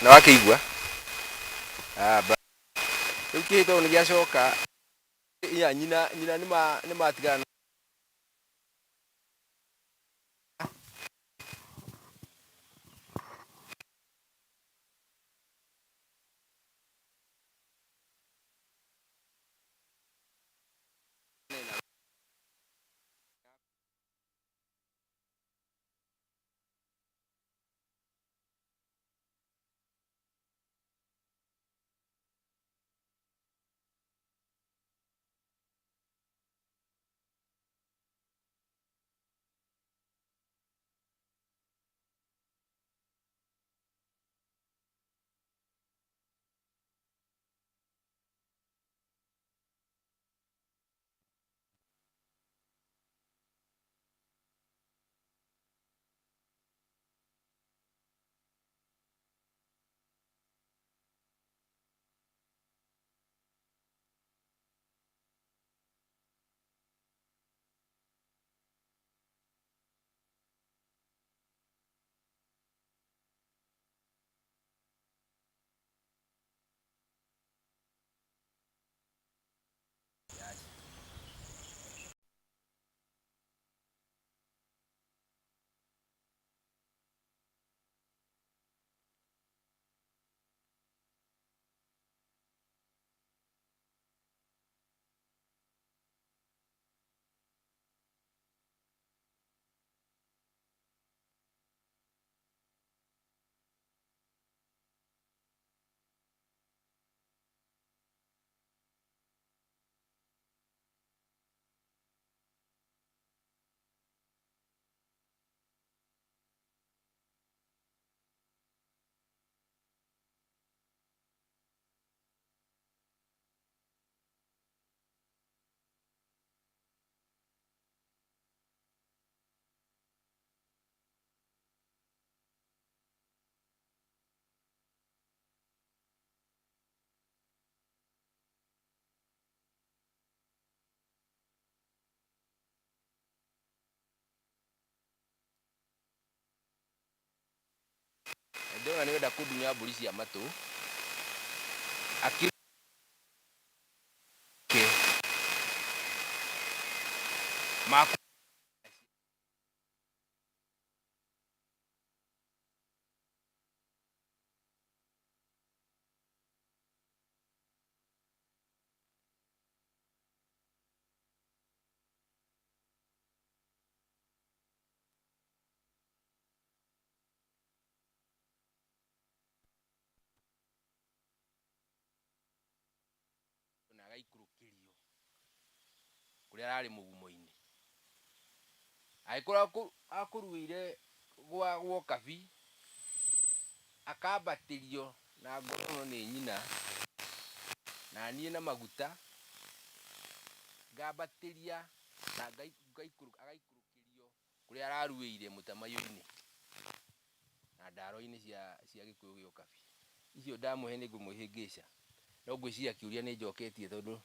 na wakeigua riu kihito ni giacoka ya nyina ni matigana ndona ni wenda kundunya mburi cia matu aki maku na gaikurukirio kuria arari mugumo-ini aikora akuruire gwa kabi akambatirio na ngorono ni nyina na nie na maguta ngambatiria na agaikurukirio kuria araruire mutamaiyũ-ini na ndaro-ini cia Gikuyu gĩa Ukabi. Icio ndamuhe ni ngumuhĩngĩca no ngwĩciria kiuria ni njoketie tondu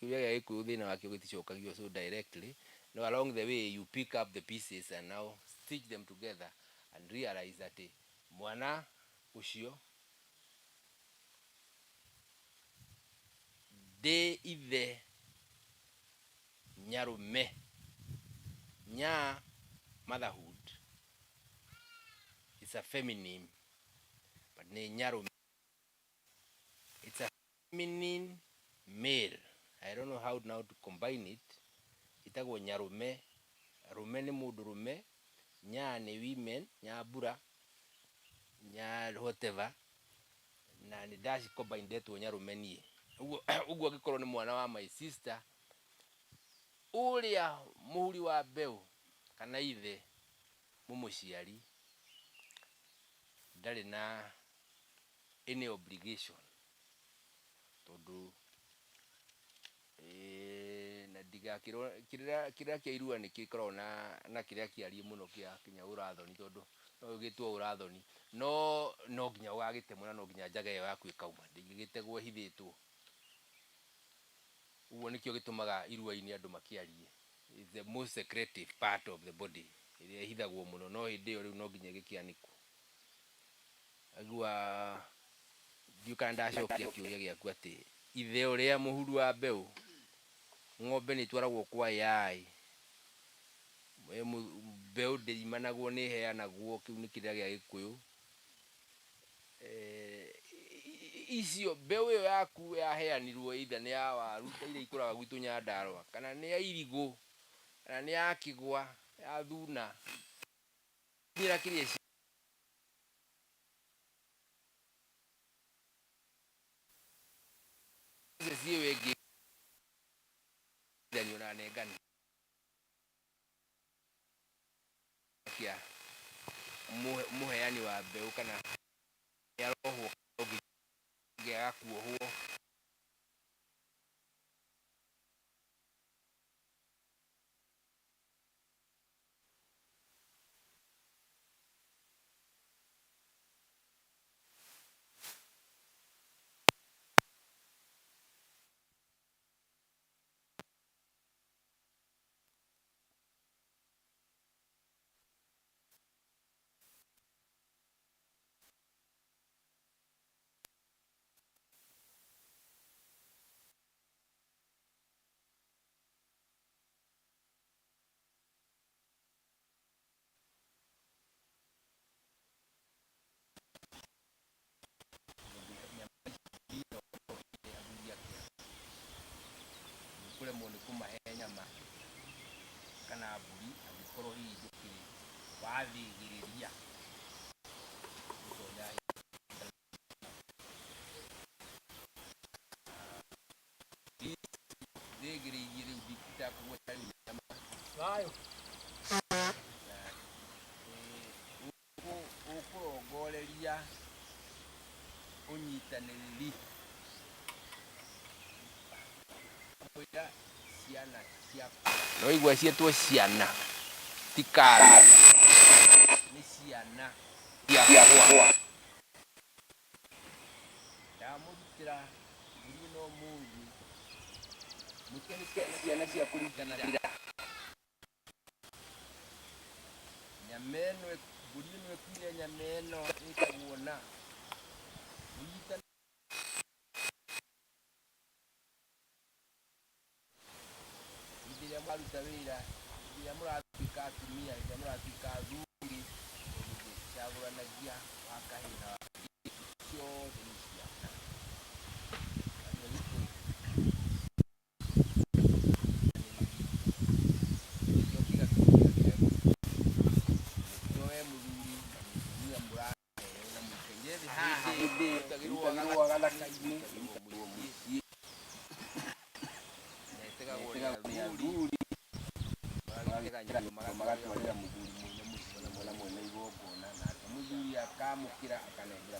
kiuria gĩa Gikuyu thĩna wakĩo gĩticokagio so directly. No, along the way you pick up the pieces and now stitch them together and realize that mwana ucio ndi ithe nyarume. Nya, motherhood, it's a feminine, but ni nyarume, it's a feminine male. I don't know how now to combine it. Itagwo nyarume, rume ni mundurume, nya ni women, nyambura, nya whatever, na ni dash combine ndetwo nyarume nie. Uguo gikorwo ni mwana wa my sister uria muhuri wa mbeu kana ithe mumuciari ndari na any obligation tondu na ndigakirwo kiria kia irua ni kikorwo na kiria kiarie muno kia kinya urathoni tondu no gitwo urathoni no nginya ugagitemwo na no nginya njaga iyo yaku ikauma ndingigitegwo hithitwo. Uguo nikio gitumaga irua-ini andu makiarie. It's the most secretive part of the body iria ihithagwo muno no hindi iyo riu no nginya gikianikwo. agua ndiuka ndacokia kiuria giaku ati ithe uria muhuru wa mbeu ng'ombe ni twaragwo kwa yai mbeu ndirimanagwo ni heanagwo kiu ni kiria gia Gikuyu icio mbeu iyo yaku yaheanirwo either ni ya waru iria ikuraga gwitu Nyandarua kana ni ya irigu kana ni ya kigwa ya thuna ngira kiria cie wengi ndani unanengani kia muheani wa mbeu kana yarohwo ngiaga kuohwo kuremwo ni kumahe nyama kana mburi angikorwo hihi ndukiri wathigiriria thigiririe riu nditakugweta riu nyama ayo ukurongoreria unyitaniriri ciana ciaku no igua cietwo ciana tikana ni ciana ciakwa ndamurutira mburi no mungu mukeni ciana cia kurikanira nyama ĩno mburi ĩno ĩkuire nyama ĩno ĩtagwo na ũnyitani iria mwaruta wĩra iria mũratuĩka atumia iria mũratuĩka athuri cagũranagia wa kahĩna ciothe nĩ ciana magatwarĩra mũthuri mwene igongona nake mũthuri akamũkĩra akanengera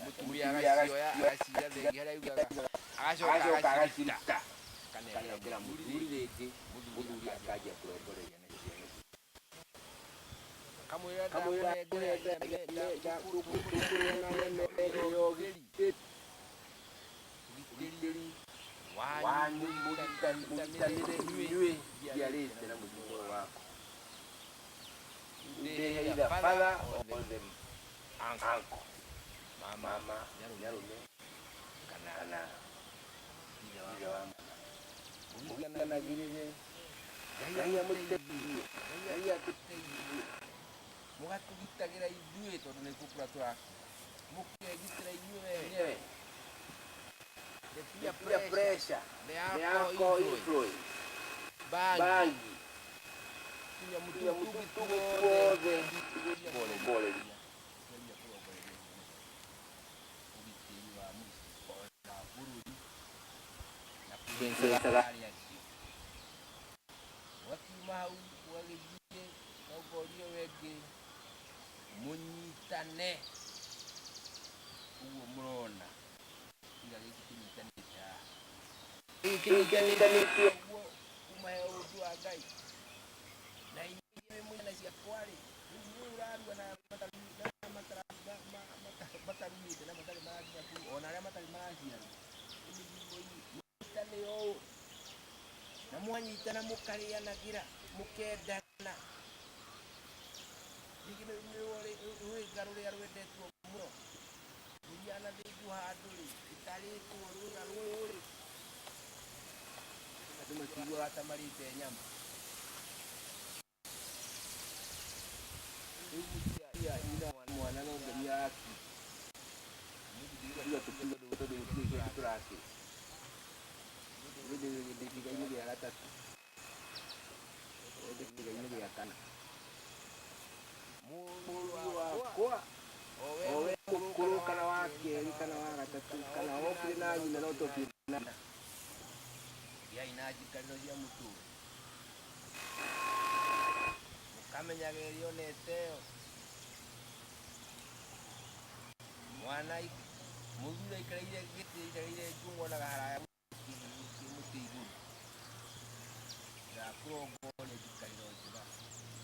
mũtumia agacioya agacioya thenge harĩa yugaga agacoka agaciruta akanengera mũthuri rĩngĩ mũthuri akanjia kũrongoreria na ciana kamwĩra ũgitĩri wanyu mũnyitanĩre inyuĩ njiarĩte na mũthuri waku. They either father or the uncle, mama, nyarume, kana ira wa mwana girire Ngai amũteithie Ngai atũteithie mũgatũgitagĩra ithuĩ tondũ nĩ gũkũra tũrakũra mũkegitĩra inyuĩ wenyewe the peer pressure the alcohol influence bangi ya mtu wote pole wakimau wagithie naugorio wengi munyitane uguo murona ila gĩkinyitanĩte umahe ũndũ wa Ngai na inyuĩ mwĩna cia kwari inyuĩ ũrarua na matarumĩte na matarĩ marakinya kũu ona arĩa matarĩ maraciarwo nyitane ũũ na mwanyitana mũkarĩanagĩra mũkendana rĩngĩ nĩ rwĩga rũrĩa rwendetwo mũno ciana thĩingu handũ-rĩ itarĩtwo rũna rũrũ-rĩ andũ matiguaga ta marĩte nyama. Rĩu mũtumia nyina mwana no ngenia yaki ndiga tũkiuga tondũ gũtirĩ kĩndũ tũrakĩra ndĩ kĩga-inĩ gĩa gatatũ ndĩ kĩga-inĩ gĩa kana. Mũriũ wakwa o we mũkũrũ kana wa kerĩ kana wa gatatũ kana okire na nyina no tũkĩrĩ na gĩai na njikarĩro cia mũtũrĩ mũkamenyaga ĩrĩa onete ĩyo mwana mũthuri aikarĩire gĩtĩ aikarĩire njũng'wa na haraya mũtĩ igũrũ ndakũrongoria njikarĩro njega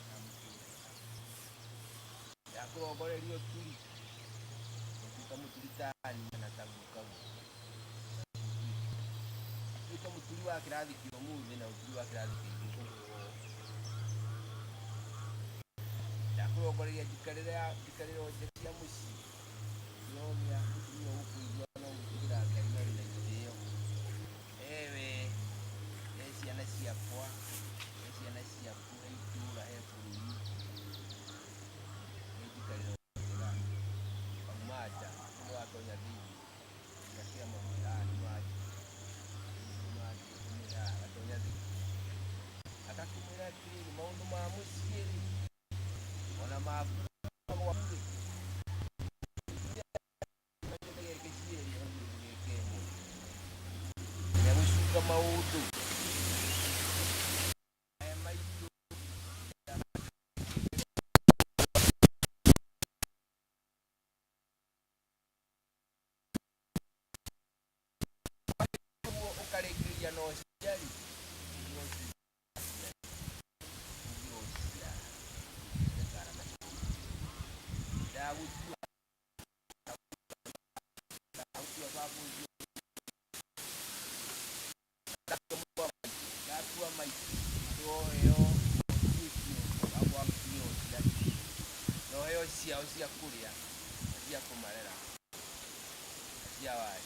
ya mũtũrĩ ndakũrongoreria ũturi gũtuĩka mũturi ta niĩ na ta gukaguo tuĩke mũturi wa kĩrathi kĩa ũmũthĩ na mũturi wa kĩrathi kĩa igũrũ ndakũrongoreria njikarĩro njega cia mũciĩ no gĩa mũtumia ũkũigua no gũtigĩra Ngai marĩ na itĩĩo. Ewe he ciana ciakwa he ciana ciaku he itũũra he bũrũri he njikarĩro njega kauma nja mũndũ watonya thĩinĩ na kĩama mwĩra nyuma agatonya thĩinĩ agakĩmwĩra atĩrĩrĩ maũndũ ma mũciĩ-rĩ ona maku gwaku-rĩ gũcunga maũndũ maya maitũ ũkarĩkĩria na ũciari ndagũtua ndatua maitũ ndoheo noheo ciao cia kũrĩa na cia kũmarera na cia wari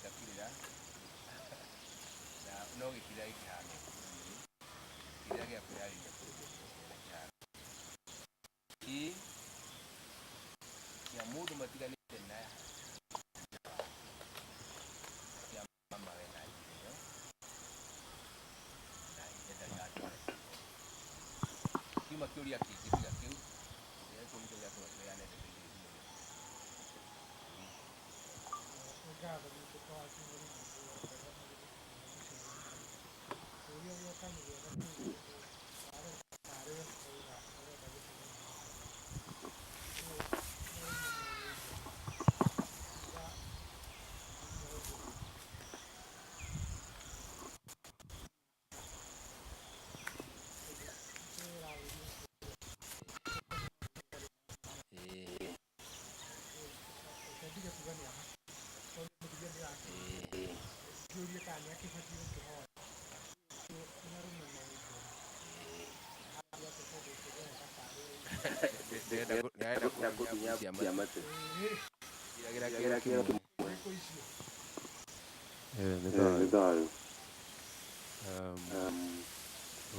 gakirĩra na no gĩkirĩra gĩkĩhana kĩrĩa gĩa kwĩharĩria kĩa mũndũ matiganĩte na kĩa mama we na itĩĩo na ithe ndarĩ handũ kiuma kĩũria kĩngĩ tiga kĩu kĩrĩa kĩũria gĩa kũheana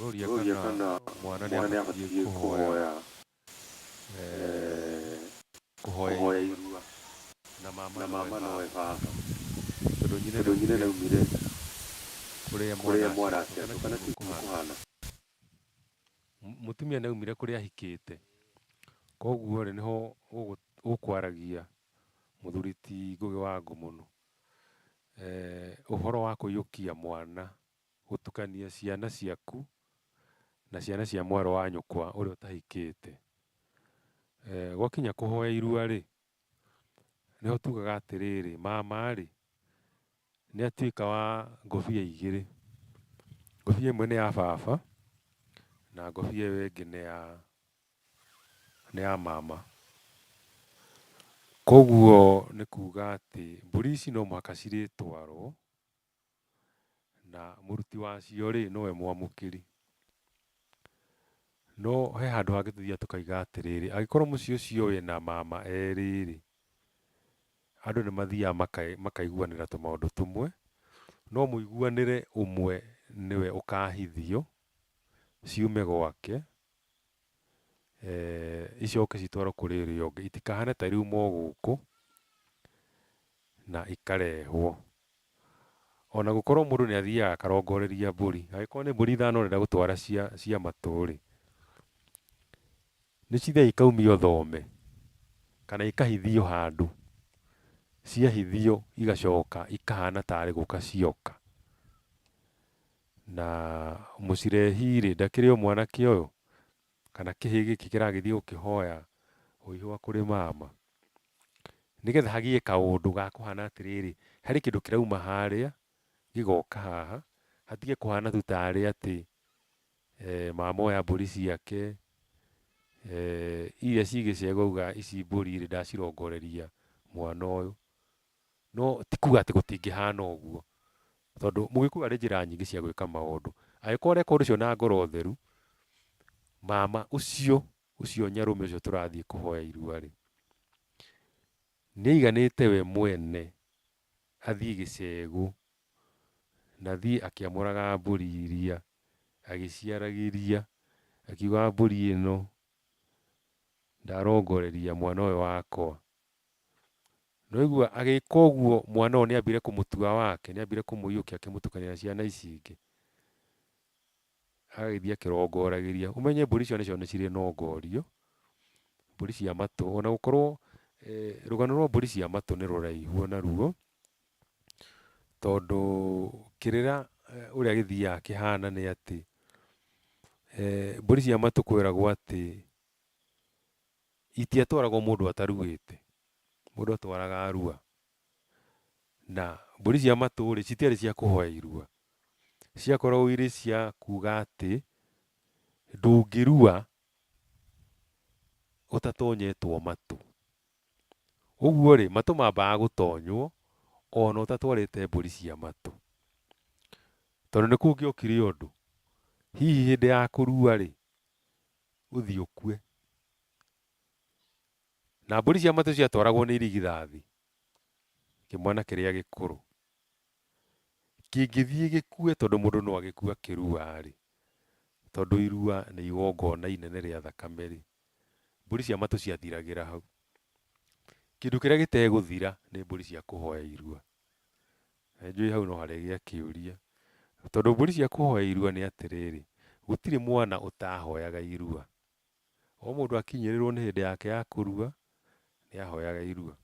Roria kana mwana nĩabatiĩ kũhoya irua na mama nowe baba tondũ nyina naumire kũrĩa mwana aciarĩtwo kũhana mũtumia naumire kũrĩa ahikĩte koguo rĩ nĩho ũkwaragia mũthuri ti Ngũgĩ wa Ngũ mũno ũhoro wa kũiyũkia mwana gũtukania ciana ciaku na ciana cia mwaro wa nyũkwa ũrĩa ũtahikĩte gwakinya kũhoya irua rĩ nĩho tugaga atĩrĩrĩ mama rĩ nĩ atuĩka wa ngũbia igĩrĩ ngũbia ĩmwe nĩ ya baba na ngobia ĩyo ĩngĩ nĩ ya mama. Koguo nĩ kuga atĩ mbũri ici no mũhaka cirĩtwarwo na mũruti wacio rĩ nowe mwamũkĩri. No he handũ hangĩ tũthiaga tũkaiga atĩrĩrĩ, angĩkorwo mũciĩ ũcio wĩna mama erĩ rĩ, andũ nĩ mathiaga makaiguanĩra tũmaũndũ tũmwe, no mũiguanĩre ũmwe nĩwe ũkahithio ciume gwake, icoke citwarwo kũrĩ ũrĩa ũngĩ, itikahane ta iriuma o gũkũ na ikarehwo. Ona gũkorwo mũndũ nĩ athiaga akarongoreria mbũri, angĩkorwo nĩ mbũri ithano ũrenda gũtwara cia matũ rĩ, nĩ cithiaga ikaumio thome kana ikahithio handũ, ciahithio igacoka ikahana tarĩ gũka cioka. Na mũcirehi rĩ ndakĩrĩ o mwanake ũyũ kana kĩhĩ gĩkĩ kĩragĩthiĩ gũkĩhoya ũihũa kũrĩ mama, nĩgetha hagĩe kaũndũ ga kũhana atĩrĩrĩ, harĩ kĩndũ kĩrauma harĩa gĩgoka haha, hatige kũhana tu tarĩ atĩ mama oya mbũri ciake iria cigĩcegwo auga ici mbũri rĩ ndacirongoreria mwana ũyũ. No ti kuga atĩ gũtingĩhana ũguo, tondũ mũgĩkũyũ arĩ njĩra nyingĩ cia gwĩka maũndũ. Angĩkorwo ũreka ũndũ ũcio na ngoro theru, mama ũcio nyarũme ũcio tũrathiĩ kũhoya irua rĩ, nĩ aiganĩte we mwene athiĩ gĩcegũ na thiĩ akĩamũraga mbũri iria, agĩciaragĩria, akiuga mbũri ĩno ndarongoreria mwana ũyũ wakwa. Nĩwaigua agĩka ũguo mwana ũyũ nĩ ambire kũmũtua wake, nĩ ambire kũmũiyũkia akĩmũtukania na ciana ici ingĩ, agagĩthiĩ akĩrongoragĩria. Ũmenye mbũri icio nĩcio nĩ cirĩ nongorio, mbũri cia matũ, ona gũkorwo rũgano rwa mbũri cia matũ nĩ rũraihu onaruo, tondũ kĩrĩra ũrĩa gĩthiaga kĩhana nĩ atĩ mbũri cia matũ kwĩragwo atĩ itiatwaragwo mũndũ ataruĩte, mũndũ atwaraga arua. Na mbũri cia matũ rĩ citiarĩ cia kũhoya irua, ciakoragwo irĩ cia kuga atĩ ndũngĩrua ũtatonyetwo matũ. Ũguo rĩ matũ mambaga gũtonywo ona ũtatwarĩte mbũri cia matũ, tondũ nĩ kũngĩokire ũndũ hihi hĩndĩ ya kũrua rĩ ũthiĩ ũkue. Na mbũri cia matũ ciatwaragwo nĩ irigithathi, kĩmwana kĩrĩa gĩkũrũ kĩngĩthiĩ gĩkue, tondũ mũndũ no agĩkue akĩrua rĩ, tondũ irua nĩ igongona inene rĩa thakame rĩ, mbũri cia matũ ciathiragĩra hau. Kĩndũ kĩrĩa gĩtegũthira nĩ mbũri cia kũhoya irua. Njũĩ hau no harĩgĩa kĩũria, tondũ mbũri cia kũhoya irua nĩ atĩrĩrĩ, gũtirĩ mwana ũtahoyaga irua. O mũndũ akinyĩrĩrwo nĩ hĩndĩ yake ya kũrua nĩ ahoyaga irua.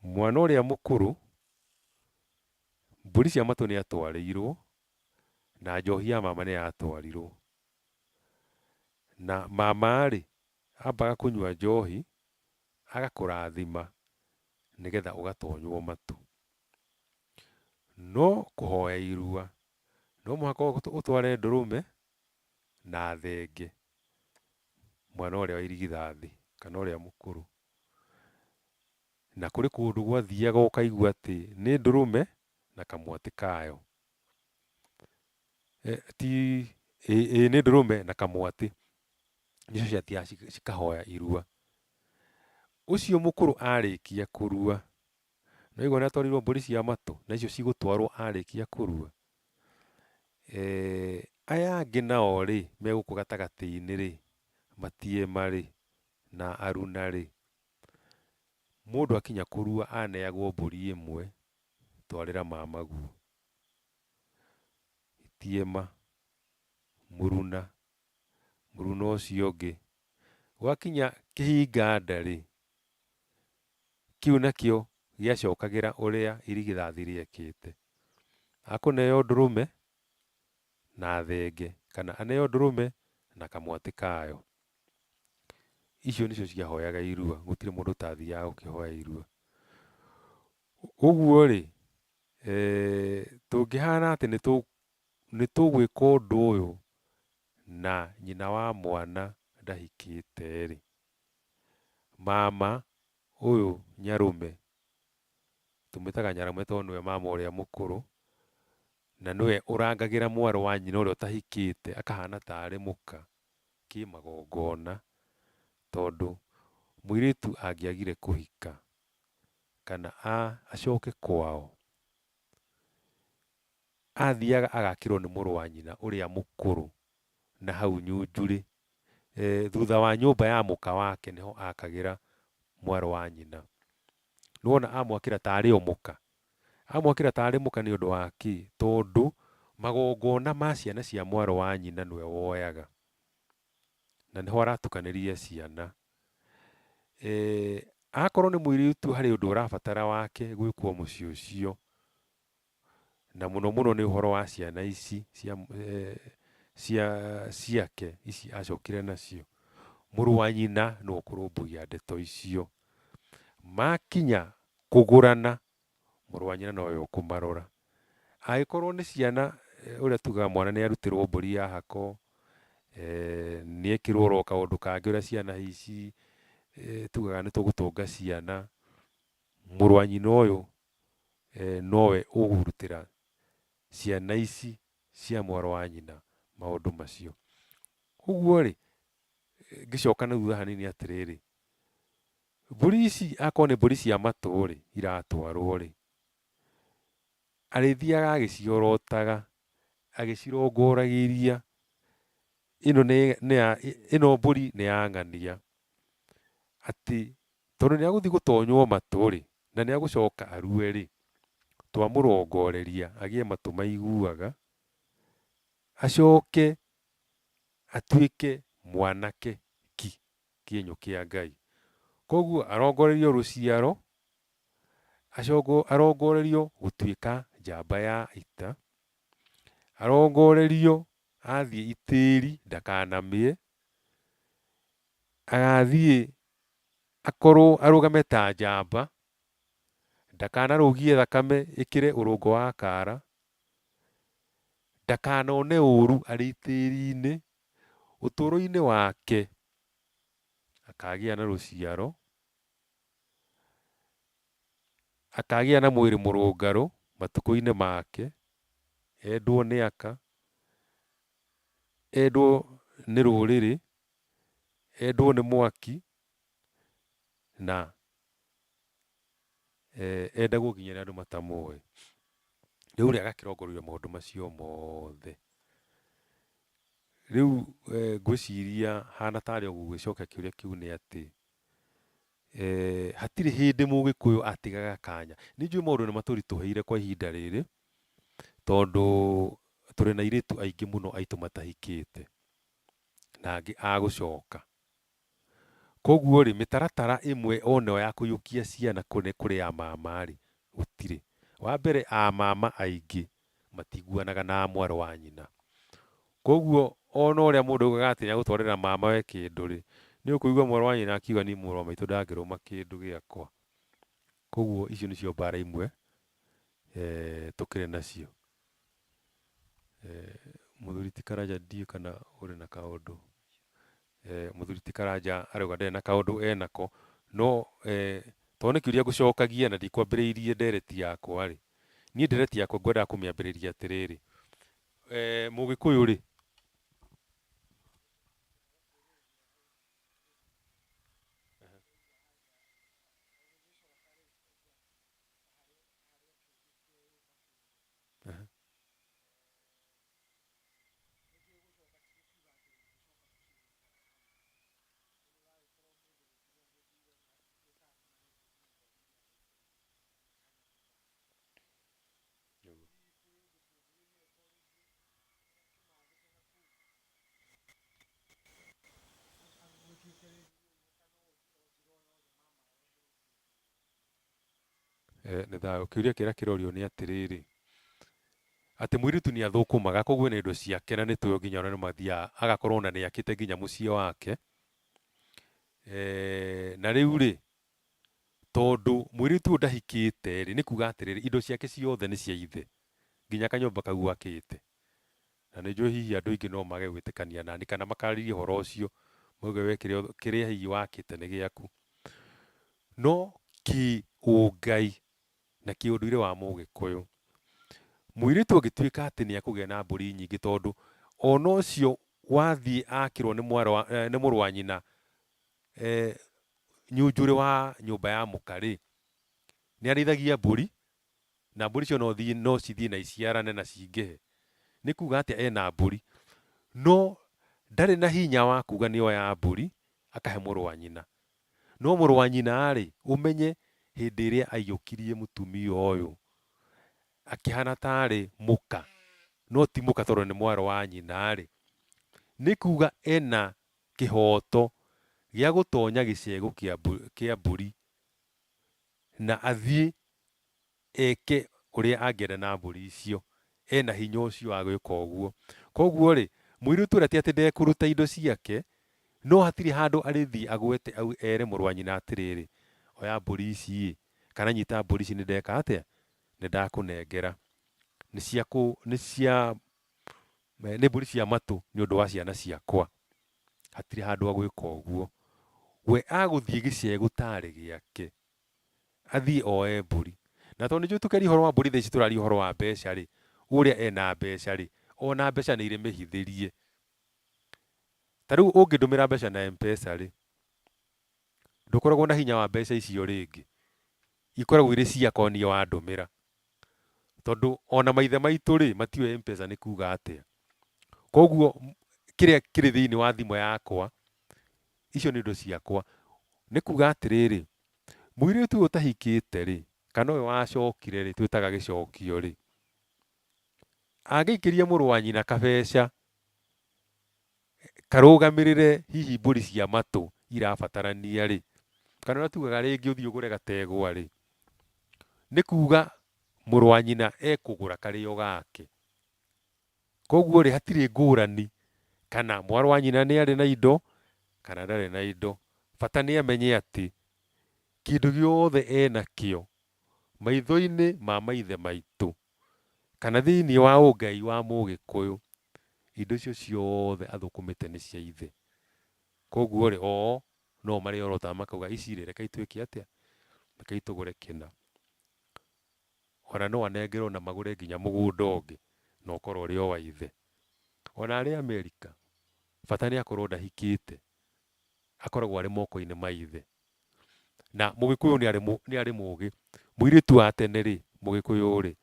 Mwana ũrĩa mũkũrũ mbũri cia matũ nĩ atwarĩirwo na njohi ya mama nĩ yatwarirwo. Na mama rĩ ambaga kũnyua njohi agakũrathima nĩgetha ũgatonywo matũ. No kũhoya irua no mũhaka ũtware ndũrũme na thenge, mwana ũrĩa wa irigithathi kana ũrĩa mũkũrũ. Na kũrĩ kũndũ gwathiaga ũkaigua atĩ nĩ ndũrũme na kamwatĩ kayo, nĩ ndũrũme na kamwatĩ nĩcio ciathiaga cikahoya irua. Ũcio mũkũrũ arĩkia kũrua, nĩwaigua nĩ atwarirwo mbũri cia matũ na icio cigũtwarwo arĩkia kũrua. Aya angĩ nao rĩ me gũkũ gatagatĩ-inĩ rĩ, matiema rĩ na aruna rĩ, mũndũ akinya kũrua aneagwo mbũri ĩmwe twarĩra mamaguo. Itiema, mũruna ũcio ũngĩ. Gwakinya kĩhinga nda rĩ, kĩu nakĩo gĩacokagĩra ũrĩa irigithathi rĩekĩte. Akũneo ndũrũme na thenge kana aneo ndũrũme na kamwatĩ kayo. Icio nĩcio ciahoyaga irua, gũtirĩ mũndũ ũtathiaga gũkĩhoya irua. Ũguo rĩ tũngĩhana atĩ nĩ tũgwĩka ũndũ ũyũ na nyina wa mwana ndahikĩte rĩ, mama ũyũ Nyarume, tũmwĩtaga Nyarume tondũ nĩwe mama ũrĩa mũkũrũ, na nĩwe ũrangagĩra mwarĩ wa nyina ũrĩa ũtahikĩte, akahana tarĩ mũka kĩmagongona, tondũ mũirĩtu angĩagire kũhika kana acoke kwao, athiaga agakĩrwo nĩ mũrũ wa nyina ũrĩa mũkũrũ na hau Nyunju-rĩ, thutha wa nyũmba ya mũka wake nĩho akagĩra mwarĩ wa nyina. Nĩwona amwakĩra tarĩ o mũka, amwakĩra tarĩ mũka nĩ ũndũ wa kĩ? Tondũ magongona ma ciana cia mwarĩ wa nyina nĩwe woyaga, na nĩho aratukanĩria ciana. Akorwo nĩ mũirĩtu harĩ ũndũ ũrabatara wake gwĩkwo mũciĩ ũcio, na mũno mũno nĩ ũhoro wa ciana ici ciake ici acokire nacio, mũrũ wa nyina nĩwe ũkũrũmbũiya ndeto icio. Makinya kũgũrana, mũrũ wa nyina nowe ũkũmarora. Angĩkorwo nĩ ciana, ũrĩa tugaga mwana nĩ arutĩrwo mbũri ya hako, nĩ ekĩrwo oro kaũndũ kangĩ ũrĩa ciana ici tugaga nĩ tũgũtũnga ciana, mũrũ wa nyina ũyũ nowe ũgũrutĩra ciana ici cia mwarĩ wa nyina maũndũ macio. Ũguo-rĩ, ngĩcoka na thutha hanini atĩrĩrĩ, mbũri ici akorwo nĩ mbũri cia matũ-rĩ, iratwarwo-rĩ, arĩthiaga agĩciorotaga, agĩcirongoragĩria, ĩno mbũri nĩ ya ng'ania, atĩ tondũ nĩ agũthiĩ gũtonywo matũ-rĩ, na nĩ agũcoka arue-rĩ, twamũrongoreria agĩe matũ maiguaga, acoke atuĩke mwanake ki, kĩenyũ kĩa Ngai. Koguo arongorerio rũciaro, acoke arongorerio gũtuĩka njamba ya ita, arongorerio athiĩ itĩri ndakanamĩe, agathiĩ akorwo arũgame ta njamba, ndakanarũgie thakame ĩkĩre ũrũngo wa kara, ndakanone ũru arĩ itĩri-inĩ, ũtũũro-inĩ wake akagĩa na rũciaro, akagĩa na mwĩrĩ mũrũngarũ matukũ-inĩ make, endwo nĩ aka, endwo nĩ rũrĩrĩ, endwo nĩ mwaki, na endagwo nginya nĩ andũ matamũĩ. Rĩu-rĩ, agakĩrongorerio maũndũ macio mothe. Rĩu ngwĩciria hana tarĩ o gũgĩcokia kĩũria kĩu nĩ atĩ, hatirĩ hĩndĩ Mũgĩkũyũ atigaga kanya. Nĩ njũĩ maũndũ nĩ matũritũhĩire kwa ihinda rĩrĩ, tondũ tũrĩ na airĩtu aingĩ mũno aitũ matahikĩte, na angĩ a gũcoka. Koguo-rĩ, mĩtaratara ĩmwe onayo ya kũiyũkia ciana kũrĩ a mama-rĩ, gũtirĩ. Wa mbere, a mama aingĩ matiguanaga na mwarĩ wa nyina. Koguo ona ũrĩa mũndũ augaga atĩ nĩ agũtwarĩra mamawe kĩndũ-rĩ, nĩ ũkũigua mwarĩ wa nyina akiuga niĩ mũrũ wa maitũ ndangĩrũma kĩndũ gĩakwa. Koguo icio nĩcio mbara imwe tũkĩrĩ nacio. Mũthuri ti Karanja ndiũĩ kana ũrĩ na kaũndũ. Mũthuri ti Karanja arauga ndarĩ na kaũndũ enako, no tondũ nĩ kĩũria ngũcokagia na ndikwambĩrĩirie ndereti yakwa-rĩ, niĩ ndereti yakwa ngwendaga kũmĩambĩrĩria atĩrĩrĩ, Mũgĩkũyũ-rĩ, nĩ thayũ. Kĩũria kĩrĩa kĩrorio nĩ atĩrĩrĩ, atĩ mũirĩtu nĩ athũkũmaga, koguo nĩ indo ciake na nĩ tũĩ nginya ona nĩ mathiaga agakorwo ona nĩ akĩte nginya mũciĩ wake. Na rĩu-rĩ, tondũ mũirĩtu ũyũ ndahikĩte-rĩ, nĩ kuga atĩrĩrĩ, indo ciake ciothe nĩ cia ithe, nginya kanyũmba kau akĩte. na nĩ njũĩ hihi andũ aingĩ no mage gwĩtĩkania nani kana makarĩrie ũhoro ũcio mauge we kĩrĩa hihi wakĩte nĩ gĩaku. No kĩũngai na kĩũndũire wa Mũgĩkũyũ, mũirĩtu angĩtuĩka atĩ nĩ akũgĩa na mbũri nyingĩ, tondũ ona ũcio wathiĩ akĩrwo nĩ mũrũ wa nyina nyunjũrĩ wa nyũmba ya mũka-rĩ, nĩ arĩithagia mbũri, na mbũri icio no cithiĩ na iciarane na cingĩhe. Nĩ kuga atĩ ena mbũri, no ndarĩ na hinya wa kuga nĩ oya mbũri akahe mũrũ wa nyina. No mũrũ wa nyina-rĩ, ũmenye hĩndĩ ĩrĩa aiyũkirie mũtumia ũyũ akĩhana tarĩ mũka, no ti mũka tondũ nĩ mwarĩ wa nyina-rĩ, nĩ kuga ena kĩhoto gĩa gũtonya gĩcegũ kĩa mbũri na athiĩ eke ũrĩa angĩenda na mbũri icio. Ena hinya ũcio wa gwĩka ũguo. Koguo-rĩ, mũirĩtu ũrĩa ti atĩ ndekũruta indo ciake, no hatirĩ handũ arĩthiĩ agwete ere mũrũ wa nyina atĩrĩrĩ, oya mbũri ici, kana nyita mbũri ici, nĩ ndeka atĩa, nĩ ndakũnengera, nĩ mbũri cia matũ nĩ ũndũ wa ciana ciakwa. Hatirĩ handũ agwĩka ũguo. We agũthiĩ gĩcegũ tarĩ gĩake, athiĩ oe mbũri. Na tondũ nĩnjũĩ tũkĩaria ũhoro wa mbũri thaa ici tũraria ũhoro wa mbeca-rĩ, ũrĩa ena mbeca-rĩ, ona mbeca nĩ irĩ mĩhithĩrie. Ta rĩu ũngĩndũmĩra mbeca na M-Pesa-rĩ, ndũkoragwo na hinya wa mbeca icio rĩngĩ, ikoragwo irĩ ciakwa niĩ wandũmĩra. Tondũ ona maithe maitũ-rĩ, matiũĩ M-Pesa nĩ kuga atĩa. Koguo kĩrĩa kĩrĩ thĩinĩ wa thimũ yakwa, icio nĩ indo ciakwa. Nĩ kuga atĩrĩrĩ, mũirĩtu ũyũ ũtahikĩte-rĩ, kana ũyũ wacokire-rĩ, twĩtaga gĩcokio-rĩ, angĩikĩria mũrũ wa nyina kabeca karũgamĩrĩre hihi mbũri cia matũ irabatarania-rĩ, kana ũrĩa tugaga rĩngĩ ũthiĩ ũgũre gategwa-rĩ, nĩ kuga mũrũ wa nyina ekũgũra karĩ o gake. Koguo-rĩ, hatirĩ ngũrani kana mwarĩ wa nyina nĩ arĩ na indo kana ndarĩ na indo. Bata nĩ amenye atĩ kĩndũ gĩothe enakĩo maitho-inĩ ma maithe maitũ kana thĩinĩ wa ũngai wa Mũgĩkũyũ, indo icio ciothe athũkũmĩte nĩ cia ithe. Koguo-rĩ, o no marĩ orotaga makauga ici-rĩ, reka ituĩke atĩa, reka itũgũre kĩna. Ona no anengerwo na magũre nginya mũgũnda ũngĩ na ũkorwo ũrĩ o wa ithe. Ona arĩ Amerika, bata nĩ akorwo ndahikĩte, akoragwo arĩ moko-inĩ ma ithe. Na Mũgĩkũyũ nĩ arĩ mũũgĩ. Mũirĩtu wa tene-rĩ, Mũgĩkũyũ-rĩ,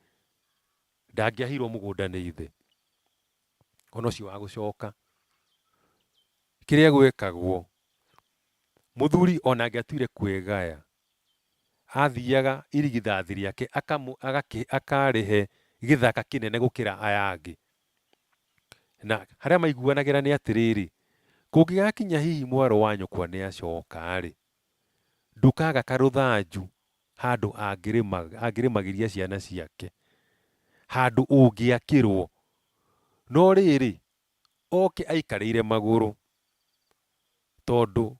ndangĩahirwo mũgũnda nĩ ithe, ona ũcio wa gũcoka. Kĩrĩa gwĩkagwo, mũthuri ona angĩatuire kwĩgaya, athiaga irigithathi rĩake akarĩhe gĩthaka kĩnene gũkĩra aya angĩ. Na harĩa maiguanagĩra nĩ atĩrĩrĩ, kũngĩgakinya hihi mwarĩ wa nyũkwa nĩ acoka-rĩ, ndukaga karũthanju handũ angĩrĩmagĩria ciana ciake, handũ ũngĩakĩrwo. No rĩrĩ, oke aikarĩire magũrũ, tondũ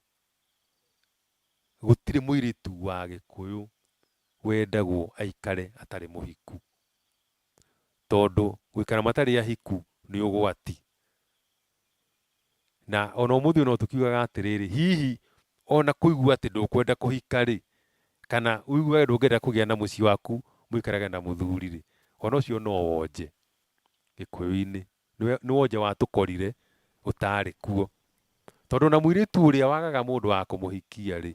gũtirĩ mũirĩtu wa Gĩkũyũ wendagwo aikare atarĩ mũhiku. Tondũ gũikara matarĩ ahiku nĩ ũgwati. Na ona ũmũthĩ no tũkiugaga atĩrĩrĩ, hihi ona kũigua atĩ ndũkwenda kũhika-rĩ, kana ũiguage ndũngĩenda kũgĩa na mũciĩ waku mũikarage na mũthuri-rĩ, ona ũcio no wonje Gĩkũyũ-inĩ. Nĩ wonje watũkorire ũtarĩ kuo. Tondũ na mũirĩtu ũrĩa wagaga mũndũ wa kũmũhikia-rĩ,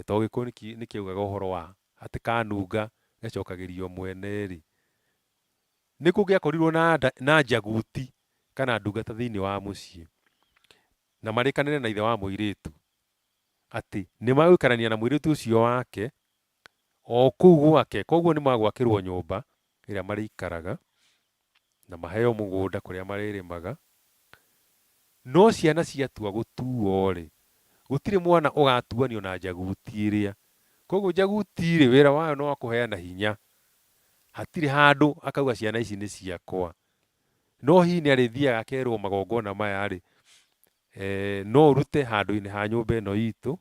tondũ Gĩkũyũ nĩ kĩaugaga ũhoro wa atĩ kanunga gacokagĩrio mwene-rĩ, nĩ kũngĩakorirwo na njaguti kana ndungata thĩinĩ wa mũciĩ, na marĩkanĩre na ithe wa mũirĩtu atĩ nĩ magũikarania na mũirĩtu ũcio wake o kũu gwake. Koguo nĩ magwakĩrwo nyũmba ĩrĩa marĩikaraga na maheo mũgũnda kũrĩa marĩrĩmaga. No ciana ciatua gũtuo-rĩ, gũtirĩ mwana ũgatuanio na njaguti ĩrĩa. Koguo njaguti-rĩ, wĩra wayo no kũheana hinya. Hatirĩ handũ akauga ciana ici nĩ ciakwa. No hihi nĩ arĩthiaga akerwo magongona maya-rĩ, no ũrute handũ-inĩ ha nyũmba ĩno itũ,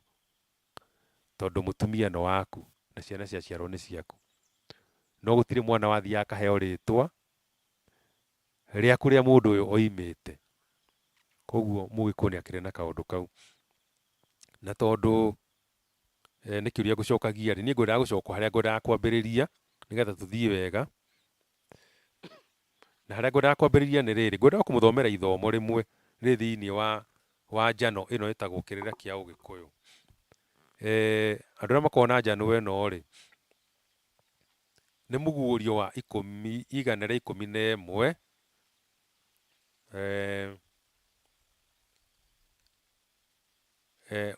tondũ mũtumia nĩ waku na ciana ciaciarwo nĩ ciaku. No gũtirĩ mwana wathiaga akaheo rĩtwa rĩa kũrĩa mũndũ ũyũ oimĩte. Koguo Mũgĩkũyũ nĩ akĩrĩ na kaũndũ kau. Na tondũ nĩ kĩũria ngũcokagia rĩ, niĩ ngwendaga gũcoka harĩa ngwendaga kwambĩrĩria nĩgetha tũthiĩ wega. Na harĩa ngwendaga kwambĩrĩria nĩ rĩrĩ, ngwendaga kũmũthomera ithomo rĩmwe rĩ thĩinĩ wa njano ĩno ĩtagwo kĩrĩra kĩa Ũgĩkũyũ. Andũ arĩa makoragwo na njano ĩno rĩ, nĩ mũguũrio wa 111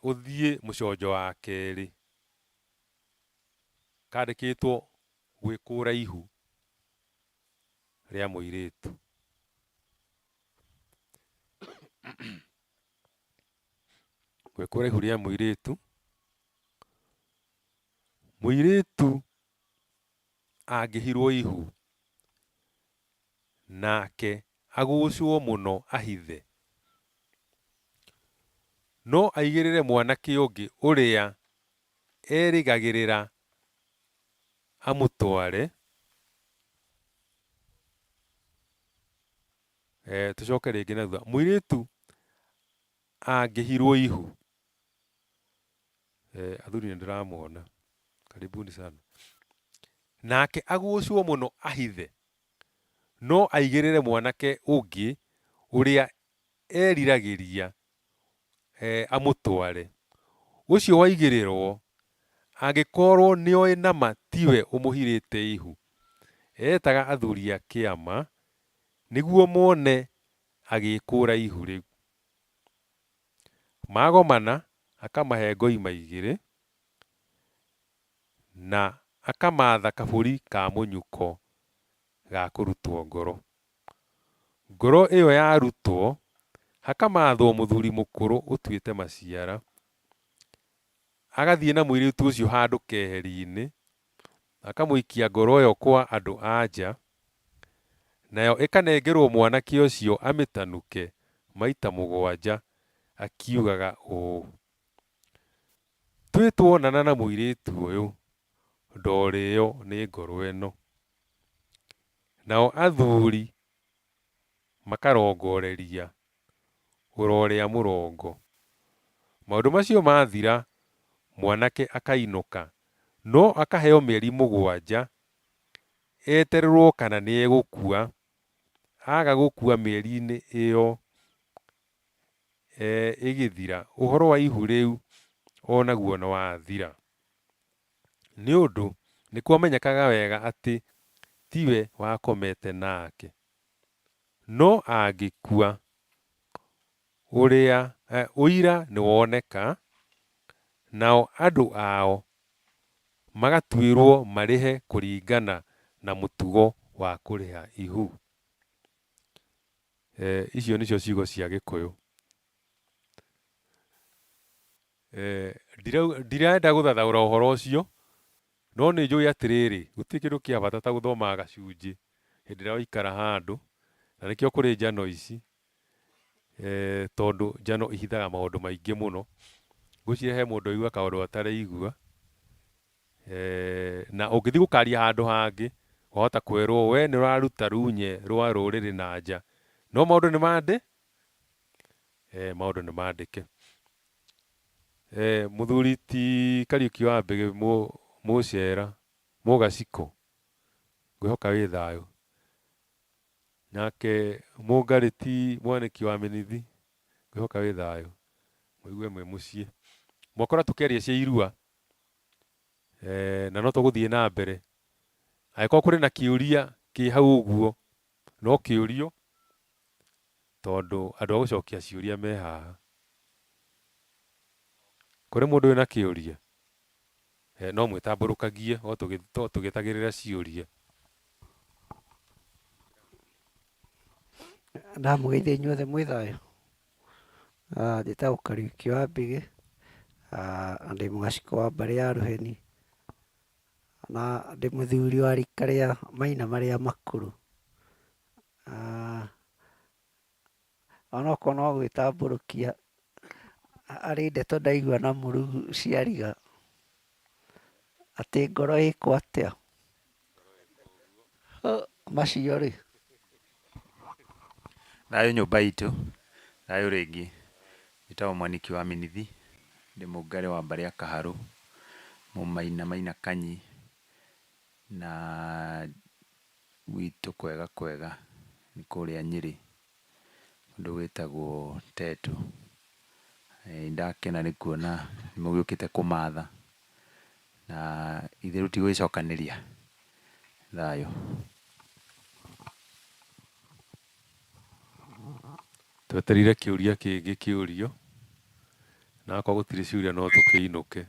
ũthiĩ mũconjo wa kerĩ, kandĩkĩtwo gwĩ kũraihu rĩa mũirĩtu. Gwĩ kũraihu rĩa mũirĩtu. Mũirĩtu angĩhirwo ihu nake agũcwo mũno ahithe, no aigĩrĩre mwanake ũngĩ ũrĩa erĩgagĩrĩra amũtware. Tũcoke rĩngĩ na thutha. Mũirĩtu angĩhirwo ihu, athuri nĩ ndĩramona, karibuni sana, nake agũcwo mũno ahithe, no aigĩrĩre mwanake ũngĩ ũrĩa eriragĩria amũtware. Ũcio waigĩrĩrwo angĩkorwo nĩoĩ nama tiwe ũmũhirĩte ihu, etaga athuri a kĩama nĩguo mone agĩkũra ihu rĩu. Magomana akamahe ngoima 2 na akamatha kabũri ka mũnyuko ga kũrutwo ngoro. Ngoro ĩyo yarutwo, hakamathwo mũthuri mũkũrũ ũtuĩte maciara, agathiĩ na mũirĩtu ũcio handũ keheri-inĩ, akamũikia ngoro ĩyo kwa andũ a nja, nayo ĩkanengerwo mwanake ũcio amĩtanuke maita 7 akiugaga ũũ: twĩtuonana na mũirĩtu ũyũ, ndorĩo nĩ ngoro ĩno. Nao athuri makarongoreria ũrorĩa mũrongo. Maũndũ macio mathira, mwanake akainũka, no akaheo mĩeri 7 etererwo kana nĩ egũkua. Aga gũkua mĩeri-inĩ ĩyo ĩgĩthira, ũhoro wa ihu rĩu onaguo nĩ wathira. Nĩ ũndũ nĩ kwamenyekaga wega atĩ tiwe wakomete nake, no angĩkua, ũira nĩ woneka, nao andũ ao magatuĩrwo marĩhe kũringana na mũtugo wa kũrĩha ihu. Icio nĩcio ciugo cia Gĩkũyũ. Ndirenda gũthathaũra ũhoro ũcio, no nĩ njũĩ atĩrĩrĩ, gũtirĩ kĩndũ kĩa bata ta gũthomaga gacunjĩ hĩndĩ ĩrĩa waikara handũ, na nĩkĩo kũrĩ njano ici, tondũ njano ihithaga maũndũ maingĩ mũno. Ngwĩciria he mũndũ aigua kaũndũ ataraigua, na ũngĩthiĩ gũkaria handũ hangĩ, wahota kwĩrwo we nĩ ũraruta runye rwa rũrĩrĩ na nja, no maũndũ nĩ mandĩ, maũndũ nĩ mandĩke. Mũthuri ti Kariuki wa Mbĩgĩ Mũcera Mũgaciko, ngwĩhoka wĩ thayũ. Nake Mũngarĩ ti Mwanĩki wa Mĩnithi, ngwĩhoka wĩ thayũ, mũigue mwĩ mũciĩ. Mwakora tũkĩaria cia irua, na no tũgũthiĩ na mbere. Angĩkorwo kũrĩ na kĩũria kĩ hau ũguo, no kĩũrio, tondũ andũ a gũcokia ciũria me haha. Kũrĩ mũndũ wĩna kĩũria, no mwĩtambũrũkagie o tũgĩetagĩrĩra ciũria. Ndamũgeithia inyuothe mwĩ thayũ. Njĩtagwo Kariuki wa Mbĩgĩ, na ndĩ Mũgaciko wa mbarĩ ya Rũheni, na ndĩ mũthuri wa rika rĩa maina marĩa makũrũ. Onokorwo no gwĩtambũrũkia, arĩ ndeto ndaigua na Mũrugu ciariga, atĩ ngoro ĩkwo atĩa macio rĩ. Thayũ nyũmba itũ, thayũ rĩngĩ. Njĩtagwo Mwaniki wa Mĩnithi, ndĩ mũngare wa Mbarĩ ya Kaharũ, mũmaina maina Kanyi, na gwitũ kwega kwega nĩ kũrĩa Nyĩrĩ, kũndũ gwĩtagwo Tetũ. Nĩndakena nĩ kuona nĩmũgĩũkĩte kũmatha, na ithe rĩu ti gwĩcokanĩria. Thayũ. Twetereire kĩũria kĩngĩ kĩũrio, na akorwo gũtirĩ ciũria no tũkĩinũke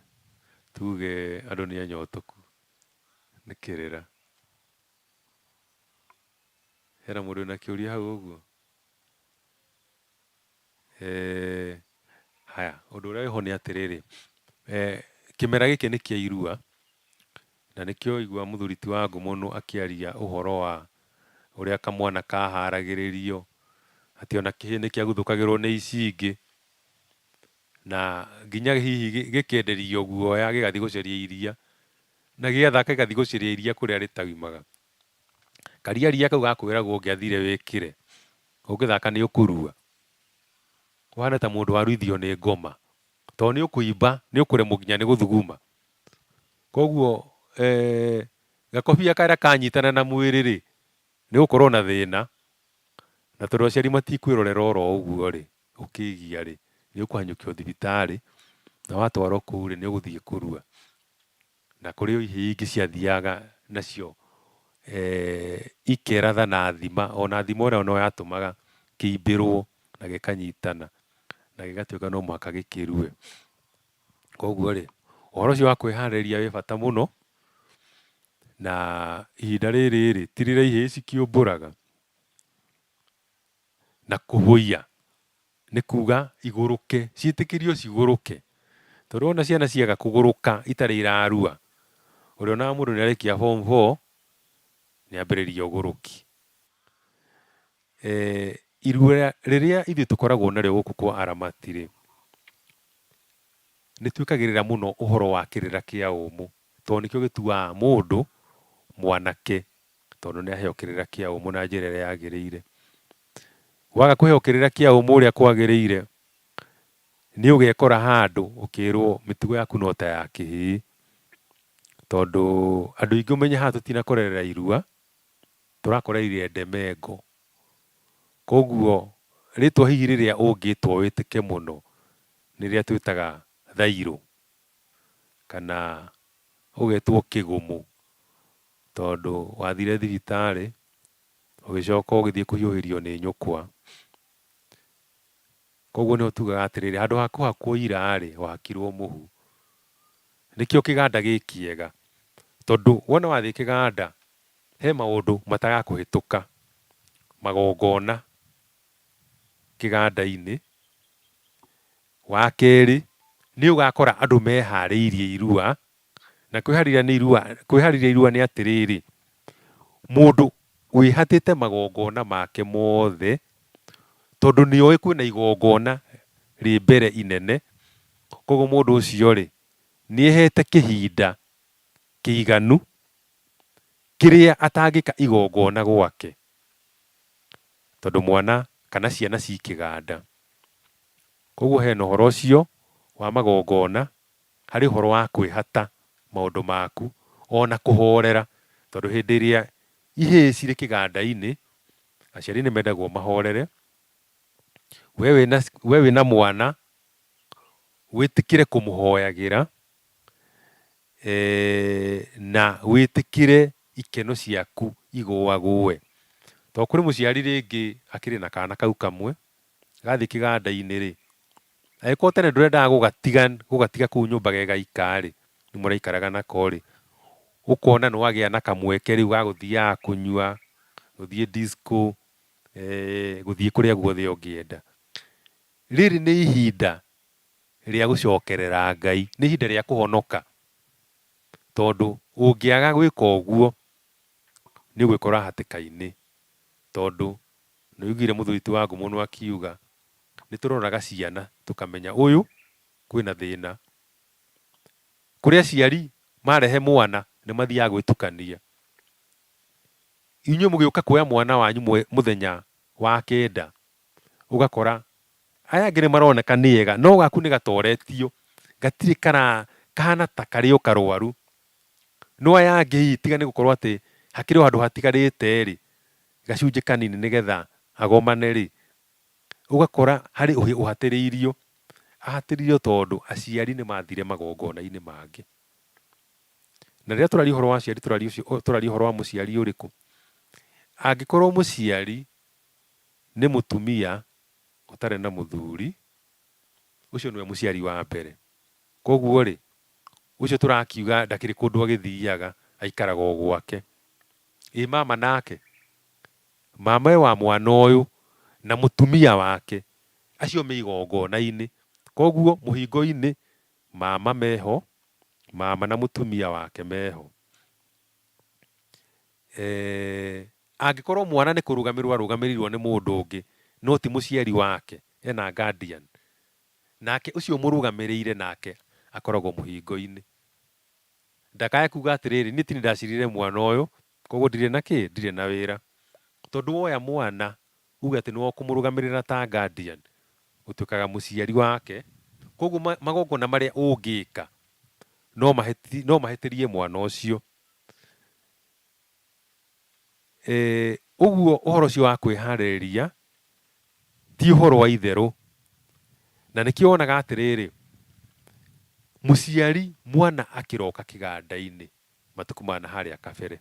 tuge andũ nĩ anyotoku nĩ kĩrĩra. Hena mũndũ wĩna kĩũria hau ũguo? Haya, ũndũ ũrĩa wĩho nĩ atĩrĩrĩ, kĩmera gĩkĩ nĩ kĩa irua, na nĩkĩo igua mũthuri ti wa Ngũmũnũ akĩaria ũhoro wa ũrĩa kamwana kaharagĩrĩrio, atĩ ona kĩhĩ nĩ kĩaguthũkagĩrwo nĩ ici ingĩ, na nginya hihi gĩkenderio guoya gĩgathiĩ gũcaria iria, na gĩathaka gĩgathiĩ gũcaria iria kũrĩa rĩtaumaga. Karia kau gakwĩragwo ũngĩathire wĩkĩre, ũngĩthaka nĩ ũkũrua. Ũhana ta mũndũ waruithio nĩ ngoma, tondũ nĩ ũkũimba, nĩ ũkũremwo nginya nĩ gũthuguma. Koguo gakobia karĩa kanyitana na mwĩrĩ-rĩ, nĩ gũkorwo na thĩna, na tondũ aciari matikwĩrorera oro ũguo-rĩ, ũkĩgia-rĩ, nĩ ũkũhanyũkio thibitarĩ, na watwarwo kũu-rĩ, nĩ ũgũthiĩ kũrua. Na kũrĩ ihĩĩ ingĩ ciathiaga nacio ikeratha na thima, ona thima ĩrĩa no yatũmaga kĩimbĩrwo na gĩkanyitana, na gĩgatuĩka no mũhaka gĩkĩrue. Koguo-rĩ, ũhoro ũcio wa kwĩharĩrĩria wĩ bata mũno, na ihinda rĩrĩ-rĩ, ti rĩrĩa ihĩĩ cikĩũmbũraga na kũhũia, nĩ kuga igũrũke, ciĩtĩkĩrio cigũrũke. Tondũ ona ciana ciaga kũgũrũka itarĩ irarua, ũrĩonaga mũndũ nĩarĩkia form 4 nĩambĩrĩria ũgũrũki. Irua rĩrĩa ithuĩ tũkoragwo narĩo gũkũ kwa Aramati-rĩ, nĩtwĩkagĩrĩra mũno ũhoro wa kĩrĩra kĩa ũmũ, tondũ nĩkĩo gĩtuaga mũndũ mwanake, tondũ nĩaheo kĩrĩra kĩa ũmũ na njĩra ĩrĩa yagĩrĩire. Waga kũheo kĩrĩra kĩa ũmũ ũrĩa kwagĩrĩire, nĩ ũgekora handũ ũkĩrwo mĩtugo yaku no ta ya kĩhĩĩ, tondũ andũ aingĩ ũmenye haha tũtinakũrerera irua, tũrakũrereire ndemengo. Koguo rĩtwa hihi rĩrĩa ũngĩtwo wĩtĩke mũno nĩ rĩrĩa twĩtaga thairũ, kana ũgetwo kĩgũmũ, tondũ wathire thibitarĩ ũgĩcoka ũgĩthiĩ kũhiũhĩrio nĩ nyũkwa. Koguo nĩho tugaga atĩrĩrĩ, handũ ha kũhakwo ira-rĩ, wahakirwo mũhu. Nĩkĩo kĩganda gĩ kĩega, tondũ wona wathiĩ kĩganda, he maũndũ matagakũhĩtũka, magongona kĩganda-inĩ. Wa kerĩ, nĩ ũgakora andũ meharĩirie irua, na kwĩharĩria irua nĩ atĩrĩrĩ, mũndũ wĩhatĩte magongona make mothe, tondũ nĩoĩ kwĩna igongona rĩ mbere inene. Koguo mũndũ ũcio-rĩ, nĩehete kĩhinda kĩiganu kĩrĩa atangĩka igongona gwake, tondũ mwana kana ciana ci kĩganda. Koguo hena ũhoro ũcio wa magongona, harĩ ũhoro wa kwĩhata maũndũ maku, ona kũhorera, tondũ hĩndĩ ĩrĩa ihĩĩ cirĩ kĩganda-inĩ, aciari nĩmendagwo mahorere. We wĩna mwana wĩtĩkĩre kũmũhoyagĩra, na wĩtĩkĩre ikeno ciaku igũagũe. Tondũ kũrĩ mũciari rĩngĩ akĩrĩ na kana kau kamwe, gathiĩ kĩganda-inĩ-rĩ, angĩkorwo tene ndũrendaga gũgatiga kũu nyũmba gegaika-rĩ, nĩmũraikaraga nako-rĩ, ũkona nĩwagĩa na kamweke rĩu ga gũthiaga kũnyua, gũthiĩ disco, gũthiĩ kũrĩa guothe ũngĩenda. Rĩrĩ nĩ ihinda rĩa gũcokerera Ngai, nĩ ihinda rĩa kũhonoka, tondũ ũngĩaga gwĩka ũguo nĩ ũgwĩkora hatĩka-inĩ, tondũ nĩũiguire mũthuri ti wa Ngũmũnũ akiuga, nĩtũroraga ciana tũkamenya ũyũ kwĩna thĩna. Kũrĩ aciari marehe mwana nĩmathiaga gwĩtukania. Inyuĩ mũgĩũka kuoya mwana wanyu mũthenya wa kenda, ugakora aya angĩ nĩ maroneka nĩ ega no gaku nĩ gatoretio gatirĩ kahana ta karĩ o karwaru no aya angĩ tiga nĩ gũkorwo atĩ hakĩrĩ o handũ hatigarĩte rĩ gacunjĩ kanini nĩgetha agomane rĩ ugakora harĩ ũhatĩrĩirio ahatĩrĩirio tondũ aciari nĩ mathire magongona-inĩ mangĩ. Na rĩrĩa tũraria ũhoro wa aciari tũraria ũhoro wa mũciari ũrĩkũ? Angĩkorwo mũciari nĩ mũtumia ũtarĩ na mũthuri, ũcio nĩwe mũciari wa mbere. Koguo rĩ, ũcio tũrakiuga ndakĩrĩ kũndũ agĩthiaga, aikaraga o gwake. Ĩ mama nake, mama wa mwana ũyũ na mũtumia wake, acio me igongona-inĩ. Koguo mũhingo-inĩ mama meho, mama na mũtumia wake meho. Angĩkorwo mwana nĩ kũrũgamĩrĩrwo arũgamĩrĩirwo nĩ mũndũ ũngĩ no ti mũciari wake, ena guardian, nake ũcio mũrũgamĩrĩire nake akoragwo mũhingo-inĩ. Ndakae kuga atĩrĩrĩ niĩ ti nĩ ndacirire mwana ũyũ koguo ndirĩ na kĩ, ndirĩ na wĩra. Tondũ woya mwana uge atĩ nĩwe ũkũmũrũgamĩrĩra ta guardian, ũtuĩkaga mũciari wake. Koguo magongona marĩa ũngĩka no mahĩtĩrie mwana ũcio. Ũguo ũhoro ũcio wa kwĩharĩrĩria ti ũhoro wa itherũ. Na nĩkĩo wonaga atĩrĩrĩ, mũciari mwana akĩroka kĩganda-inĩ matukũ ma harĩa kabere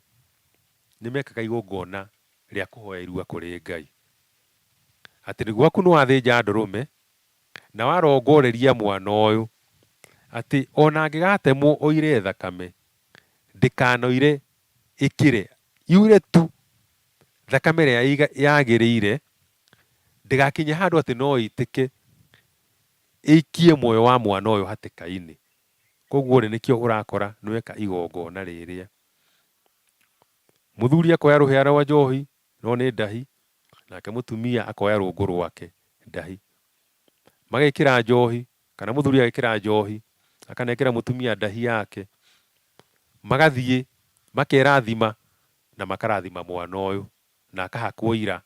nĩ mekaga igongona rĩa kũhoya irua kũrĩ Ngai. Atĩ nĩ gwaku nĩ wathĩnja ndũrũme na warongoreria mwana ũyũ atĩ ona angĩgatemwo oire thakame ndĩkanoire ĩkĩre, yure tu thakame ĩrĩa yagĩrĩire, ndĩgakinye handũ atĩ no ĩitĩke ĩikie muoyo wa mwana ũyũ hatĩka-inĩ. Koguo rĩ nĩkĩo ũrakora nĩweka igongona rĩrĩa. Mũthuri akoya rũhĩa rwa njohi no nĩ ndahi, nake mũtumia akoya rũngũ rwake ndahi. Magekĩra njohi kana mũthuri agekĩra njohi akanekĩra mũtumia ndahi yake, magathiĩ makerathima na makarathima mwana ũyũ na akahakwo ira.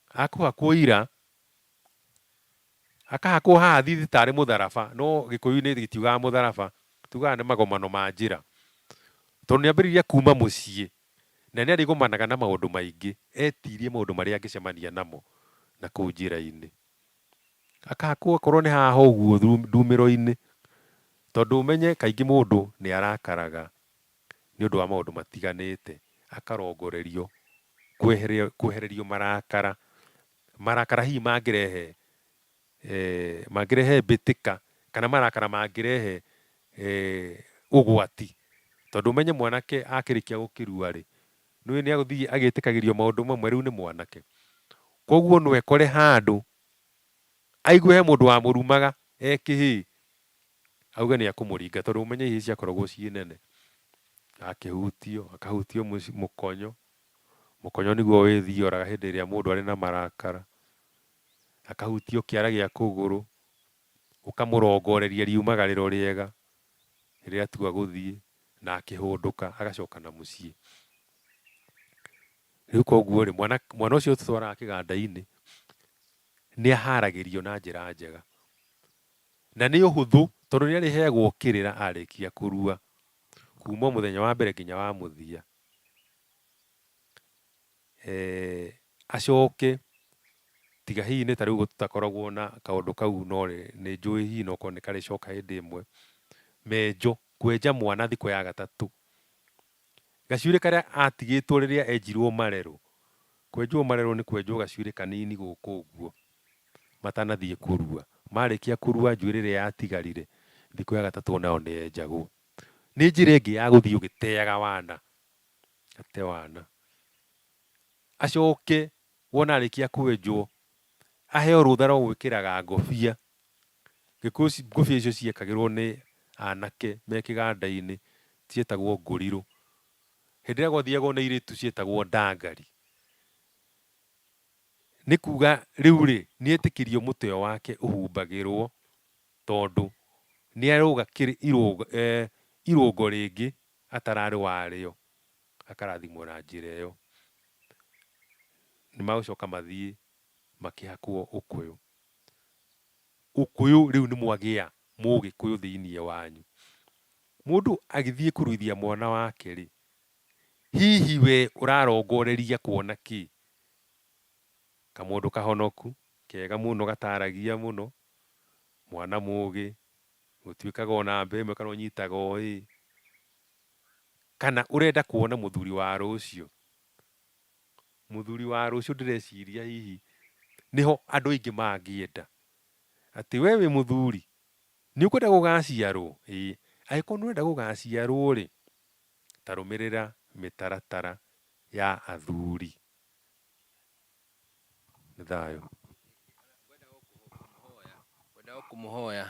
Akũhakwo ira akahakwo haha thibitarĩ mũtharaba, no gĩkũyũ-inĩ gĩtiugaga mũtharaba, tugaga nĩ magomano ma njĩra. Tondũ nĩ ambĩrĩria kuma mũciĩ na nĩ arĩgomanaga na maũndũ maingĩ, etirie maũndũ marĩa angĩcemania namo na kũu njĩra-inĩ. Akahakwo okorwo nĩ haha ũguo ndumĩro-inĩ, tondũ ũmenye kaingĩ mũndũ nĩ arakaraga nĩ ũndũ wa maũndũ matiganĩte, akarongorerio kwehererio marakara. Marakara hihi mangĩrehe mbĩtĩka kana marakara mangĩrehe ũgwati. Tondũ ũmenye mwanake akĩrĩkia gũkĩrua rĩ, nĩ agũthiĩ agĩtĩkagĩrio maũndũ mamwe, rĩu nĩ mwanake. Koguo no ekore handũ aigue he mũndũ wamũrumaga ekĩhĩ, auge nĩ akũmũringa, tondũ ũmenye ici ciakoragwo ciĩ nene. Akahutio mũkonyo, mũkonyo nĩguo wĩthioraga hĩndĩ ĩrĩa mũndũ arĩ na marakara. Akahutio kĩara gĩa kũgũrũ, ũkamũrongoreria riumagarĩro rĩega rĩrĩa atua gũthiĩ, na akĩhũndũka agacoka na mũciĩ. Rĩu koguo rĩ mwana ũcio tũtwaraga kĩganda-inĩ nĩ aharagĩrio na njĩra njega, na nĩ ũhũthũ tondũ nĩ arĩheagwo kĩrĩra arĩkia kũrua kuma mũthenya wa mbere nginya wa mũthia. Acoke tiga hihi nĩ ta rĩu tũtakoragwo na kaũndũ kau, no nĩ njũĩ hihi no korwo nĩ karĩcoka hĩndĩ ĩmwe. Menjo, kwenja mwana thikũ ya gatatũ, gacuĩrĩ karĩa atigĩtwo rĩrĩa enjirwo marero. Kwenjwo marero nĩ kwenjwo gacuĩrĩ kanini gũkũ ũguo matanathiĩ kũrua. Marĩkia kũrua njuĩrĩ ĩrĩa yatigarire thikũ ya gatatũ nayo nĩ yenjagwo. Nĩ njĩra ĩngĩ ya gũthiĩ ũgĩteaga wana, gate wana. Acoke wona arĩkia kwenjwo aheo rũtha rwa gwĩkĩraga ngũbia. Ngũbia icio ciekagĩrwo nĩ anake me kĩganda-inĩ, ciĩtagwo ngũrirũ. Hĩndĩ ĩrĩa gwathiagwo nĩ airĩtu ciĩtagwo ndangari. Nĩ kuga rĩu rĩ nĩ etĩkĩrio mũtwe wake ũhumbagĩrwo, tondũ nĩ arauga irũngo rĩngĩ atararĩ warĩo, akarathimwo na njĩra ĩyo. Nĩ magũcoka mathiĩ makĩhakwo ũkũyũ. Ũkũyũ rĩu nĩ mwagĩa mũgĩkũyũ thĩinĩ wanyu. Mũndũ agĩthiĩ kũruithia mwana wake rĩ, hihi we ũrarongoreria kuona kĩ? Kamũndũ kahonoku, kega mũno, gataragia mũno, mwana mũgĩ, gũtuĩkaga ona mbe ĩmwe kana ũnyitaga oĩ, kana ũrenda kuona mũthuri wa rũciũ? Mũthuri wa rũciũ ndĩreciria hihi nĩho andũ aingĩ mangĩenda. Atĩ we wĩ mũthuri, nĩ ũkwenda gũgaciarwo? Ĩĩ, angĩkorwo nĩ ũrenda gũgaciarwo rĩ, ta rũmĩrĩra mĩtaratara ya athuri. Nĩ thayũ. Kwenda kũmũhoya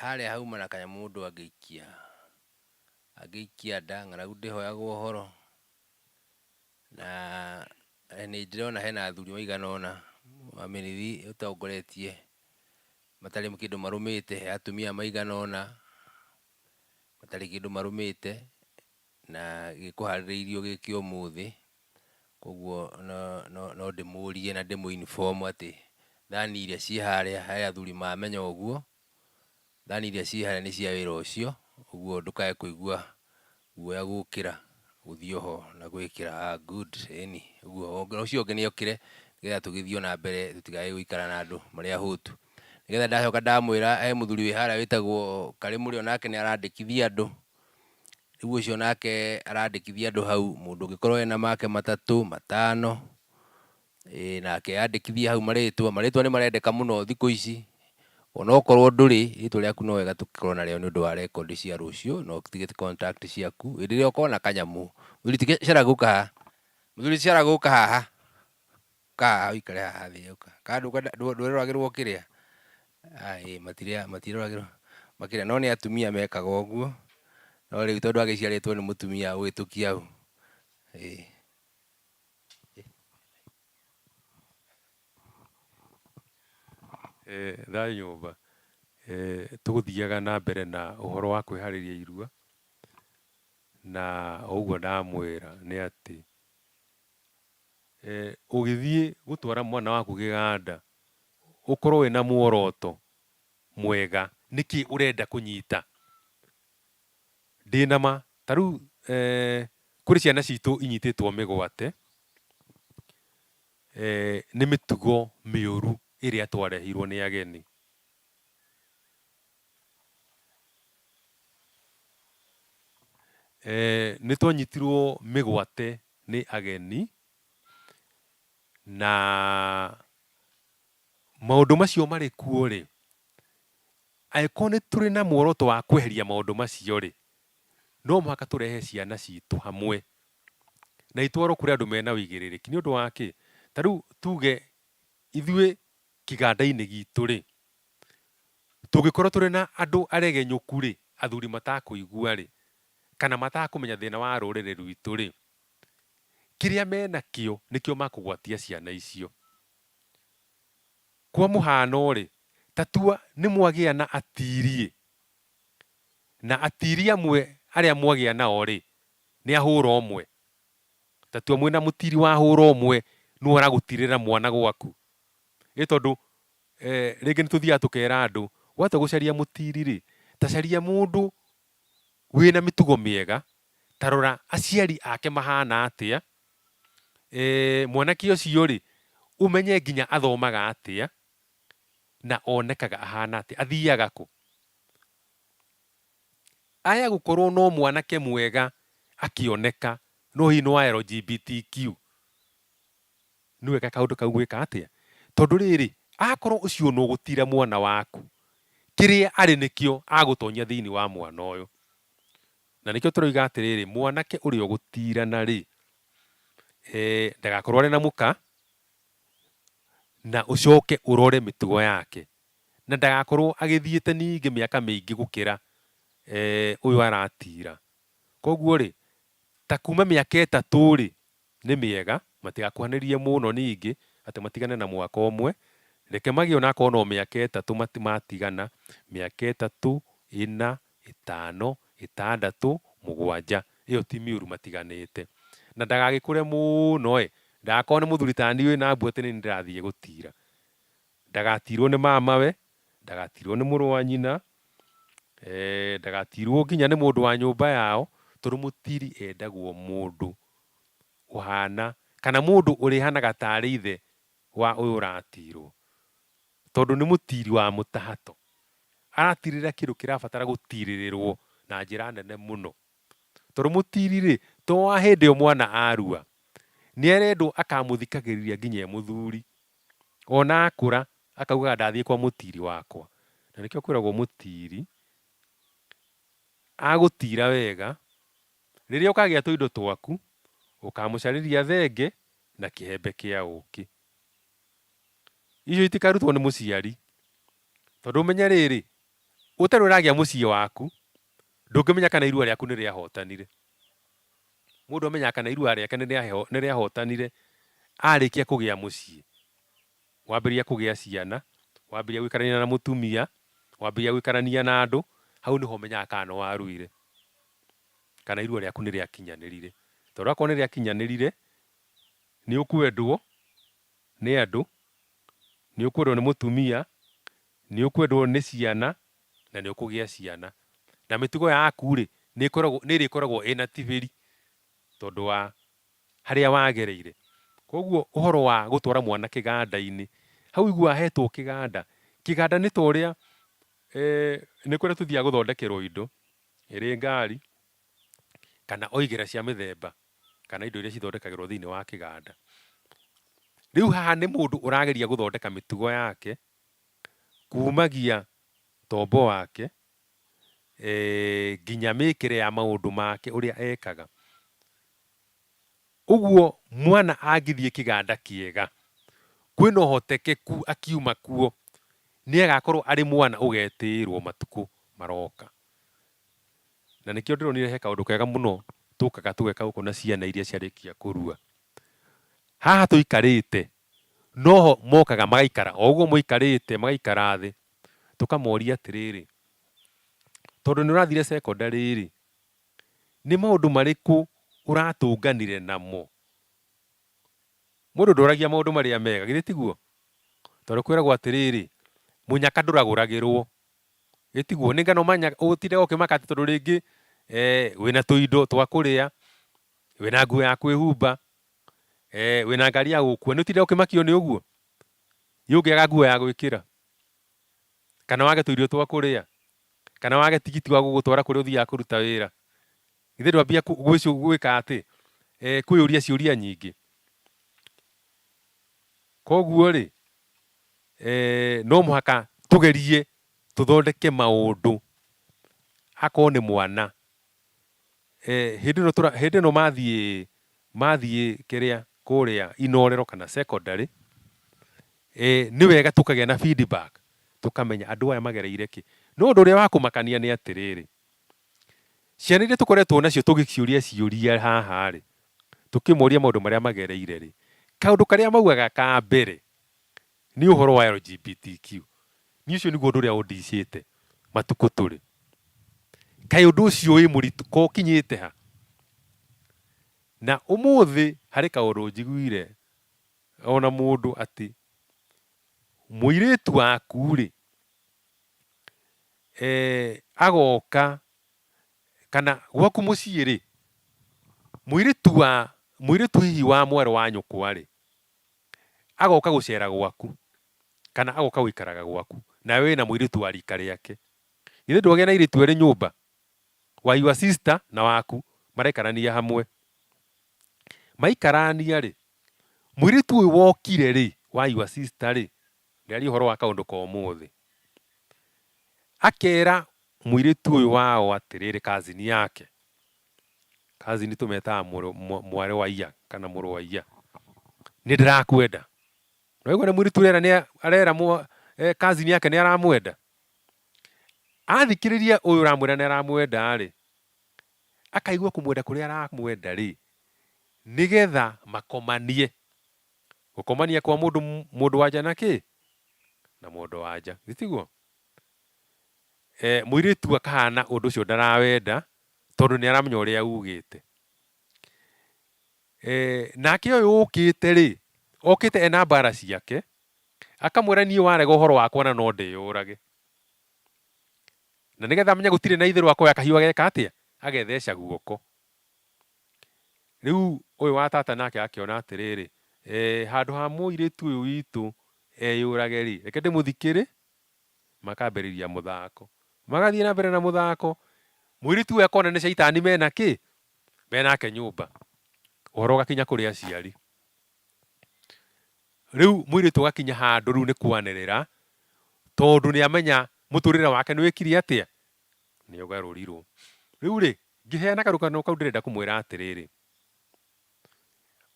harĩa hauma na kanyamũ mũndũ angĩikia nda, ng'aragu ndĩhoyagwo ũhoro, na nĩ ndĩrona hena athuri maigana ũna Aminithi ũtongoretie matarĩ kĩndũ marũmĩte, atumia maigana ũna matarĩ kĩndũ marũmĩte, na gĩkũharĩrĩirio gĩkĩ ũmũthĩ. Koguo no ndĩmũrie na ndĩmũ inform atĩ thani iria ciĩ harĩa, he athuri mamenya ũguo, thani iria ciĩ harĩa nĩ cia wĩra ũcio. Ũguo ndũkae kũigua guoya gũkĩra gũthiĩ ho na gwĩkĩra good ĩni. Ũguo ũcio ũngĩ nĩ okĩre nĩgetha tũgĩthiĩ na mbere, tũtikae gũikara na andũ marĩ ahũtu. Nĩgetha ndacoka ndamwĩra he mũthuri wĩ harĩa wĩtagwo Karĩmũrĩ, onake nĩ arandĩkithia andũ. Rĩu ũcio nake arandĩkithia andũ hau, mũndũ ũngĩkorwo ena make 3, 5, nake yandĩkithia hau marĩtwa nĩ marendeka mũno thikũ ici. Onokorwo ndũrĩ, rĩtwa rĩaku no wega tũkorwo narĩo nĩ ũndũ wa rekondi cia rũciũ, no tũtige contact ciaku hĩndĩ ĩrĩa ũkorwo na kanyamũ. Mũthuri tigĩcara gũka haha, mũthuri tigĩcara gũka haha, ũka haha ũikare haha thĩ, ũka. Kana ndwĩroragĩrwo kĩrĩa? Matiroragĩrwo makĩrĩa, no nĩ atumia mekaga ũguo, no rĩu tondũ agĩciarĩtwo nĩ mũtumia ũhĩtũkia hau. Thayũ nyũmba. Tũgũthiaga na mbere na ũhoro wa kwĩharĩria irua, na ũguo ndamwĩra nĩ atĩ ũgĩthiĩ gũtwara mwana waku kĩganda, ũkorwo wĩna muoroto mwega, nĩkĩ ũrenda kũnyita. Ndĩnama, ta rĩu kũrĩ ciana citũ inyitĩtwo mĩgwate nĩ mĩtugo mĩũru ĩrĩa twarehirwo nĩ ageni. Nĩ twanyitirwo mĩgwate nĩ ageni, na maũndũ macio marĩ kuo rĩ, angĩkorwo nĩ tũrĩ na muoroto wa kweheria maũndũ macio rĩ, no mũhaka tũrehe ciana citũ hamwe na itwarwo kũrĩ andũ mena ũigĩrĩrĩki. Nĩ ũndũ wa kĩ? Ta rĩu tuge ithuĩ kĩganda-inĩ gitũ rĩ, tũngĩkorwo tũrĩ na andũ aregenyũku rĩ, athuri matakũigua rĩ, kana matakũmenya thĩna wa rũrĩrĩ rwitũ rĩ, kĩrĩa menakĩo nĩkĩo makũgwatia ciana icio. Kwa mũhano rĩ, tatua nĩ mwagĩa na atiri, na atiri amwe arĩa mwagĩa nao rĩ, nĩ ahũra ũmwe. Tatua mwĩna mũtiri wa hũra ũmwe nĩwe ũragũtirĩra mwana gwaku. Ĩ tondũ rĩngĩ nĩ tũthiaga tũkera andũ, watua gũcaria mũtiri rĩ, ta caria mũndũ wĩna mĩtugo mĩega, ta rora aciari ake mahana atĩa, mwanake ũcio rĩ, ũmenye nginya athomaga atĩa, na onekaga ahana atĩa, athiaga kũ. Aya gũkorwo no mwanake mwega akĩoneka, no hihi nĩ wa LGBTQ, nĩweka kaũndũ kau gwĩka atĩa? Tondũ rĩrĩ, akorwo ũcio nĩ ũgũtira mwana waku, kĩrĩa arĩ nĩkĩo agũtonyia thĩinĩ wa mwana ũyũ. Na nĩkĩo tũroiga atĩrĩrĩ, mwanake ũrĩa ũgũtirana rĩ, ndagakorwo arĩ na mũka, na ũcoke ũrore mĩtugo yake, na ndagakorwo agĩthiĩte ningĩ mĩaka mĩingĩ gũkĩra ũyũ aratira. Koguo rĩ, ta kuma mĩaka 3 rĩ, nĩ mĩega, matigakuhanĩrĩrie mũno ningĩ atĩ matigane na mwaka ũmwe. Reke magĩe onakorwo no mĩaka 3 matigana, mĩaka 3, 4, 5, 6, 7, ĩyo ti mĩũru matiganĩte. Na ndagagĩkũre mũno ndakone muthuri tani we na mbuate ni ndirathie gutira, ndagatirwo ni mamawe, ndagatirwo ni muru wa nyina, ndagatirwo nginya ni mundu wa nyumba yao, tondu mutiri endagwo mundu uhana kana mundu urihanaga tari ithe wa uyu uratirwo, tondu ni mutiri wa mutahato, aratirira kindu kirabatara gutiririrwo na njira nene muno, tondu mutiri ri to wa hindi o mwana arua ni arendwo akamuthikagiriria nginya muthuri, ona akura akauga ndathie kwa mutiri wakwa, na nikio kwiragwo mutiri agutira wega riria ukagia tuindo twaku ukamucariria thenge na kihembe kia uki. Icio itikarutwo ni muciari, tondu menya riri utari uragia mucii waku ndungimenya kana irua riaku ni riahotanire. Mundu amenya kana irua riake ni riahotanire arikia kugia mucii, wambiria kugia ciana, wambiria guikarania na mutumia, wambiria guikarania na andu, hau niho menyaga kana no waruire kana irua riaku ni riakinyanirire. Tondu akorwo ni riakinyanirire ni ukwendwo ni andu, ni ukwendwo ni mutumia, ni ukwendwo ni ciana na ni ukugia ciana, na mitugo yaku ri ni irikoragwo ina tibiri tondu wa haria wagereire. Koguo uhoro wa gutwara mwana kiganda-ini, hau igua hetwo kiganda, kiganda ni ta uria ni kuria tuthiaga guthondekerwo indo, iri ngari kana oigera cia mithemba kana indo iria cithondekagirwo thiini wa kiganda. Riu haha ni mundu urageria guthondeka mitugo yake kumagia tombo wake nginya mikire ya maundu make uria ekaga. Uguo mwana angithie kiganda kiega, kwina uhotekeku akiuma kuo ni agakorwo ari mwana ugetirwo matuku maroka. Na nikio ndironire he kaundu kega muno tukaga tugeka guko na ciana iria ciarikia kurua. Haha tuikarite noho mokaga magaikara oguo muikarite magaikara thi, tukamoria atiriri, tondu ni urathire secondary ri ni maundu mariku uratunganire namo. Mundu nduragia maundu maria mega githĩ tiguo? Tondu kwiragwo atiriri munyaka nduraguragirwo, gitiguo ninga no manya utire ukimaka tondu ringi wina tuindo twa kuria, wina nguo ya kwihumba, wina ngari ya gukua, ni utire ukimakio ni uguo yungiaga nguo ya gwikira, kana wage tuirio twa kuria, kana wage tigiti wa gugutwara kuria uthiaga kuruta wira. Githĩ ndwambia gwika ati kwiyuria ciuria nyingi. Koguo ri no muhaka tugerie tuthondeke maundu akorwo ni mwana hindi no mathie kiria kuria inorero kana secondary, ni wega tukagia na feedback tukamenya andu aya magereire ki. No undu uria wa kumakania ni atiriri, ciana iria tukoretwo nacio tugiciuria haha ri tukimoria maundu maria magereire ri, kaundu karia maugaga ka mbere ni uhoro wa LGBTQ. Ni ucio niguo undu uria undicite matuku turi. Kai undu ucio wi muritu ko kinyite ha. Na umuthi hari kaundu njiguire ona mundu ati muiritu waku ri agoka kana gwaku mucii ri muiritu hihi wa mwero wa nyukwa ri agoka gucera gwaku kana agoka guikaraga gwaku na we na muiritu wa rika riake. Githĩ ndwagia na iritu eri nyumba wa your sister na waku maraikarania hamwe, maikarania ri muiritu uyu wokire ri wa your sister ri ndari uhoro wa kaundu ka umuthi, akera muiritu uyu wao atiriri cousin yake, cousin tumetaga mwari wa iya kana muru wa iya, ni ndirakwenda. Noigwa ni muiritu arera cousin yake ni aramwenda. Athikiriria uyu uramwenda ni aramwenda ri akaigua kumwenda kuria aramwenda ri nigetha makomanie. Gukomania kwa mundu wanja na ki na mundu wanja, gitiguo muiritu akahana undu ucio ndarawenda tondu ni aramenya uria ugite. nake ũyũ ũkĩte rĩ, okĩte ena mbara ciake, akamwĩra niĩ warega ũhoro wakwa na no ndĩyũrage. Na nĩgetha amenye gũtirĩ na itherũ akoya kahiũ ageka atĩa, agetheca guoko. Rĩu ũyũ wa tata nake akĩona atĩrĩrĩ, handũ ha mũirĩtu ũyũ witũ eyũrage rĩ, reke ndĩmũthikĩre. Makambĩrĩria mũthako, magathiĩ na mbere na mũthako. Mũirĩtu ũyũ akona nĩ caitani mena kĩ, menake nyũmba. Ũhoro ũgakinya kũrĩ aciari. Rĩu mũirĩtu agakinya handũ rĩu nĩ kwanĩrĩra, tondũ nĩ amenya mũtũrĩre wake nĩ wĩkire atĩa, nĩ ũgarũrirwo. Rĩu rĩ, ngĩheana karũgano kau ndĩrenda kũmwĩra atĩrĩrĩ,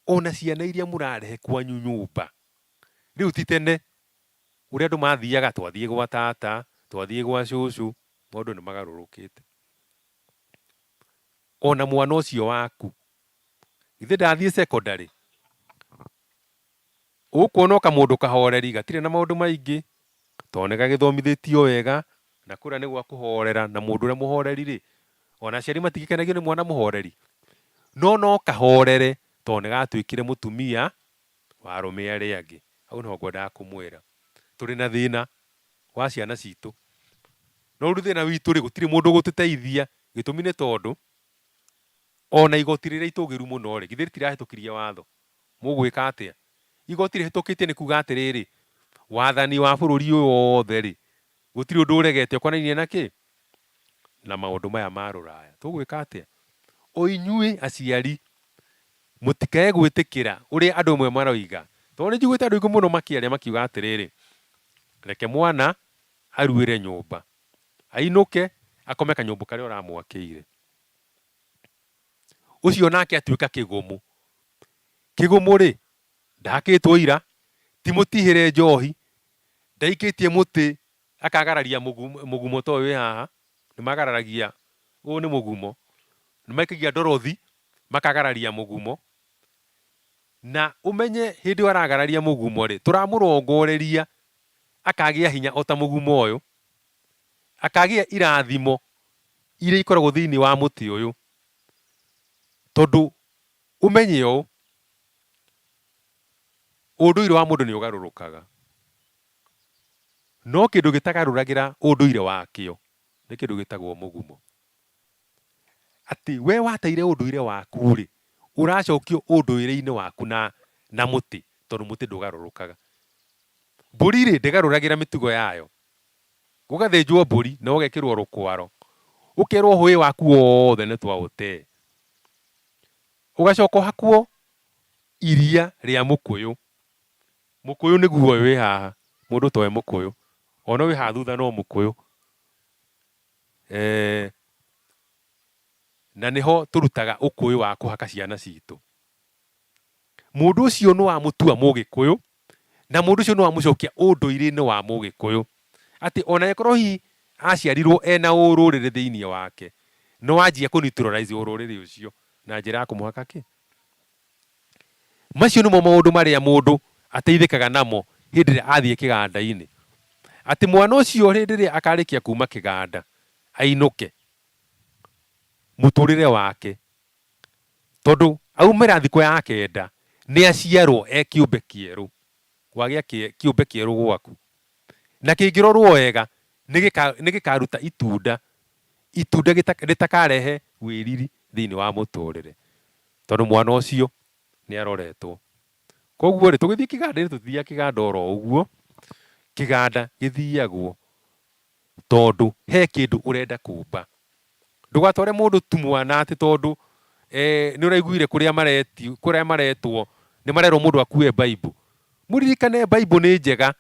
ona ciana iria mũrarehe kwanyu nyũmba, rĩu ti tene ũrĩa andũ mathiaga, twathiĩ gwa tata, twathiĩ gwa cũcũ, maũndũ nĩ magarũrũkĩte. Ona mwana ũcio waku, githĩ ndathiĩ secondary, ũkuona kamũndũ kahoreri, gatirĩ na maũndũ maingĩ, tondũ nĩ gagĩthomithĩtio wega, na kũrĩa nĩ gwa kũhorera, na mũndũ ũrĩa mũhoreri rĩ, ona aciari matigĩkenagio nĩ mwana mũhoreri, no kahorere, tondũ nĩ gatuĩkire mũtumia wa arũme arĩa angĩ. Hau nĩho ngwendaga kũmwĩra, tũrĩ na thĩna wa ciana citũ. No rĩu thĩna witũ rĩ, gũtirĩ mũndũ gũtũteithia, gĩtũmi nĩ tondũ ona igoti rĩrĩa itũgĩru mũno rĩ, githĩ rĩtirahĩtũkirie watho, mũgwĩka atĩa? Igoti rĩhĩtũkĩtie nĩ kuga atĩrĩrĩ, wathani wa bũrũri ũyũ wothe rĩ, gũtirĩ ũndũ ũregete ũkonainie na kĩ, na maũndũ maya ma rũraya. Tũgwĩka atĩa? O inyuĩ aciari, mũtikae gwĩtĩkĩra ũrĩa andũ amwe maroiga, tondũ nĩ njiguĩte andũ aingĩ mũno makĩaria makiuga atĩrĩrĩ, reke mwana aruĩre nyũmba, ainũke akome kanyũmba karĩa ũramwakĩire. Ũcio nake atuĩka kĩgumu. Kĩgumu rĩ, ndakĩtwo ira, ti mũtihĩre njohi, ndaikĩtie mũtĩ akagararia mũgumo to wĩ haha, nĩ magararagia, ũũ nĩ mũgumo, nĩ maikagia ndorothi makagararia mũgumo. Na ũmenye hĩndĩ ĩyo aragararia mũgumo rĩ, tũramũrongoreria akagĩa hinya o ta mũgumo ũyũ, akagĩa irathimo iria ikoragwo thĩinĩ wa mũtĩ ũyũ. Tondũ ũmenye ũũ, ũndũire wa mũndũ nĩ ũgarũrũkaga, no kĩndũ gĩtagarũragĩra ũndũire wakĩo nĩ kĩndũ gĩtagwo mũgumo. Atĩ we wateire ũndũire waku rĩ, ũracokio ũndũire-inĩ waku na mũtĩ, tondũ mũtĩ ndũgarũrũkaga. Mbũri rĩ, ndĩgarũragĩra mĩtugo yayo. Gũgathĩnjwo mbũri na ũgekĩrwo rũkwaro, ũkerwo hũĩ waku wothe nĩ twaũtee, ũgacoka ũhakwo iria rĩa mũkũyũ. Mũkũyũ nĩguo wĩ haha, mũndũ toĩ mũkũyũ, ona wĩ haha thutha no mũkũyũ. Na nĩho tũrutaga ũkũyũ wa kũhaka ciana citũ. Mũndũ ũcio nĩ wamũtua Mũgĩkũyũ, na mũndũ ũcio nĩ wamũcokia ũndũire-inĩ wa Mũgĩkũyũ. Atĩ ona ĩkorwo hihi aciarirwo ena ũrũrĩrĩ thĩinĩ wake, no wanjia kũ neutralize ũrũrĩrĩ ũcio na njĩra ya kũmũhaka kĩ. Macio nĩmo maũndũ marĩa mũndũ ateithĩkaga namo hĩndĩ ĩrĩa athiĩ kĩganda-inĩ. Atĩ mwana ũcio hĩndĩ ĩrĩa akarĩkia kuma kĩganda, ainũke mũtũrĩre wake, tondũ aumĩra thikũ ya kenda nĩ aciarwo e kĩũmbe kĩerũ, wagĩa kĩũmbe kĩerũ gwaku. Na kĩngĩrorwo wega nĩ gĩkaruta itunda rĩtakarehe wĩriri thĩinĩ wa mũtũrĩre, tondũ mwana ũcio nĩ aroretwo. Koguo rĩ, tũgĩthiĩ kĩganda-inĩ tũtithiaga kĩganda oro ũguo, kĩganda gĩthiagwo tondũ he kĩndũ ũrenda kũmba. Ndũgatware mũndũ tu mwana atĩ tondũ nĩ ũraiguire kũrĩa maretwo nĩ marerwo mũndũ akue Bible. Mũririkane Bible nĩ njega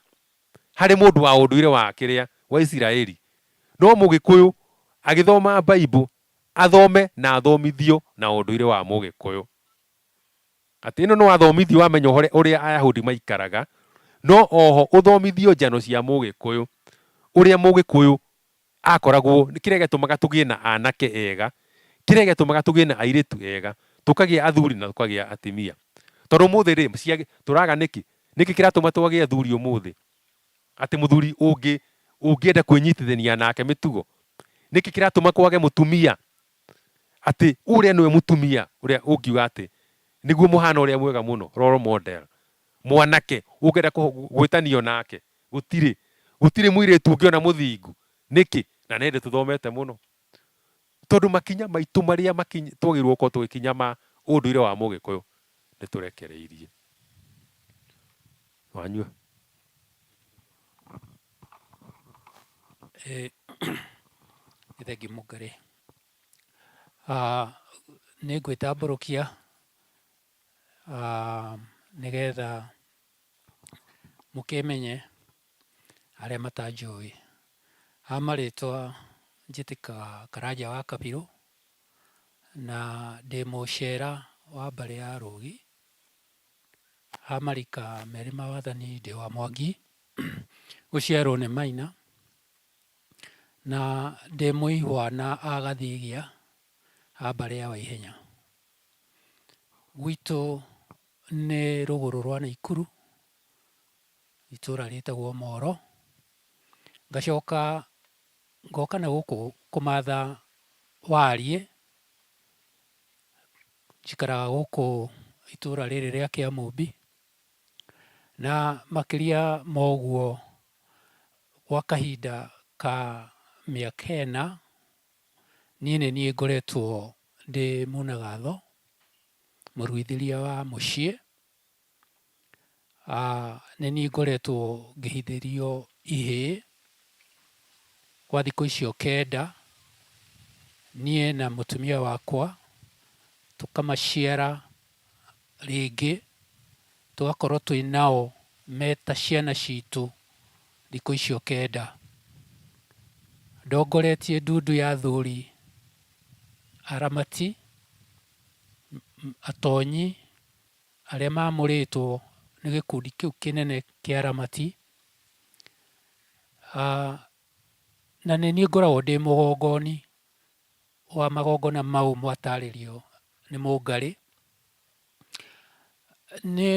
harĩ mũndũ wa ũndũire wa kĩrĩa wa Isiraeli. No Mũgĩkũyũ agĩthoma Bible athome na athomithio na ũndũire wa Mũgĩkũyũ. Atĩ ĩno no athomithio amenya ũrĩa Ayahudi maikaraga, no oho ũthomithio njano cia Mũgĩkũyũ, ũrĩa Mũgĩkũyũ akoragwo, kĩrĩa gĩatũmaga tũgĩe na anake ega, kĩrĩa gĩatũmaga tũgĩe na airĩtu ega, tũkagĩa athuri na tũkagĩa atumia. Tondũ ũmũthĩ rĩ, tũraga nĩkĩ kĩratũma twagĩa athuri ũmũthĩ? Atĩ mũthuri ũngĩenda kwĩnyitithania nake mĩtugo, nĩkĩ kĩratũma kwage mũtumia? Atĩ ũrĩa nĩwe mũtumia ũrĩa ũngiuga atĩ niguo muhana uria mwega muno role model mwanake ukenda gwitanio nake gutiri muiritu ungiona muthingu niki na nende tuthomete muno tondu makinya maitu maria twagirwo ko tugikinya ma unduire wa Mugikuyu ni turekereirie wanyua Thengi Mungari nĩ ngwĩtambũrũkia nĩgetha mũkĩmenye arĩa matanjũĩ. Marĩtwa njĩtĩkaga Karanja wa Kabirũ na ndĩ mũcera wa mbarĩ ya Rũgi. Marika merĩ ma wathani ndĩ wa Mwangi gũciarwo nĩ Maina na ndĩ mũihwa na Agathigia a mbarĩ ya Waihenya. Gwitũ nĩ rũgũrũ rwa Naikuru, itũra rĩtagwo Moro. Ngacoka ngoka na gũkũ kũmatha Wariĩ, njikaraga gũkũ itũra rĩrĩ rĩa Kĩamũmbi, na makĩria ma ũguo gwa kahinda ka mĩaka ĩna niĩ nĩ niĩ ngoretwo ndĩ mũnagatho, mũruithĩria wa mũciĩ. Nĩ niĩ ngoretwo ngĩhithĩrio ihĩĩ kwa thikũ icio 9, niĩ na mũtumia wakwa tũkamaciara rĩngĩ, tũgakorwo twĩ nao meta ciana citũ thikũ icio 9. Ndongoretie ndundu ya athuri aramati, atonyi arĩa mamũrĩtwo nĩ gĩkundi kĩu kĩnene kĩa aramati, na nĩ niĩ ngoragwo ndĩ mũgongoni wa magongona mau mwatarĩrio nĩ Mũngarĩ. Nĩ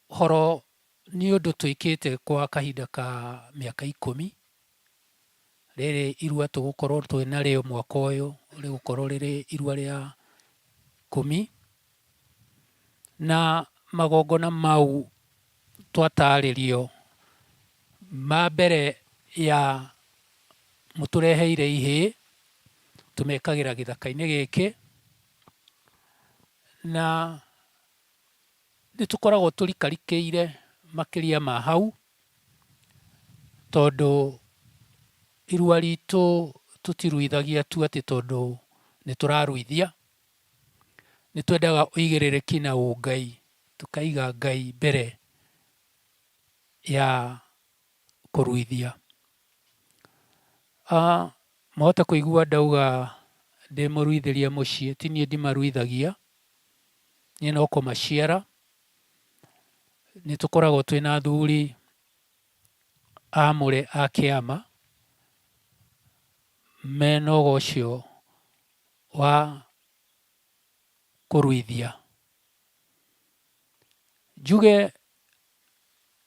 horo nĩ ũndũ twĩkĩte kwa kahinda ka mĩaka 10. Rĩrĩ irua tũgũkorwo twĩ narĩo mwaka ũyũ rĩgũkorwo rĩrĩ irua rĩa 10, na magongona mau twatarĩrio ma mbere ya mũtũreheire ihĩĩ tũmekagĩra gĩthaka-inĩ gĩkĩ, na nĩ tũkoragwo tũrikarikĩire makĩria ma hau, tondũ irua ritũ tũtiruithagia tu atĩ tondũ nĩ tũraruithia. Nĩ twendaga ũigĩrĩrĩki na ũngai, tũkaiga Ngai mbere ya kũruithia. Mwahota kũigua ndauga ndĩ mũruithĩria mũciĩ, ti niĩ ndimaruithagia, niĩ no kũmaciara. Nĩ tũkoragwo twĩna athuri amũre a kĩama mena ũgocio wa kũruithia. Njuge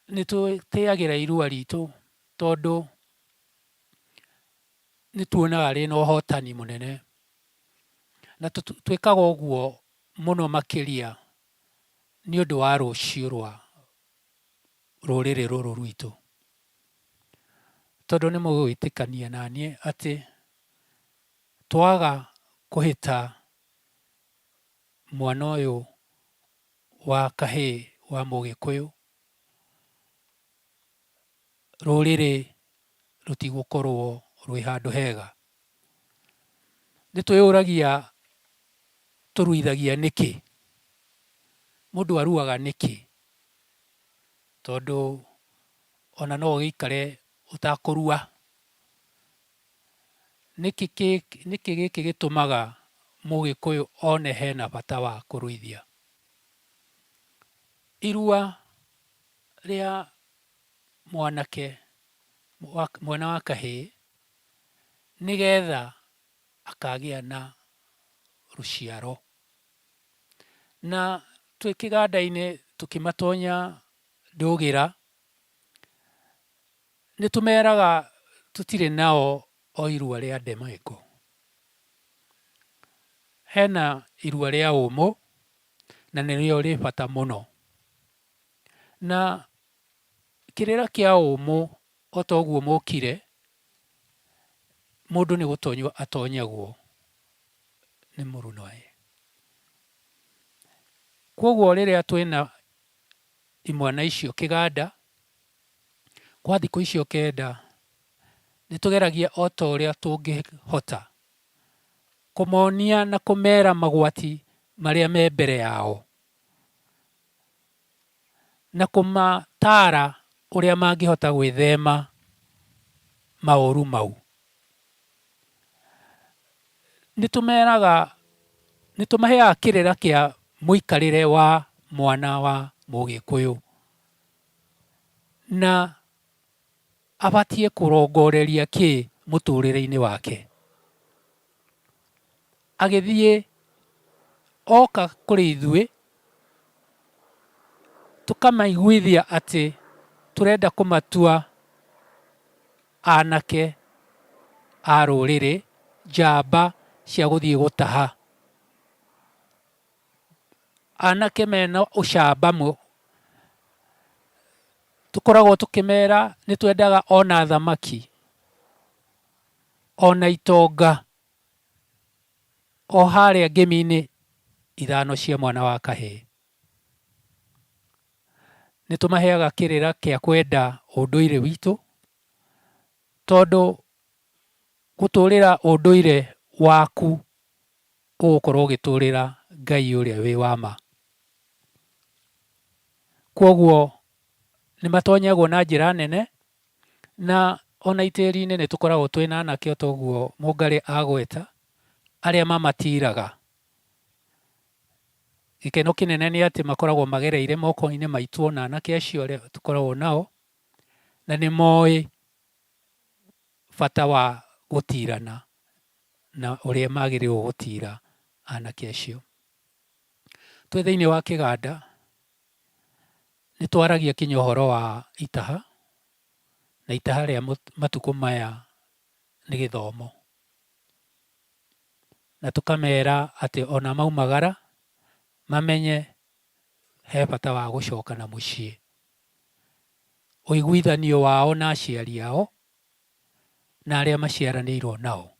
nĩ twĩtĩagĩra irua ritũ tondũ nĩ tuonaga rĩna ũhotani mũnene, na twĩkaga ũguo mũno makĩria nĩ ũndũ wa rũciũ rwa rũrĩrĩ rũrũ rwitũ. Tondũ nĩ mũgwĩtĩkania na niĩ atĩ twaga kũhĩta mwana ũyũ wa kahĩĩ wa Mũgĩkũyũ, rũrĩrĩ rũtigũkorwo rwĩ handũ hega. Nĩ twĩyũragia tũruithagia nĩkĩ? Mũndũ aruaga nĩkĩ? Tondũ ona no ũgĩikare ũtakũrua. Nĩkĩ gĩkĩ gĩtũmaga Mũgĩkũyũ one hena bata wa kũruithia? Irua rĩa mwanake, mwana wa kahĩĩ, nĩgetha akagĩa na rũciaro. Na twĩ kĩganda-inĩ tũkĩmatonya Ndũgĩra, nĩ tũmeraga tũtirĩ nao o irua rĩa ndemeko. Hena irua rĩa ũmũ, na nĩrĩo rĩ bata mũno. Na kĩrĩra kĩa ũmũ o ta ũguo mũkire, mũndũ nĩ gũtonywo atonyagwo nĩ mũrunae. Kwoguo rĩrĩa twĩna imwana icio kĩganda, kwa thikũ icio kenda, nĩ tũgeragia o ta ũrĩa tũngĩhota kũmonia na kũmera magwati marĩa me mbere yao, na kũmatara ũrĩa mangĩhota gwĩthema maũru mau. Nĩ tũmaheaga kĩrĩra kĩa mũikarĩre wa mwana wa Mũgĩkũyũ, na abatiĩ kũrongoreria kĩ mũtũrĩre-inĩ wake. Agĩthiĩ oka kũrĩ ithuĩ, tũkamaiguithia atĩ tũrenda kũmatua anake a rũrĩrĩ, njamba cia gũthiĩ gũtaha. Anake mena ũcamba tũkoragwo tũkĩmera nĩ twendaga ona thamaki, ona itonga, o harĩa ngĩmi-inĩ 5 cia mwana wa kahĩĩ. Nĩ tũmaheaga kĩrĩra kĩa kwenda ũndũire witũ, tondũ gũtũũrĩra ũndũire waku ũgũkorwo ũgĩtũũrĩra Ngai ũrĩa wĩ wa ma. Kwoguo nĩ matonyagwo na njĩra nene, na ona itĩri-inĩ nĩ tũkoragwo twĩna anake o ta ũguo Mũngarĩ agweta, arĩa mamatiraga. Gĩkeno kĩnene nĩ atĩ makoragwo magereire moko-inĩ maitũ ona anake acio arĩa tũkoragwo nao, na nĩ moĩ bata wa gũtirana na ũrĩa magĩrĩirwo gũtira anake acio. Twĩ thĩinĩ wa kĩganda, nĩ twaragia kinya ũhoro wa itaha, na itaha rĩa matukũ maya nĩ gĩthomo. Na tũkamera atĩ ona maumagara, mamenye he bata wa gũcoka na mũciĩ. Ũiguithanio wao na aciari ao na arĩa maciaranĩirwo nao.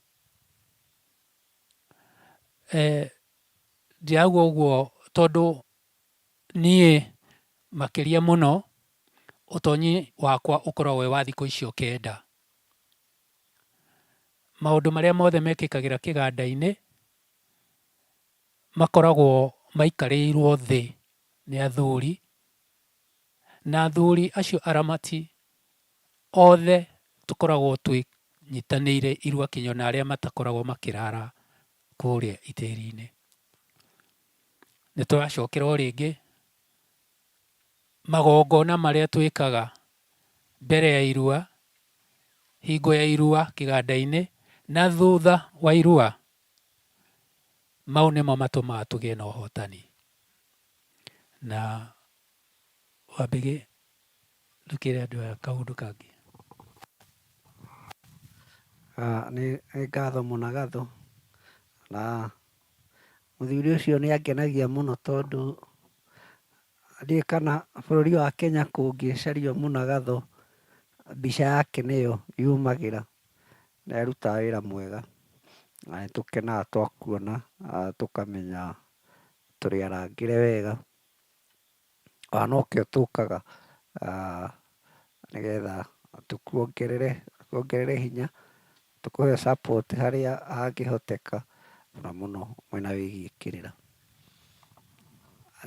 Ndirauga ũguo tondũ niĩ makĩria mũno ũtonyi wakwa ũkoragwo wĩ wa thikũ icio kenda. Maũndũ marĩa mothe mekĩkagĩra kĩganda-inĩ makoragwo maikarĩirwo thĩ nĩ athuri, na athuri acio aramati othe tũkoragwo twĩnyitanĩire irua kinya na arĩa matakoragwo makĩrara kũrĩa itĩri-inĩ. Nĩ tũracokera o rĩngĩ magongona marĩa twĩkaga mbere ya irua, hingo ya irua kĩganda-inĩ na thutha wa irua. Mau nĩmo matũmaga tũgĩe na ũhotani. Na wambĩge ndũkĩre andũ aya kaũndũ kangĩ. Nĩ ngatho Mũnagatho, na mũthuri ũcio nĩ angenagia mũno tondũ ndiũĩ kana bũrũri wa Kenya kũngĩcario Mũnagatho mbica yake nĩyo yumagĩra. Nĩ arutaga wĩra mwega na nĩ tũkenaga twakuona, tũkamenya tũrĩ arangĩre wega. Nokĩo tũkaga nĩgetha tũkuongerere hinya, tũkũhe support harĩa hangĩhoteka, na mũno mwena wĩgiĩ kĩrĩra.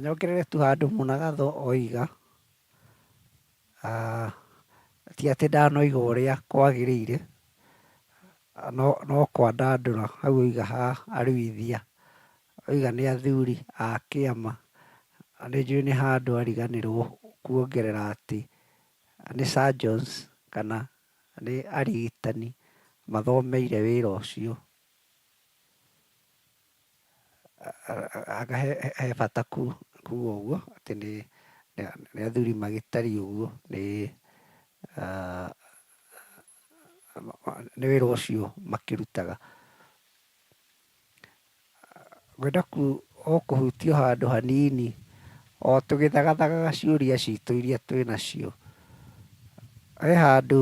Nyongerere tu handũ Mũnagatho oiga, ti atĩ ndanoiga ũrĩa kwagĩrĩire, no kwandandũra hau oiga ha aruithia, oiga nĩ athuri a kĩama. Nĩ njũĩ nĩ handũ ariganĩrwo kuongerera atĩ nĩ surgeons kana nĩ arigitani mathomeire wĩra ũcio. He bata kuga ũguo atĩ nĩ athuri magĩtari ũguo, nĩ wĩra ũcio makĩrutaga. Ngwenda ũkũhutio handũ hanini o tũgĩthagathagaga ciũria citũ iria twĩ nacio. He handũ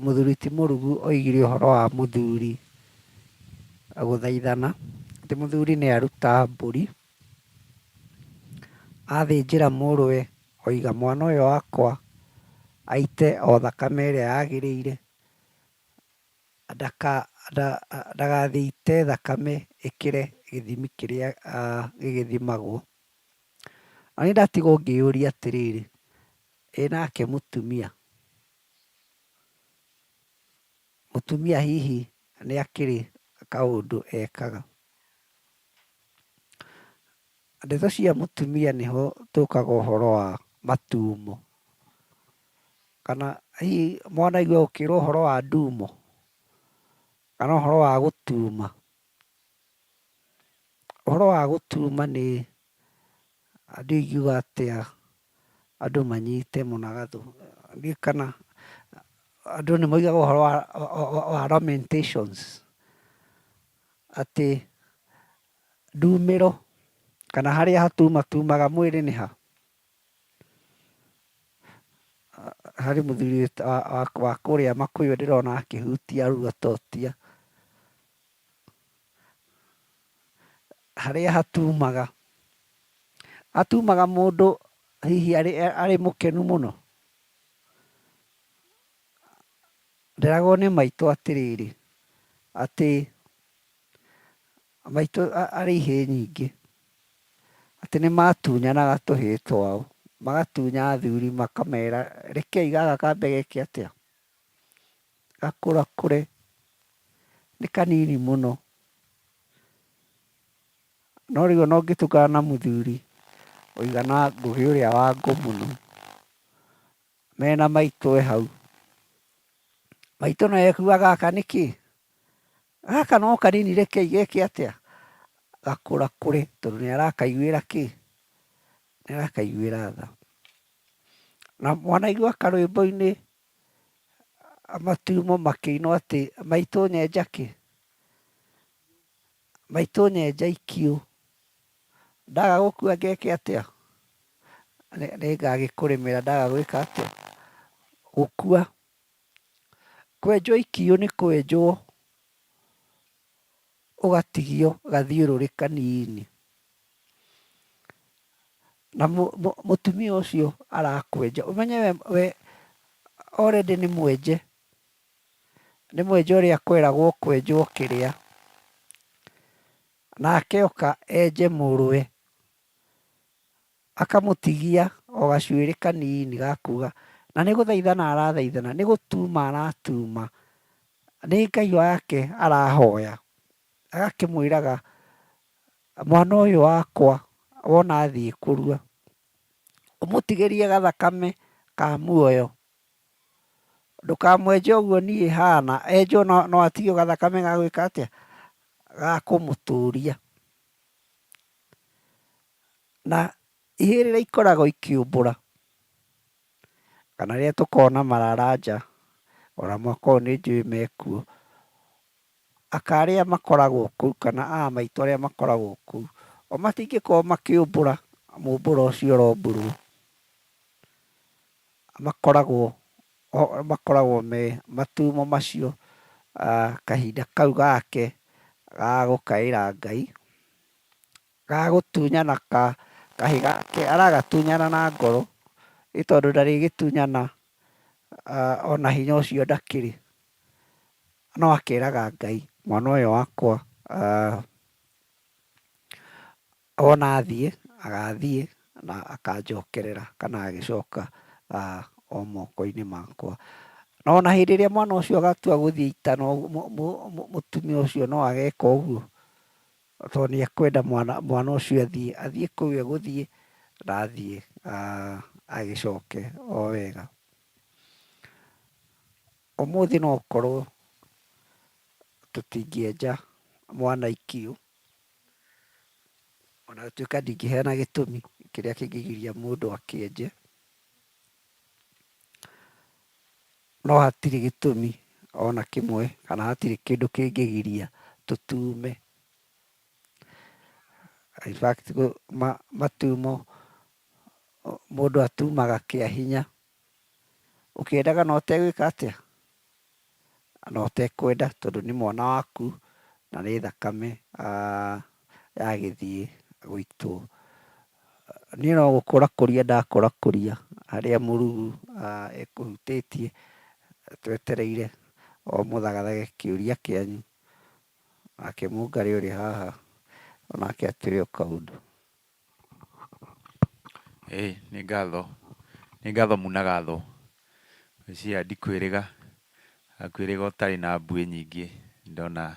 mũthuri ti Mũrugu oigire ũhoro wa mũthuri gũthaithana, atĩ mũthuri nĩ aruta mbũri, athĩnjĩra mũrũwe, oiga mwana ũyũ wakwa aite o thakame ĩrĩa yagĩrĩire, ndagathiĩ aite thakame ĩkĩre gĩthimi kĩrĩa gĩgĩthimagwo. Na niĩ ndatigwo ngĩyũria atĩrĩrĩ, nake mũtumia hihi nĩ akĩrĩ kaũndũ ekaga? Ndeto cia mũtumia nĩho tũkaga ũhoro wa matumo, kana hihi mwanaigua gũkĩrwo ũhoro wa ndumo, kana ũhoro wa gũtuma. Ũhoro wa gũtuma nĩ ndiũĩ ingiuga atĩa andũ manyite mũnagathũ, ndiũĩ kana andũ nĩ moigaga ũhoro wa lamentations, atĩ ndumĩro kana harĩa hatumatumaga mwĩrĩ nĩ ha? Harĩ mũthuri wa kũrĩa Makuyu ndĩrona akĩhutia rĩu atotia. Harĩa hatumaga mũndũ hihi arĩ mũkenu mũno. Nderagwo nĩ maitũ atĩrĩrĩ, atĩ maitũ arĩ ihĩĩ nyingĩ, atĩ nĩ matunyanaga tũhĩĩ twao, magatunya athuri makamera rekei gaka kambe geke atĩa, gakũrakũre, nĩ kanini mũno. No rĩu ona ũngĩtukana na mũthuri ũigana Ngũgĩ ũrĩa wa ngũ mũno, mena maitũ hau, maitũ no ekuga gaka nĩkĩ, gaka no kanini rekei geke atĩa, gakũrakũre, tondũ nĩ arakaiguĩra kĩ, nĩ arakaiguĩra tha. Na mwanaigua karwĩmbo-inĩ matumo makĩinwo atĩ maitũ nyenja kĩ, maitũ nyenja ikio, ndaga gũkua ngeke atĩa, nĩngagĩkũrĩmĩra ndaga gwĩka atĩa, gũkua. Kwenjwo ikio nĩ kwenjwo ũgatigio gathiũrũrĩ kanini. Na mũtumia ũcio arakwenja, ũmenye we already nĩ mwenje, nĩ mwenje ũrĩa kweragwo kwenjwo kĩrĩa, nake oka enje mũrũwe, akamũtigia o gacuĩrĩ kanini ga kuga, na nĩ gũthaithana arathaithana, nĩ gũtuma aratuma, nĩ Ngai wake arahoya, agakĩmwĩraga mwana ũyũ wakwa wona athiĩ kũrua, ũmũtigĩrie gathakame ka muoyo, ndũkamwenje ũguo niĩ hana, enjwo no atigio gathakame ga gwĩka atĩa, ga kũmũtũria. Na ihĩĩ rĩrĩa ikoragwo ikĩũmbũra, kana rĩrĩa tũkoragwo na mararanja, ona mwaka ũyũ nĩ njũĩ mekuo, aka arĩa makoragwo kũu kana maitũ arĩa makoragwo kũu, o matingĩkorwo makĩũmbũra mũmbũro ũcio ũrombũrwo, makoragwo me matumo macio, kahinda kau gake ga gũkaĩra Ngai, ga gũtunyana kahĩ gake, aragatunyana na ngoro, nĩ tondũ ndarĩgĩtunyana ona hinya ũcio ndakĩrĩ, no akeraga Ngai mwana ũyũ wakwa wona athiĩ, agathiĩ na akanjokerera kana agĩcoka o moko-inĩ makwa. Na ona hĩndĩ ĩrĩa mwana ũcio agatua gũthiĩ ita, mũtumia ũcio no ageka ũguo, tondũ nĩ ekwenda mwana ũcio athiĩ kũu egũthiĩ na athiĩ agĩcoke o wega. Ũmũthĩ no ũkorwo tũtingĩenja mwana ikio, ona gũtuĩka ndingĩheana gĩtũmi kĩrĩa kĩngĩgiria mũndũ akĩenje, no hatirĩ gĩtũmi ona kĩmwe kana hatirĩ kĩndũ kĩngĩgiria tũtume. in fact matumo mũndũ atumaga kĩa hinya ũkĩendaga na ũtegwĩka atĩa na ũtekwenda tondũ nĩ mwana waku na nĩ thakame yagĩthiĩ gũitwo. Niĩ no gũkũrakũria ndakũrakũria harĩa Mũrungu ekũhutĩtie twetereire o mũthagathage kĩũria kĩanyu, nake Mũngarĩ ũrĩ haha onake atwĩre o kaũndũ. Nĩ ngatho munagatho cia ndikwĩrĩga ũtarĩ na mbuĩ nyingĩ, ndona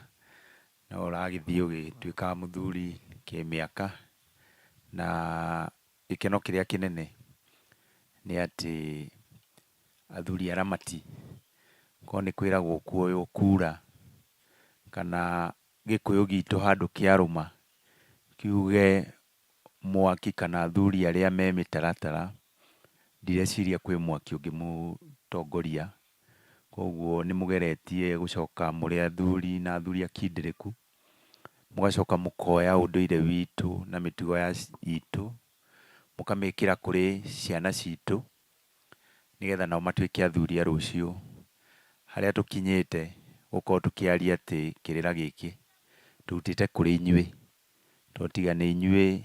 no ũragĩthiĩ ũgĩtuĩkaga mũthuri kĩmĩaka, na gĩkeno kĩrĩa kĩnene nĩ atĩ athuri aramati korwo nĩ kwĩragwo kuoywo kura kana Gĩkũyũ gitũ handũ kĩarũma kiuge mwaki kana athuri arĩa me mĩtaratara, ndireciria kwĩ mwaki ũngĩmũtongoria. Koguo nĩ mũgeretie gũcoka mũrĩ athuri na athuri akindĩrĩku, mũgacoka mũkoya ũndũire witũ na mĩtugo itũ mũkamĩkĩra kũrĩ ciana citũ, nĩgetha nao matuĩke athuri a rũciũ. Harĩa tũkinyĩte gũkorwo tũkĩaria atĩ kĩrĩra gĩkĩ tũrutĩte kũrĩ inyuĩ, tiga nĩ inyuĩ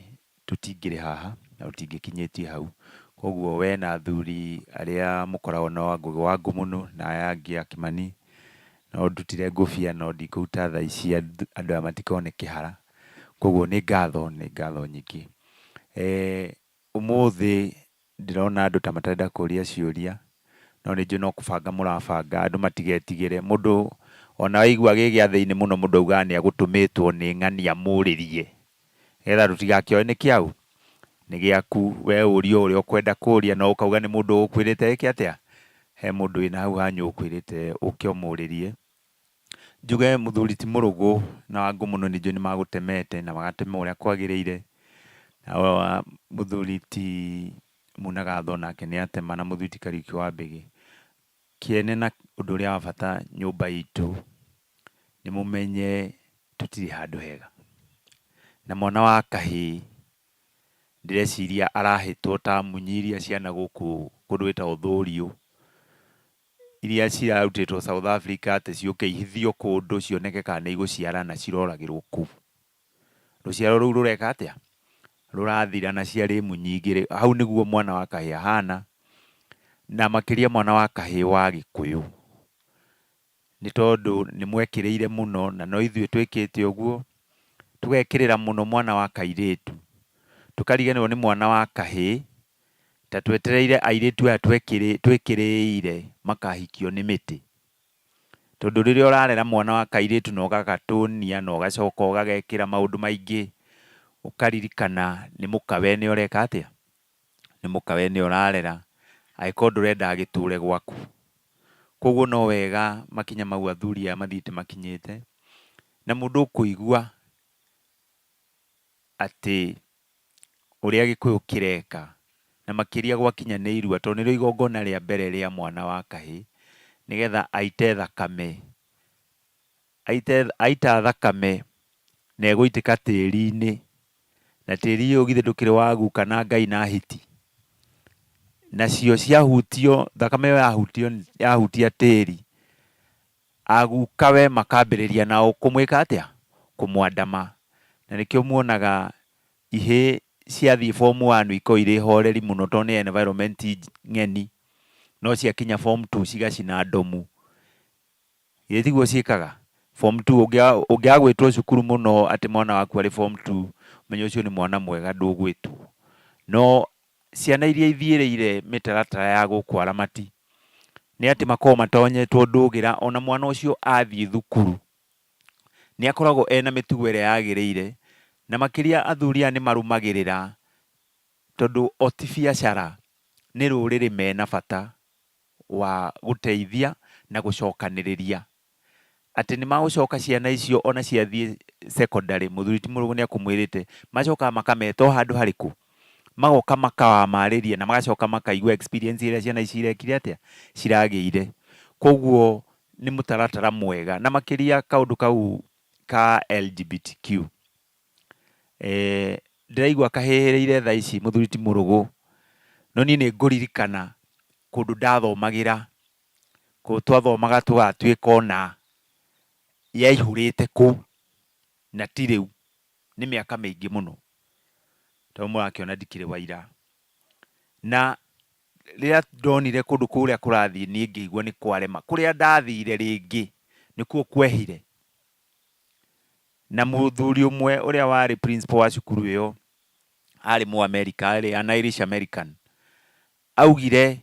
tũtingĩrĩ haha na tũtingĩkinyĩtie hau. Koguo we na athuri arĩa mũkoragwo na Wangũ mũno na aya angĩ a Kĩmani, no ndutire ngũbia no ndikũruta thaa ici andũ aya matikone kĩhara. Koguo nĩ ngatho nyingĩ. Ũmũthĩ ndĩrona andũ ta matarenda kũria ciũria, no nĩ njũĩ no kũbanga mũrabanga, andũ matigetigĩre. Mũndũ ona waigua gĩ gĩathĩ-inĩ mũno mũndũ augaga nĩ agũtũmĩtwo nĩ ng'ani amũrĩrie, nĩgetha tũtigakĩoe nĩ kĩaũ nĩ gĩaku. We ũrio ũrĩa ũkwenda kũria, no ũkauga nĩ mũndũ ũkwĩrĩte ĩke atĩa, he mũndũ wĩna hau hanyu ũkwĩrĩte ũke ũmũrĩrie. Njuge mũthuri ti mũrũgũ na Wangũ mũno nĩ njũĩ nĩ magũtemete na magatema ũrĩa kwagĩrĩire, na mũthuri ti Munagatho nake nĩ atema, na mũthuri ti Kariuki wa Mbĩgĩ. Kĩene na ũndũ ũrĩa wa bata nyũmba itũ nĩ mũmenye tũtirĩ handũ hega, na mwana wa kahĩĩ ndĩreciria arahĩtwo ta munyi iria ciana gũkũ kũndũ gwĩtagwo Thũriũ, iria cirarutĩtwo South Africa atĩ ciũke ihithio kũndũ cioneke kana nĩ igũciarana ciroragĩrwo kũu. Rũciaro rũu rũreka atĩa? Rũrathira na ciarĩ munyi igĩrĩ. Hau nĩguo mwana wa kahĩĩ ahana, na makĩria mwana wa kahĩĩ wa Gĩkũyũ, nĩ tondũ nĩ mwekĩrĩire mũno, na no ithuĩ twĩkĩte ũguo tũgekĩrĩra mũno mwana wa kairĩtu, tũkariganĩrwo nĩ mwana wa kahĩĩ, ta twetereire airĩtu aya twĩkĩrĩire makahikio nĩ mĩtĩ. Tondũ rĩrĩa ũrarera mwana wa kairĩtu na ũgagatũnia na ũgacoka ũgagekĩra maũndũ maingĩ, ũkaririkana nĩ mũkawene ũreka atĩa, nĩ mũkawene ũrarera, angĩkorwo ndũrenda agĩtũre gwaku. Koguo no wega makinya mau athuri aya mathiĩte makinyĩte, na mũndũ ũkũigua atĩ ũrĩa Gĩkũyũ kĩreka, na makĩria gwakinya nĩ irua, tondũ nĩrĩo igongona rĩa mbere rĩa mwana wa kahĩĩ, nĩgetha aite thakame. Aita thakame na ĩgũitĩka tĩri-inĩ, na tĩri ũyũ githĩ ndũkĩrĩ wa guka na Ngai na hiti, nacio ciahutio, thakame ĩyo yahutia tĩri, agukawe makambĩrĩria nao kũmwĩka atĩa, kũmwandama. Na nĩkĩo muonaga ihĩĩ ciathiĩ form 1 ikoragwo irĩ horeri mũno tondũ nĩ environment ng'eni, no ciakinya form 2 cigacina ndomu. Githĩ tiguo ciĩkaga? Form 2 ũngĩaga gwĩtwo cukuru mũno atĩ mwana waku arĩ form 2, menye ũcio nĩ mwana mwega ndũgwĩtwo. No ciana iria ithiĩrĩire mĩtaratara ya gũkũ aramati, nĩ atĩ makoragwo matonyetwo ndũgĩra, ona mwana ũcio athiĩ thukuru nĩ akoragwo ena mĩtugo ĩrĩa yagĩrĩire, na makĩria athuri aya nĩ marũmagĩrĩra, tondũ o ti biacara, nĩ rũrĩrĩ mena bata wa gũteithia na gũcokanĩrĩria. Atĩ nĩ magũcoka ciana icio ona ciathiĩ secondary, mũthuri ti mũrũgũ nĩ akũmwĩrĩte, macokaga makameta o handũ harĩkũ, magoka makawamarĩria na magacoka makaigua experience ĩrĩa ciana ici irekire atĩa, ciragĩire. Koguo nĩ mũtaratara mwega, na makĩria kaũndũ kau ka LGBTQ. ndĩraigua kahĩhĩrĩire thaa ici mũthuri ti mũrũgũ, no niĩ nĩ ngũririkana kũndũ ndathomagĩra, kũndũ twathomaga tũgatuĩka ona yaihũrĩte kũ, na ti rĩu, nĩ mĩaka mĩingĩ mũno, tondũ mũrakĩona ndikĩrĩ waira. Na rĩrĩa ndonire kũndũ kũrĩa kũrathiĩ niĩ ngĩigua nĩ kwarema. Kũrĩa ndathire rĩngĩ nĩkuo kwehire. Na mũthuri ũmwe ũrĩa warĩ principal wa cukuru ĩyo arĩ Mũamerica, arĩ an Irish American, augire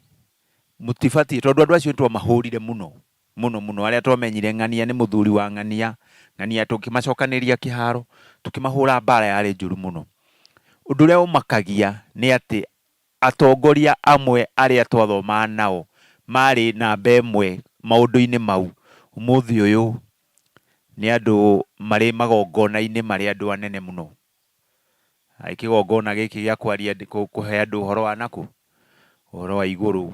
mũtibatiĩ, tondũ andũ acio nĩtwamahũrire mũno mũno mũno, arĩa twamenyire Ng'ania nĩ mũthuri wa Ng'ania, Ng'ania tũkĩmacokanĩria kĩharo, tũkĩmahũra mbara yarĩ njũru mũno. Ũndũ ũrĩa ũmakagia nĩ atĩ atongoria amwe arĩa twathomaga nao marĩ namba ĩmwe maũndũ-inĩ mau, ũmũthĩ ũyũ nĩ andũ marĩ magongona-inĩ marĩ andũ anene mũno. Kĩgongona gĩkĩ gĩa kwaria kũhe andũ ũhoro wa nakũ, ũhoro wa igũrũ,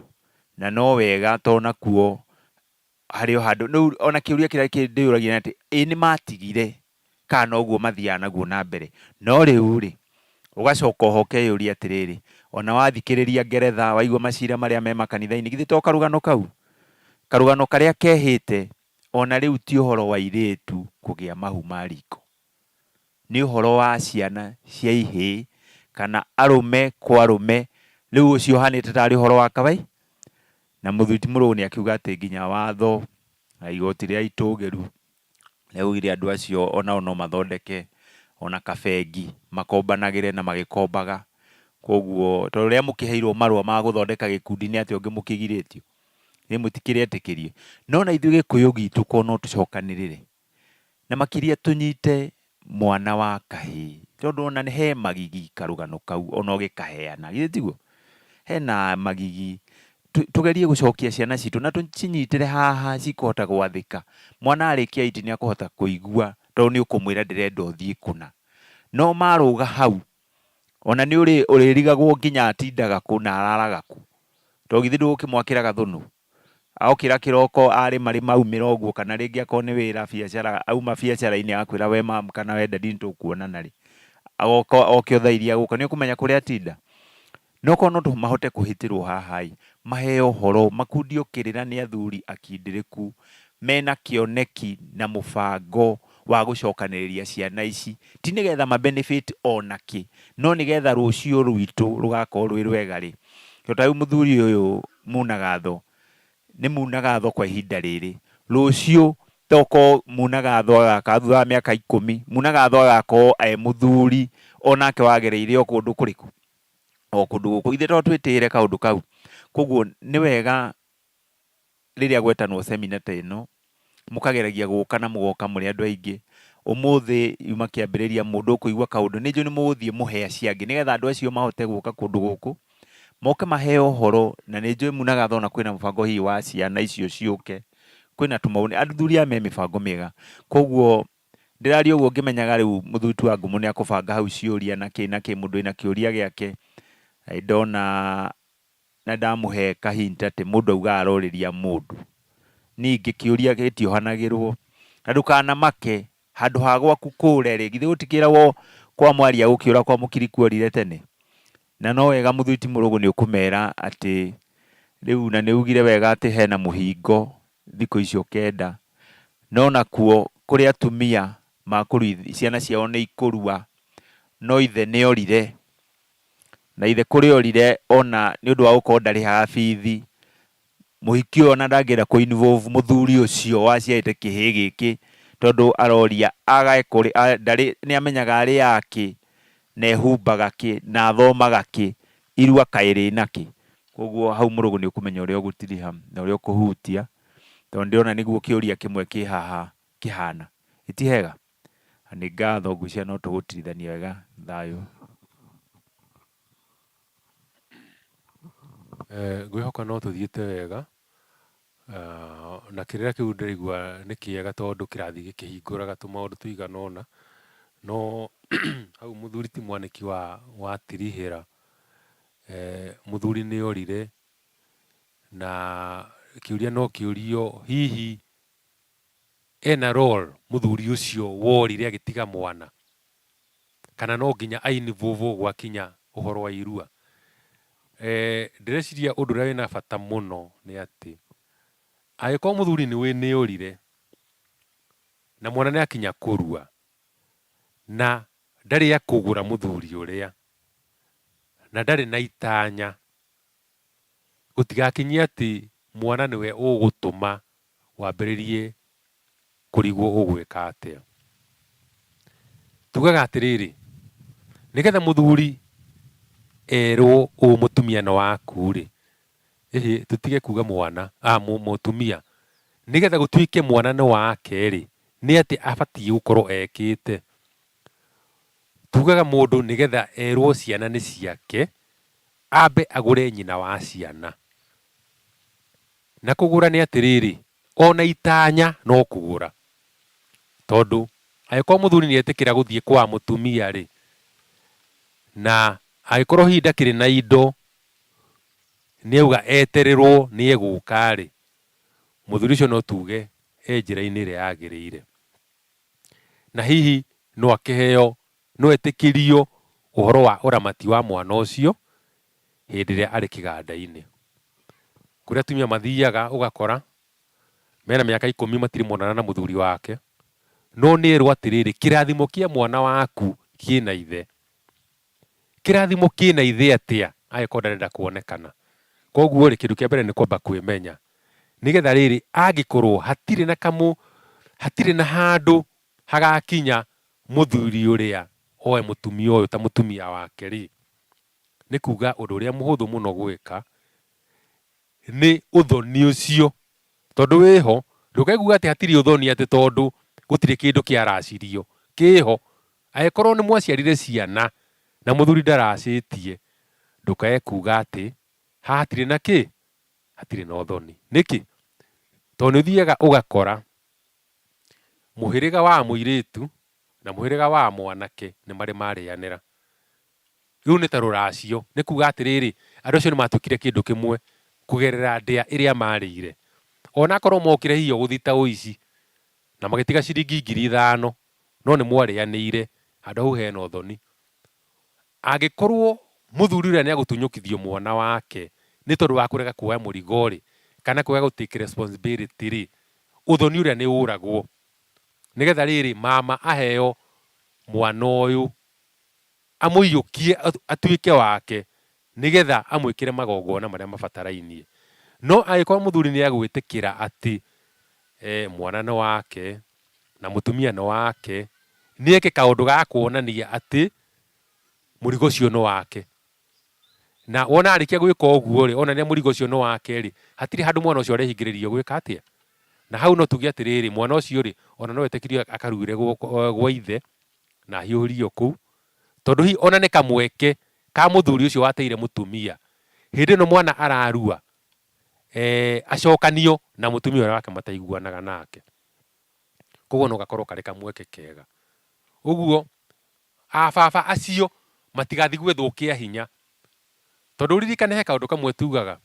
na no wega tondũ nakuo harĩ o handũ. Rĩu ona kĩũria kĩrĩa kĩndĩyũragia nĩ atĩ ĩ nĩ matigire kana ũguo mathiaga naguo na mbere. No rĩu rĩ, ũgacoka oho ũkeyũria atĩrĩrĩ, ona wathikĩrĩria Ngeretha, waigua macira marĩa me makanitha-inĩ, githĩ to karũgano kau? Karũgano karĩa kehĩte ona rĩu ti ũhoro wa airĩtu kũgĩa mahu ma riko, nĩ ũhoro wa ciana cia ihĩĩ kana arũme kwa arũme. Rĩu ũcio ũhanĩte tarĩ ũhoro wa kawaida. Na mũthuri ti mũrũgũ nĩ akiuga atĩ nginya watho na igoti rĩa itũgĩru rĩaugire andũ acio onao no mathondeke ona kabengi makombanagĩre na magĩkombaga. Koguo tondũ rĩrĩa mũkĩheirwo marũa ma gũthondeka gĩkundi nĩ atĩ ũngĩ mũkĩgirĩtio, nĩ mũtikĩrĩ etĩkĩrie. No na ithuĩ Gĩkũyũ gitũ korwo no tũcokanĩrĩre na makĩria tũnyite mwana wa kahĩĩ, tondũ ona he magigi karũgano kau ona ũgĩkaheana, githĩ tiguo? Hena magigi, tugerie gũcokia ciana citũ na tũcinyitĩre haha cikũhota gwathĩka. Mwana arĩkia 8 nĩ akũhota kũigua, tondũ nĩ ũkũmwĩra ndĩrenda ũthiĩ kũna. No marũga hau ona nĩ ũrĩrigagwo nginya atindaga kũ na araraga kũ, tondũ githĩ ndũgũkĩmwakĩra gathũnũ. Aokĩra kĩroko arĩ marĩ maumĩra ũguo, kana rĩngĩ akorwo nĩ wĩra biacara, auma biacara-inĩ akwĩra we mamu kana we dadi nĩtũkuonana rĩ, agoka oke thaa iria gũka, nĩ ũkũmenya kũrĩa atinda. No korwo no tũmahote kũhĩtĩrwo haha, maheo ũhoro, makundio kĩrĩra nĩ athuri akindĩrĩku mena kĩoneki na mũbango wa gũcokanĩrĩria ciana ici, ti nĩgetha ma benefit onakĩ, no nĩgetha rũciũ rwitũ rũgakorwo rwĩ rwega rĩ. Tondũ rĩu mũthuri ũyũ Munagatho nĩ Munagatho kwa ihinda rĩrĩ, rũciũ toko Munagatho agaka thutha wa mĩaka 10, Munagatho agakorwo mũthuri onake wagereire o kũndũ kũrĩkũ, o kũndũ gũkũ, ithe to twĩtĩĩre kaũndũ kau. Koguo nĩ wega rĩrĩa gwetanwo semina ta ĩno mũkageragia gũka na mũgoka mũrĩ andũ aingĩ. Ũmũthĩ yuma kĩambĩrĩria mũndũ kũigua kaũndũ, nĩ njũĩ nĩ mũgũthiĩ mũhe acio angĩ, nĩgetha andũ acio mahote gũka kũndũ gũkũ moke maheo ũhoro. Na nĩ njũĩ Munagatho ona kwĩna mũbango hihi wa ciana icio ciũke, kwĩna tũmaũndũ, athuri aya me mĩbango mĩega. Koguo ndĩraria ũguo ngĩmenyaga rĩu mũthuri ti Wangũmũ nĩ akũbanga hau ciũria na kĩ mũndũ ena kĩũria gĩake. Ndona na ndamũhe kahinta atĩ mũndũ auga arorĩria mũndũ, ningĩ kĩũria gĩtiohanagĩrwo na ndũkanamake handũ ha gwaku kũũre rĩ, githĩ gũtikĩragwo kwa mwaria gũkĩũra kwa mũkiriku orire tene. Na no wega mũthuri ti Mũrũgũ nĩ ũkũmera atĩ rĩu, na nĩ ugire wega atĩ hena mũhingo thikũ icio 9, no nakuo kũrĩ atumia ciana ciao nĩ ikũrua, no ithe nĩ orire, na ithe kũrĩ orire ona nĩ ũndũ wa gũkorwo ndarĩhaga bithi. Mũhiki ũyũ ona ndangĩenda kũ-involve mũthuri ũcio waciarĩte kĩhĩĩ gĩkĩ, tondũ aroria nĩ amenyaga arĩ akĩ na ehumbaga kĩ na athomaga kĩ, irua kaĩ rĩna kĩ. Koguo hau Mũrũgũ nĩ ũkũmenya ũrĩa ũgũtiriha na ũrĩa ũkũhutia, tondũ ndĩrona nĩguo kĩũria kĩmwe kĩ haha kĩhana. Ĩtihega, nĩ ngatho ngwĩciria no tũgũtirithania wega. Thayũ. Ngwĩhoka no tũthiĩte wega, na kĩrĩra kĩu ndĩraigua nĩ kĩega tondũ kĩrathiĩ gĩkĩhingũraga tũmaũndũ tũigana ũna. No hau mũthuri ti Mwanĩki wa tirihĩra, mũthuri nĩ orire, na kĩũria no kĩũrio, hihi ena role mũthuri ũcio worire agĩtiga mwana, kana no nginya ainvolve gwakinya uhoro wa irua. Ndireciria undu uria wina bata muno ni ati agĩkorwo mũthuri nĩ ũrire na mwana nĩ akinya kũrua na ndarĩ akũgũra mũthuri ũrĩa na ndarĩ na itanya, gũtigakinyie atĩ mwana nĩwe ũgũtũma wambĩrĩrie kũrigwo ũgwĩka atĩa. Tugaga atĩrĩrĩ, nĩgetha mũthuri erwo mũtumia nĩ waku-rĩ, tutige kuga mwana mũtumia, nĩgetha gũtuĩke mwana nĩ wake-rĩ, nĩ atĩ abatiĩ gũkorwo ekĩte. Tugaga mũndũ nĩgetha erwo ciana nĩ ciake, ambe agũre nyina wa ciana. Na kũgũra nĩ atĩrĩrĩ, ona itanya no kũgũra. Tondũ agĩkorwo mũthuri nĩ etĩkĩra gũthiĩ kwa mũtumia-rĩ, na agĩkorwo hihi ndakĩrĩ na indo, nĩ auga etererwo nĩ egũka-rĩ, mũthuri ũcio no tuge njĩra-inĩ ĩrĩa yagĩrĩire. Na hihi no akĩheo, no etĩkĩrio ũhoro wa ũramati wa mwana ũcio hĩndĩ ĩrĩa arĩ kĩganda-inĩ. Kũrĩa atumia mathiaga ũgakora mena mĩaka 10 matirĩ monana na mũthuri wake, no nĩ erwo atĩrĩrĩ, kĩrathimo kĩa mwana waku kĩna ithe. Kĩrathimo kĩna ithe atĩa angĩkorwo ndarenda kuonekana? Koguo-rĩ, kĩndũ kĩa mbere nĩ kwamba kwĩmenya, nĩgetha rĩrĩ angĩkorwo hatirĩ na handũ hagakinya mũthuri ũrĩa oe mũtumia ũyũ ta mũtumia wake-rĩ, nĩ kuga ũndũ ũrĩa mũhũthũ mũno gwĩka nĩ ũthoni ũcio. Tondũ wĩho, ndũkaiguga atĩ hatirĩ ũthoni atĩ tondũ gũtirĩ kĩndũ kĩaracirio. Kĩho, angĩkorwo nĩ mwaciarire ciana na mũthuri ndaracĩtie, ndũkae kuga atĩ hatirĩ na kĩ? Hatirĩ na ũthoni. Nĩkĩ? Tondũ nĩ ũthiaga ũgakora mũhĩrĩga wa mũirĩtu na mũhĩrĩga wa mwanake nĩ marĩ marĩanĩra. Rĩu nĩ ta rũracio, nĩ kuga atĩrĩrĩ, andũ acio nĩ matuĩkire kĩndũ kĩmwe kũgerera ndĩa ĩrĩa marĩire. Ona akorwo mokire hihi gũthita ũici na magĩtiga ciringi 5,000, no nĩ mwarĩanĩire, handũ hau hena ũthoni. Angĩkorwo mũthuri ũrĩa nĩ agũtunyũkithio mwana wake nĩ tondũ wa kũrega kuoya mũrigo-rĩ, kana kũrega gũtake responsibility-rĩ, ũthoni ũrĩa nĩ ũragwo. Nĩgetha rĩrĩ mama aheo mwana ũyũ, amũiyũkie atuĩke wake, nĩgetha amwĩkĩre magongona marĩa mabatarainie. No angĩkorwo mũthuri nĩ agwĩtĩkĩra atĩ mwana nĩ wake na mũtumia nĩ wake, nĩ eke kaũndũ ga kuonania atĩ mũrigo ũcio nĩ wake. Na wona arĩkia gwĩka ũguo-rĩ, onania mũrigo ũcio nĩ wake-rĩ, hatirĩ handũ mwana ũcio arehingĩrĩrio gwĩka atĩa. Na hau no tuge atĩrĩrĩ, mwana ũcio-rĩ, ona no etĩkĩrio akaruire gwa ithe na ahiũhĩrio kũu. Tondũ hihi ona nĩ kamweke ka mũthuri ũcio wateire mũtumia, hĩndĩ ĩno mwana ararua, acokanio na mũtumia ũrĩa wake mataiguanaga nake. Koguo no gakorwo karĩ kamweke kega. Ũguo ababa acio matigathiĩ gwĩthũkia hinya. Tondũ ririkane he kaũndũ kamwe tugaga,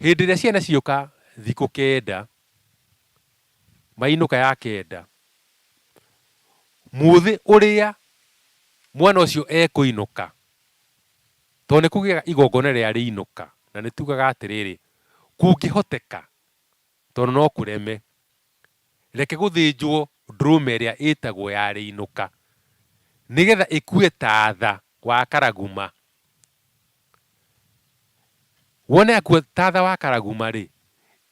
hĩndĩ ĩrĩa ciana cioka thikũ 9, mainũka ya 9, mũthĩ ũrĩa mwana ũcio ekũinũka, tondũ nĩ kũgĩaga igongona rĩa rĩinũka, na nĩ tugaga atĩrĩrĩ, kũngĩhoteka, tondũ no kũreme, reke gũthĩnjwo ndũrũme ĩrĩa ĩtagwo ya rĩinũka, nĩgetha ĩkue ta tha wa karaguma. Wona akua ta tha wa karaguma-rĩ,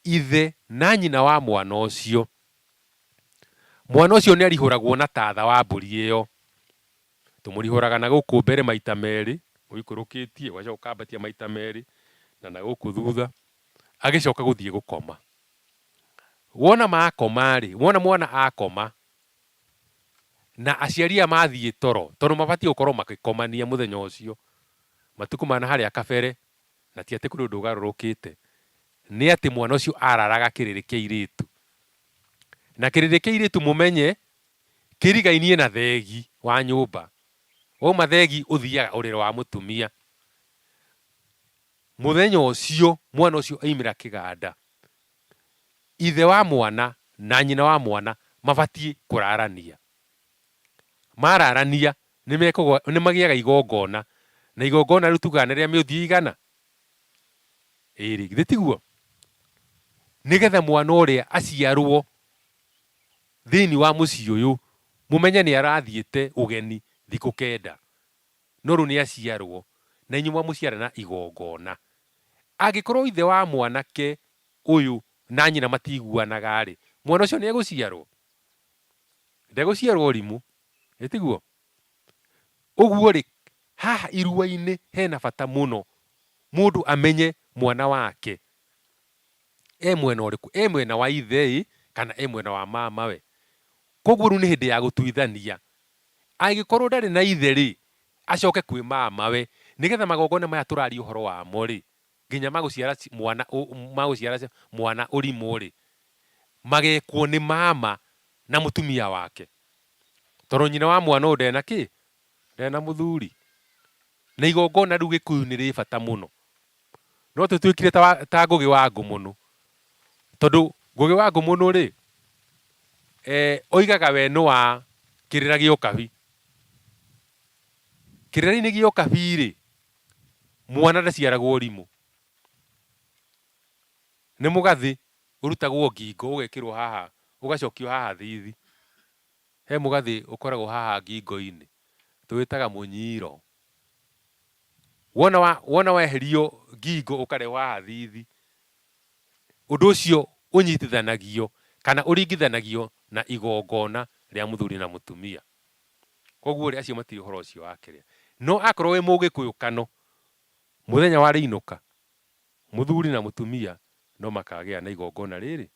ithe na nyina wa mwana ũcio nĩ arihũragwo na ta tha wa mbũri ĩyo. Tũmũrihũraga na gũkũ mbere maita 2, ũikũrũkĩtie, ũgacoka ũkambatia maita 2, na gũkũ thutha, agĩcoka gũthiĩ gũkoma. Wona makoma-rĩ, wona mwana akoma na aciari aya mathiĩ toro, tondũ mabatiĩ gũkorwo magĩkomania mũthenya ũcio, matukũ mana harĩa kabere, na ti atĩ kũrĩ ũndũ ũgarũrũkĩte, nĩ atĩ mwana ũcio araraga kĩrĩrĩ kĩa airĩtu. Na kĩrĩrĩ kĩa airĩtu mũmenye kĩrigainie na thegi wa nyũmba. Wauma thegi ũthiaga ũrĩro wa mũtumia. Mũthenya ũcio mwana ũcio aimĩra kĩganda, ithe wa mwana na nyina wa mwana mabatiĩ kũrarania. mararania nĩ magiaga igongona, na igongona rĩu tugaga nĩ rĩa mĩũthia igana ĩrĩ, githĩ tiguo? Nĩgetha mwana ũrĩa aciarwo thĩinĩ wa mũciĩ ũyũ mũmenye nĩ arathiĩte ũgeni thikũ 9, no rĩu nĩ aciarwo na inyuĩ mwamũciara na igongona. Angĩkorwo ithe wa mwanake ũyũ na nyina matiguanaga rĩ, mwana ũcio nĩ egũciarwo? Ndegũciarwo ũrimũ, ĩtiguo? Ũguo rĩ, haha irua-inĩ hena bata mũno mũndũ amenye mwana wake mwena ũrĩkũ, mwena wa ithe kana mwena wa mama we. Koguo rĩu nĩ hĩndĩ ya gũtuithania. Angĩkorwo ndarĩ na ithe rĩ, acoke kwĩ mama we, nĩgetha magongona maya tũraria ũhoro wamo rĩ, nginya magũciara mwana ũrimũ rĩ, magekwo nĩ mama na mũtumia wake, tondũ nyina wa mwana ũyũ ndena kĩ, ndena mũthuri. Na igongona rĩu Gĩkũyũ nĩ rĩ bata mũno, no tũtuĩkire ta Ngũgĩ wa Ngũ mũno, tondũ Ngũgĩ wa Ngũ mũno rĩ, oigaga we nĩ wa kĩrĩra gĩa ũkabi. Kĩrĩra-inĩ gĩa ũkabi rĩ, mwana ndaciaragwo ũrimũ, nĩ mũgathĩ ũrutagwo ngingo ũgekĩrwo haha, ũgacokio haha thithi. He mũgathĩ ũkoragwo haha ngingo-inĩ tũwĩtaga mũnyiro. Wona weherio ngingo ũkarehwo haha thithi, ũndũ ũcio ũnyitithanagio kana ũringithanagio na igongona rĩa mũthuri na mũtumia. Koguo rĩ, acio matirĩ ũhoro ũcio wa kĩrĩa. No akorwo wĩ Mũgĩkũyũ kano, mũthenya wa rĩinũka, mũthuri na mũtumia no makagĩa na igongona rĩrĩ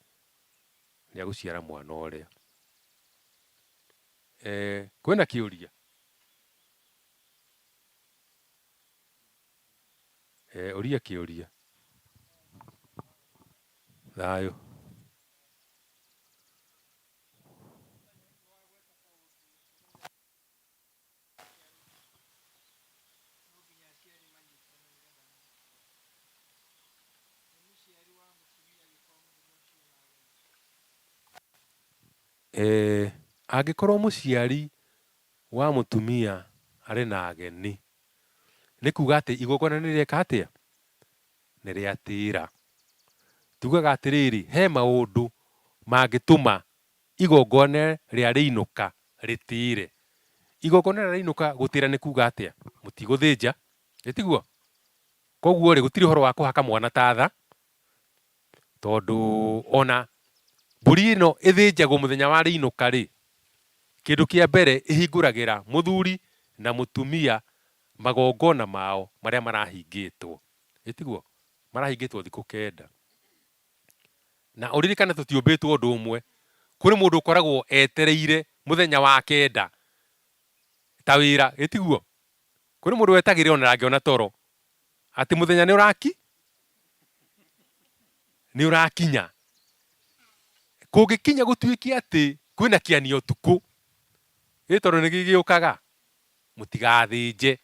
rĩa gũciara mwana ũrĩa. Kwĩna kĩũria? Ũria kĩũria. Thayũ. Angĩkorwo mũciari wa mũtumia arĩ na ageni, nĩ kuga atĩ igongona nĩ rĩeka atĩa? Nĩ rĩatĩra. Tugaga atĩrĩrĩ, he maũndũ mangĩtũma igongona rĩa rĩinũka rĩtĩre. Igongona rĩa rĩinũka gũtĩra nĩ kuga atĩa? Mũtigũthĩnja, ĩtiguo? Koguo rĩ, gũtirĩ ũhoro wa kũhaka mwana ta tha, tondũ ona mbũri ĩno ĩthĩnjagwo mũthenya wa rĩinũka rĩ, kĩndũ kĩa mbere ĩhingũragĩra mũthuri na mũtumia magongona mao marĩa marahingĩtwo, ĩtiguo? Marahingĩtwo thikũ 9. Na ũririkane tũtiũmbĩtwo ũndũ ũmwe. Kũrĩ mũndũ ũkoragwo etereire mũthenya wa 9 ta wĩra, ĩtiguo? Kũrĩ mũndũ wetagĩrĩra ona angĩona toro atĩ mũthenya nĩ ũrakinya. Kũngĩkinya gũtuĩke atĩ kwĩna kĩania ũtukũ, tondũ nĩ gĩgĩũkaga, mũtigathĩnje.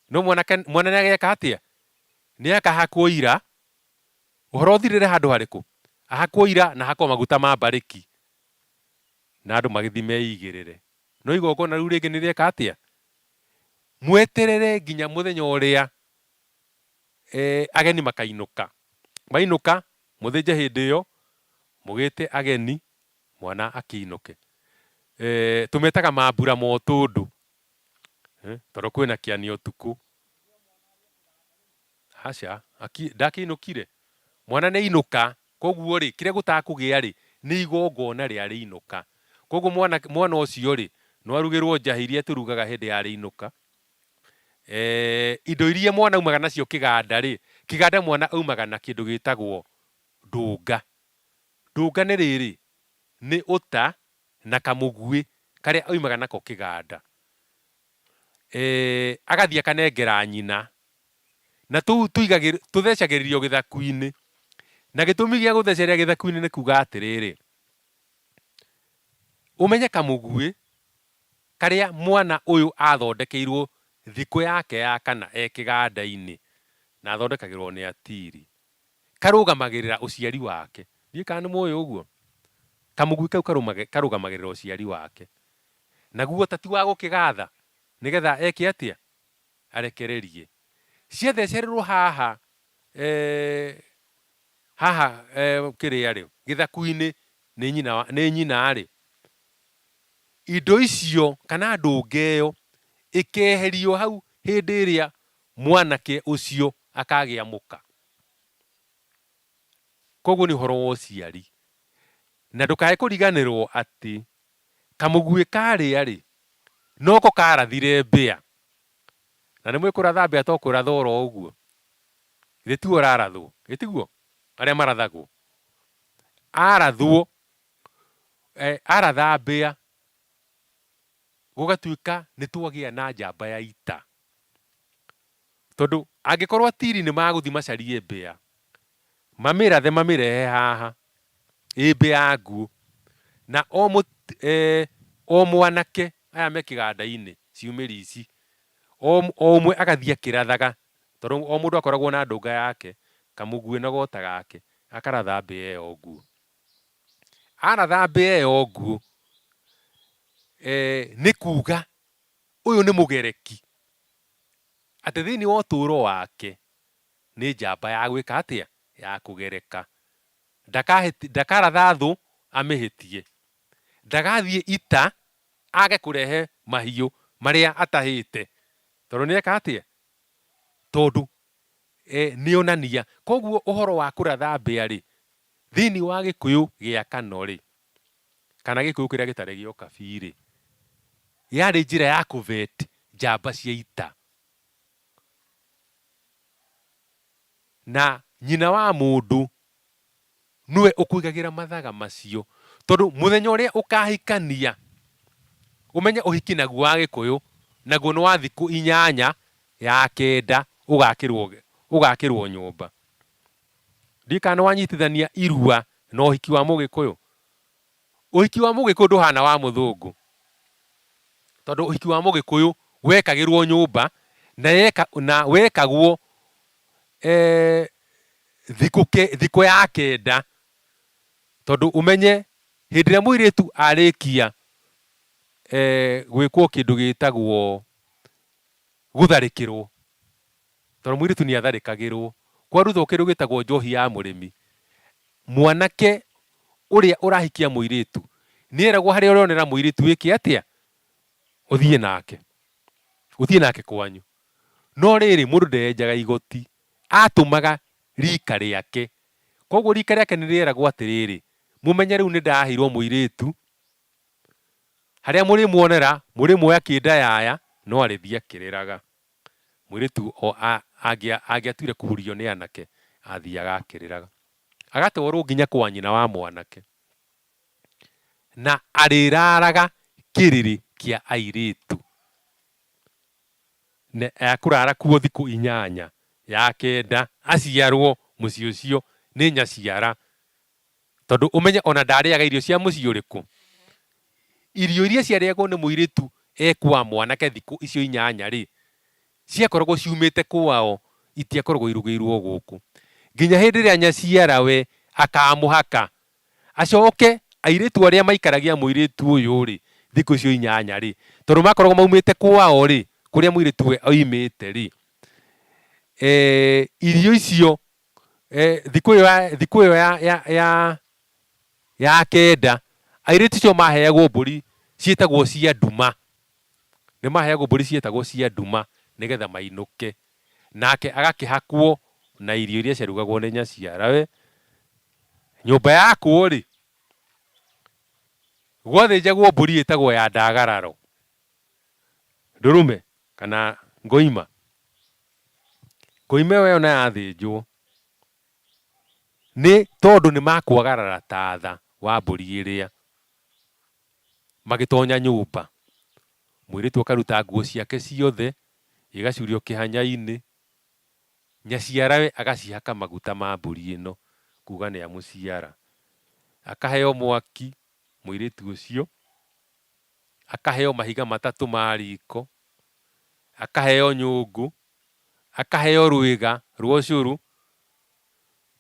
No mwana nĩ ageka atĩa? Nĩ akahakwo ira. Ũhoro ũthirĩre handũ harĩkũ? Ahakwo ira na hakwo maguta ma mbarĩki, na andũ magĩthiĩ meigĩrĩre. No igongona rĩu rĩngĩ nĩ rĩeka atĩa? Mweterere nginya mũthenya ũrĩa ageni makainũka. Mainũka mũthĩnje hĩndĩ ĩyo, mũgĩte ageni, mwana akĩinũke. Tũmetaga mambura ma ũtũndũ, tondũ kwĩna kĩania ũtukũ. Aca, ndakĩinũkire. Mwana nĩ ainũka, koguo rĩ, kĩrĩa gũtakũgĩa rĩ, nĩ igongona rĩa rĩinũka. Koguo mwana ũcio rĩ, no arugĩrwo njahĩ iria tũrugaga hĩndĩ ya rĩinũka. Indo iria mwana aumaga nacio kĩganda rĩ, kĩganda mwana aumaga na kĩndũ gĩtagwo ndũnga. Ndũnga nĩ rĩrĩ, nĩ ũta na kamũguĩ karĩa aumaga nako kĩganda. Agathiĩ akanengera nyina, na tũthecagĩrĩrio gĩthaku-inĩ. Na gĩtũmi gĩa gũtheceria gĩthaku-inĩ nĩ kuga atĩrĩrĩ, ũmenye kamũguĩ karĩa mwana ũyũ athondekeirwo thikũ yake ya 4 kĩganda-inĩ, na athondekagĩrwo nĩ atiri, karũgamagĩrĩra ũciari wake. Ndiĩ kana nĩ mũĩ ũguo? Kamũguĩ kau karũgamagĩrĩra ũciari wake. naguo tati wa gũkĩgatha nĩgetha eke atĩa arekererie ciathecererwo haha haha kĩrĩa rĩ gĩthaku-inĩ nĩ nyina rĩ, indo icio kana ndũnga ĩyo ĩkeherio hau hĩndĩ ĩrĩa mwanake ũcio akagĩa mũka. Koguo nĩ ũhoro wa ũciari, na ndũkae kũriganĩrwo atĩ kamũguĩ karĩa rĩ noko karathire mbĩa, na nĩ mwĩkũratha mbĩa to kũratha oro ũguo, githĩ tiguo rarathwo, gĩtiguo arĩa marathagwo, arathwo aratha mbĩa gũgatuĩka nĩ twagĩa na njamba ya ita, tondũ angĩkorwo atiri nĩ magũthi macarie mbĩa mamĩrathe mamĩrehe haha ĩ mbĩa nguũ, na o mwanake aya me kĩganda-inĩ ciumĩri ici o ũmwe agathiĩ akĩrathaga, tondũ o mũndũ akoragwo na ndũnga yake, kamũguĩ na gota gake, akaratha mbĩa ĩyo nguũ. Aratha mbĩa ĩyo nguũ nĩ kuga ũyũ nĩ mũgereki, atĩ thĩinĩ wa ũtũũro wake nĩ njamba ya gwĩka atĩa, ya kũgereka. Ndakaratha thũ amĩhĩtie, ndagathiĩ ita age kũrehe mahiũ marĩa atahĩte, tondũ nĩ eka atĩa, tondũ nĩ onania. Koguo ũhoro wa kũratha mbĩa rĩ thĩinĩ wa Gĩkũyũ gĩa Kano rĩ, kana Gĩkũyũ kĩrĩa gĩtarĩ gĩa ũkabi rĩ, yarĩ njĩra ya kũvet njamba cia ita, na nyina wa mũndũ nĩwe ũkũigagĩra mathaga macio, tondũ mũthenya ũrĩa ũkahikania, ũmenye ũhiki naguo wa Gĩkũyũ naguo nĩ wa thikũ 8 ya 9 ũgakĩrwo nyũmba. Ndikana wanyitithania irua na ũhiki wa Mũgĩkũyũ. Ũhiki wa Mũgĩkũyũ ndũhana wa Mũthũngũ, tondũ ũhiki wa Mũgĩkũyũ wekagĩrwo nyũmba na wekagwo thikũ ya 9, tondũ ũmenye hĩndĩ ĩrĩa mũirĩtu arĩkia gwĩkwo kĩndũ gĩtagwo gũtharĩkĩrwo, tondũ mũirĩtu nĩ atharĩkagĩrwo, kwaruthwo kĩndũ gĩtagwo njohi ya mũrĩmi, mwanake ũrĩa ũrahikia mũirĩtu nĩ eragwo harĩa ũronera mũirĩtu wĩke atĩa, ũthiĩ nake kwanyu. No rĩrĩ mũndũ ndenjaga igoti, atũmaga rika rĩake. Koguo rika rĩake nĩ rĩeragwo atĩrĩrĩ, mũmenye rĩu nĩ ndaheirwo mũirĩtu, harĩa mũrĩmuonera mũrĩmuoya kĩndayaya no arĩthiĩ akĩrĩraga. Mũirĩtu angĩatuire kũhurio nĩ anake athiaga akĩrĩraga, agatwarwo nginya kwa nyina wa mwanake, na arĩraraga kĩrĩrĩ kĩa airĩtu, na ekũrara kuo thikũ 8, ya 9 aciarwo mũciĩ ũcio nĩ nyaciara, tondũ ũmenye ona ndarĩaga irio cia mũciĩ ũrĩkũ. Irio iria ciarĩagwo nĩ mũirĩtu ekwa mwanake thikũ icio 8 rĩ, ciakoragwo ciumĩte kwao, itiakoragwo irugĩirwo gũkũ, nginya hĩndĩ ĩrĩa nyaciara we akamũhaka acoke airĩtu arĩa maikaragia mũirĩtu ũyũ rĩ thikũ icio 8 rĩ, tondũ makoragwo maumĩte kwao rĩ, kũrĩa mũirĩtu we oimĩte rĩ, irio icio thikũ ĩyo ya 9 airĩtu icio maheagwo mbũri ciĩtagwo cia nduma, nĩ maheagwo mbũri ciĩtagwo cia nduma nĩgetha mainũke, nake agakĩhakwo na irio iria ciarugagwo nĩ nyaciara we. Nyũmba yakwo rĩ, gwathĩnjagwo mbũri ĩtagwo ya ndagararo, ndũrũme kana ngoima. Ngoima ĩyo na yathĩnjwo nĩ tondũ nĩ makwagarara tatha wa mbũri ĩrĩa, magĩtonya nyũmba, mũirĩtu akaruta nguo ciake ciothe, igacurio kĩhanya-inĩ, nyaciara we agacihaka maguta ma mbũri ĩno, kuga nĩ amũciara, akaheo mwaki mũirĩtu ũcio, akaheo mahiga 3 ma riko, akaheo nyũngũ, akaheo rwĩga rwa ũcũrũ,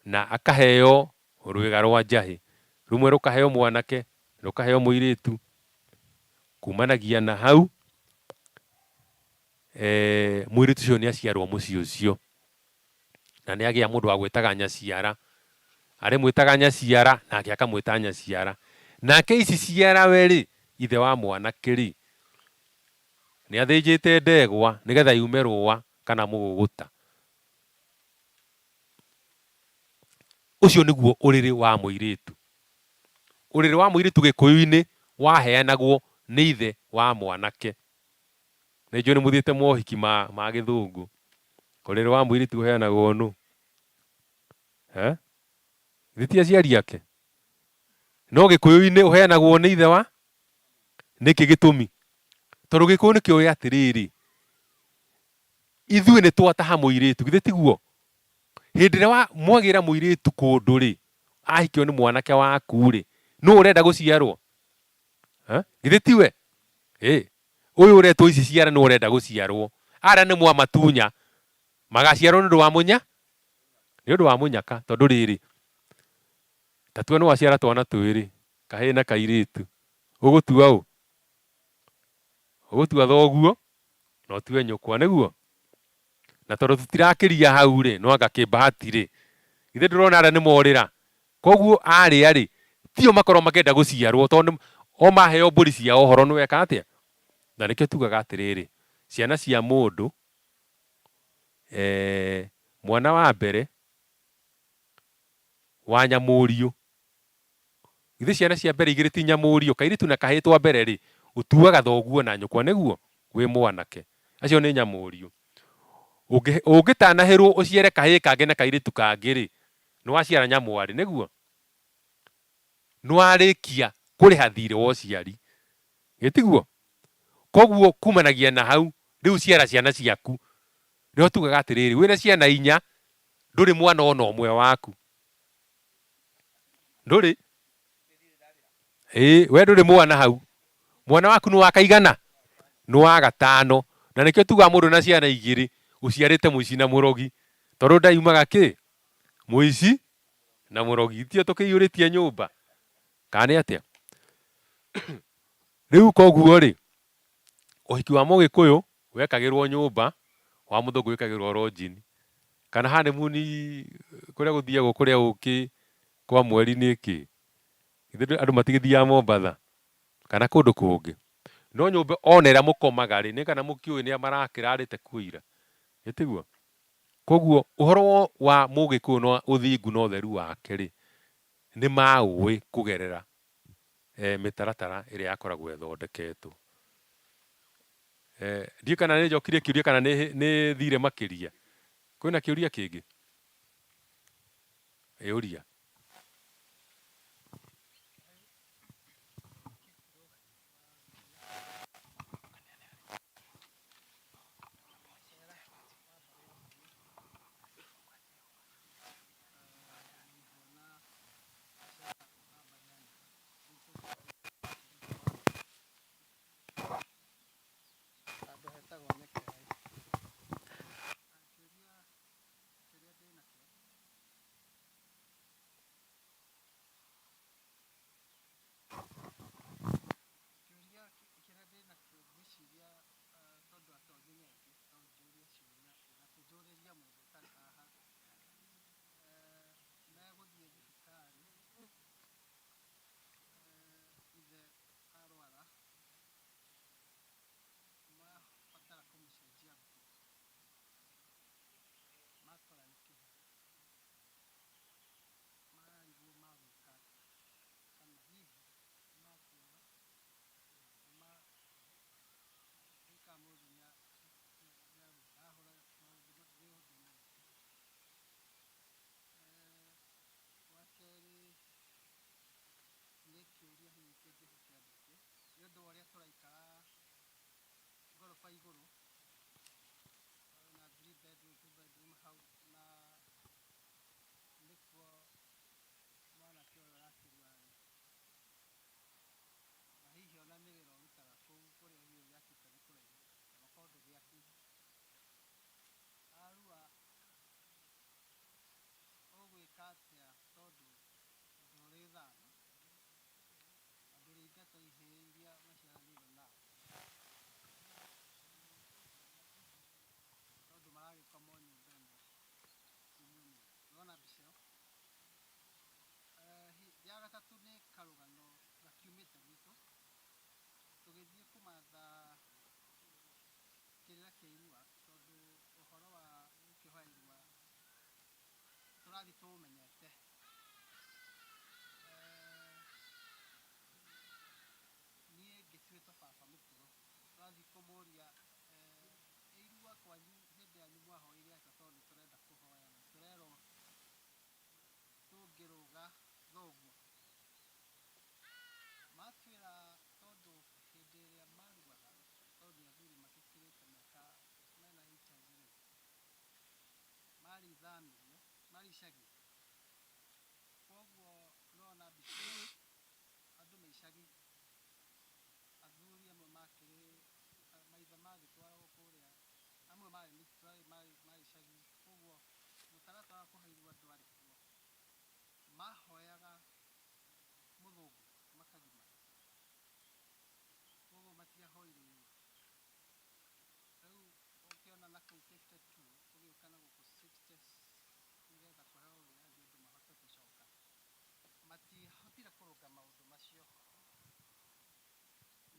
na akaheo rwĩga rwa njahĩ. Rumwe rũkaheo mwanake, rũkaheo mũirĩtu. kumanagia na hau mwiritu ucio ni aciarwo mucii ucio na ni agia mundu wa gwitaga nyaciara ari mwitaga nyaciara nake akamwita nyaciara nake ici ciara weri ithe wa mwanake ri ni athinjite ndegwa nigetha yume rũa kana mũgũgũta. Ucio niguo uriri wa mũirĩtu. Uriri wa mũirĩtu gĩkũyũ-inĩ waheanagwo nĩ ithe wa mwanake. Nĩ njũĩ nĩ mũthiĩte mohiki ma gĩthũngũ. Uriri wa mũirĩtu ũheanagwo nũ? Githĩ ti aciari ake? No gĩkũyũ-inĩ ũheanagwo nĩ ithe wa? Nĩkĩ gĩtũmi? Tondũ gĩkũyũ nĩkĩoĩ atĩrĩrĩ, ithuĩ nĩ twataha mũirĩtu, githĩ tiguo? Hĩndĩ ĩrĩa mwagĩra mũirĩtu kũndũ rĩ, ahikio nĩ mwanake waku rĩ, nũ ũrenda gũciarwo? Githĩ tiwe? Ũyũ ũretwo ici ciara nũ ũrenda gũciarwo? Ara nĩ mwamatunya magaciarwo nĩ ũndũ wa mũnya? Nĩ ũndũ wa mũnyaka. Tondũ rĩrĩ, tatua nĩ waciara twana twĩrĩ, kahĩĩ na kairĩtu, ũgũtua ũ? Ũgũtua thoguo na ũtue nyũkwa, nĩguo? Na tondũ tũtirakĩria hau rĩ, no anga kĩbahati rĩ, githĩ ndũrona arĩa nĩ morĩra? Koguo arĩa rĩ, tio makorwo makĩenda gũciarwo tondũ o maheo mbũri cia ũhoro nĩ weka atĩa? Na nĩkĩo tugaga atĩrĩrĩ, ciana cia mũndũ mwana wa mbere wa nyamũriũ. Githĩ ciana cia mbere igĩrĩ ti nyamũriũ? Kairĩtu na kahĩĩ twa mbere rĩ, ũtuaga thoguo na nyũkwa, nĩguo? Wĩ mwanake. Acio nĩ nyamũriũ. Ũngĩtanahĩrwo ũciare kahĩĩ kangĩ na kairĩtu kangĩ rĩ, nĩ waciara nyamwarĩ, nĩguo? Nĩ warĩkia kũrĩha thirĩ wa ũciari. Gĩtiguo? Koguo kumanagia na hau, rĩu ciara ciana ciaku. Nĩho tugaga atĩrĩrĩ, wĩna ciana 4, ndũrĩ mwana ona ũmwe waku. Ndũrĩ? We ndũrĩ mwana hau. Mwana waku nĩ wa kaigana? Nĩ wa gatano. Na nĩkĩo tugaga mũndũ na ciana 2 ũciarĩte mũici na mũrogi. Tondũ ndaiumaga kĩ? Mũici na mũrogi. Tio tũkĩiyũrĩtie nyũmba. Kana nĩ atĩa? Rĩu koguo rĩ, ũhiki wa Mũgĩkũyũ wekagĩrwo nyũmba, wa Mũthũngũ wekagĩrwo lodge-inĩ. Kana honeymoon kũrĩa gũthiagwo kũrĩa ũkĩ kwa mweri nĩ kĩ? Githĩ andũ matigĩthiaga Mombatha kana kũndũ kũngĩ? No nyũmba ona ĩrĩa mũkomaga rĩ, nĩ kana mũkĩũĩ nĩ marakĩrarĩte kũira. Gĩtiguo? Koguo ũhoro wa Mũgĩkũyũ na ũthingu na ũtheru wake rĩ, nĩ maũĩ kũgerera mĩtaratara ĩrĩa yakoragwo ĩthondeketwo. Ndiũĩ kana nĩ njokirie kĩũria kana nĩ thire makĩria. Kwĩna kĩũria kĩngĩ? Ũria. tũrari tũmenyete. Niĩ ngĩtuĩtwo baba mũkũrũ, tũrathiĩ kũmũria irua kwanyu hĩndĩ yanyu mwahoire atĩa tondũ nĩtũrenda kũhoya, na tũrerwo tũngĩrũga thoguo. Matwĩra tondũ hĩndĩ ĩrĩa maruaga, tondũ nĩ athuri magĩkĩrĩte mĩaka mena HIV-rĩ, marithamĩrio, marĩ icagi. Koguo nona mbica andũ me icagi, athuri amwe makĩrĩ maithe magĩtwaragwo kũrĩa, amwe marĩ icagi. Koguo mũtaratara wa kũhe irua ndwarĩ kuo, mahoyaga mũthũngũ makagimara, koguo matiahoire irua. Rĩu ũkĩona nakũu 52 ũgĩũka na gũkũ 60s nĩgetha kũheo wĩyathi andũ mahote gũcoka, matiahotire kũrũnga maũndũ macio.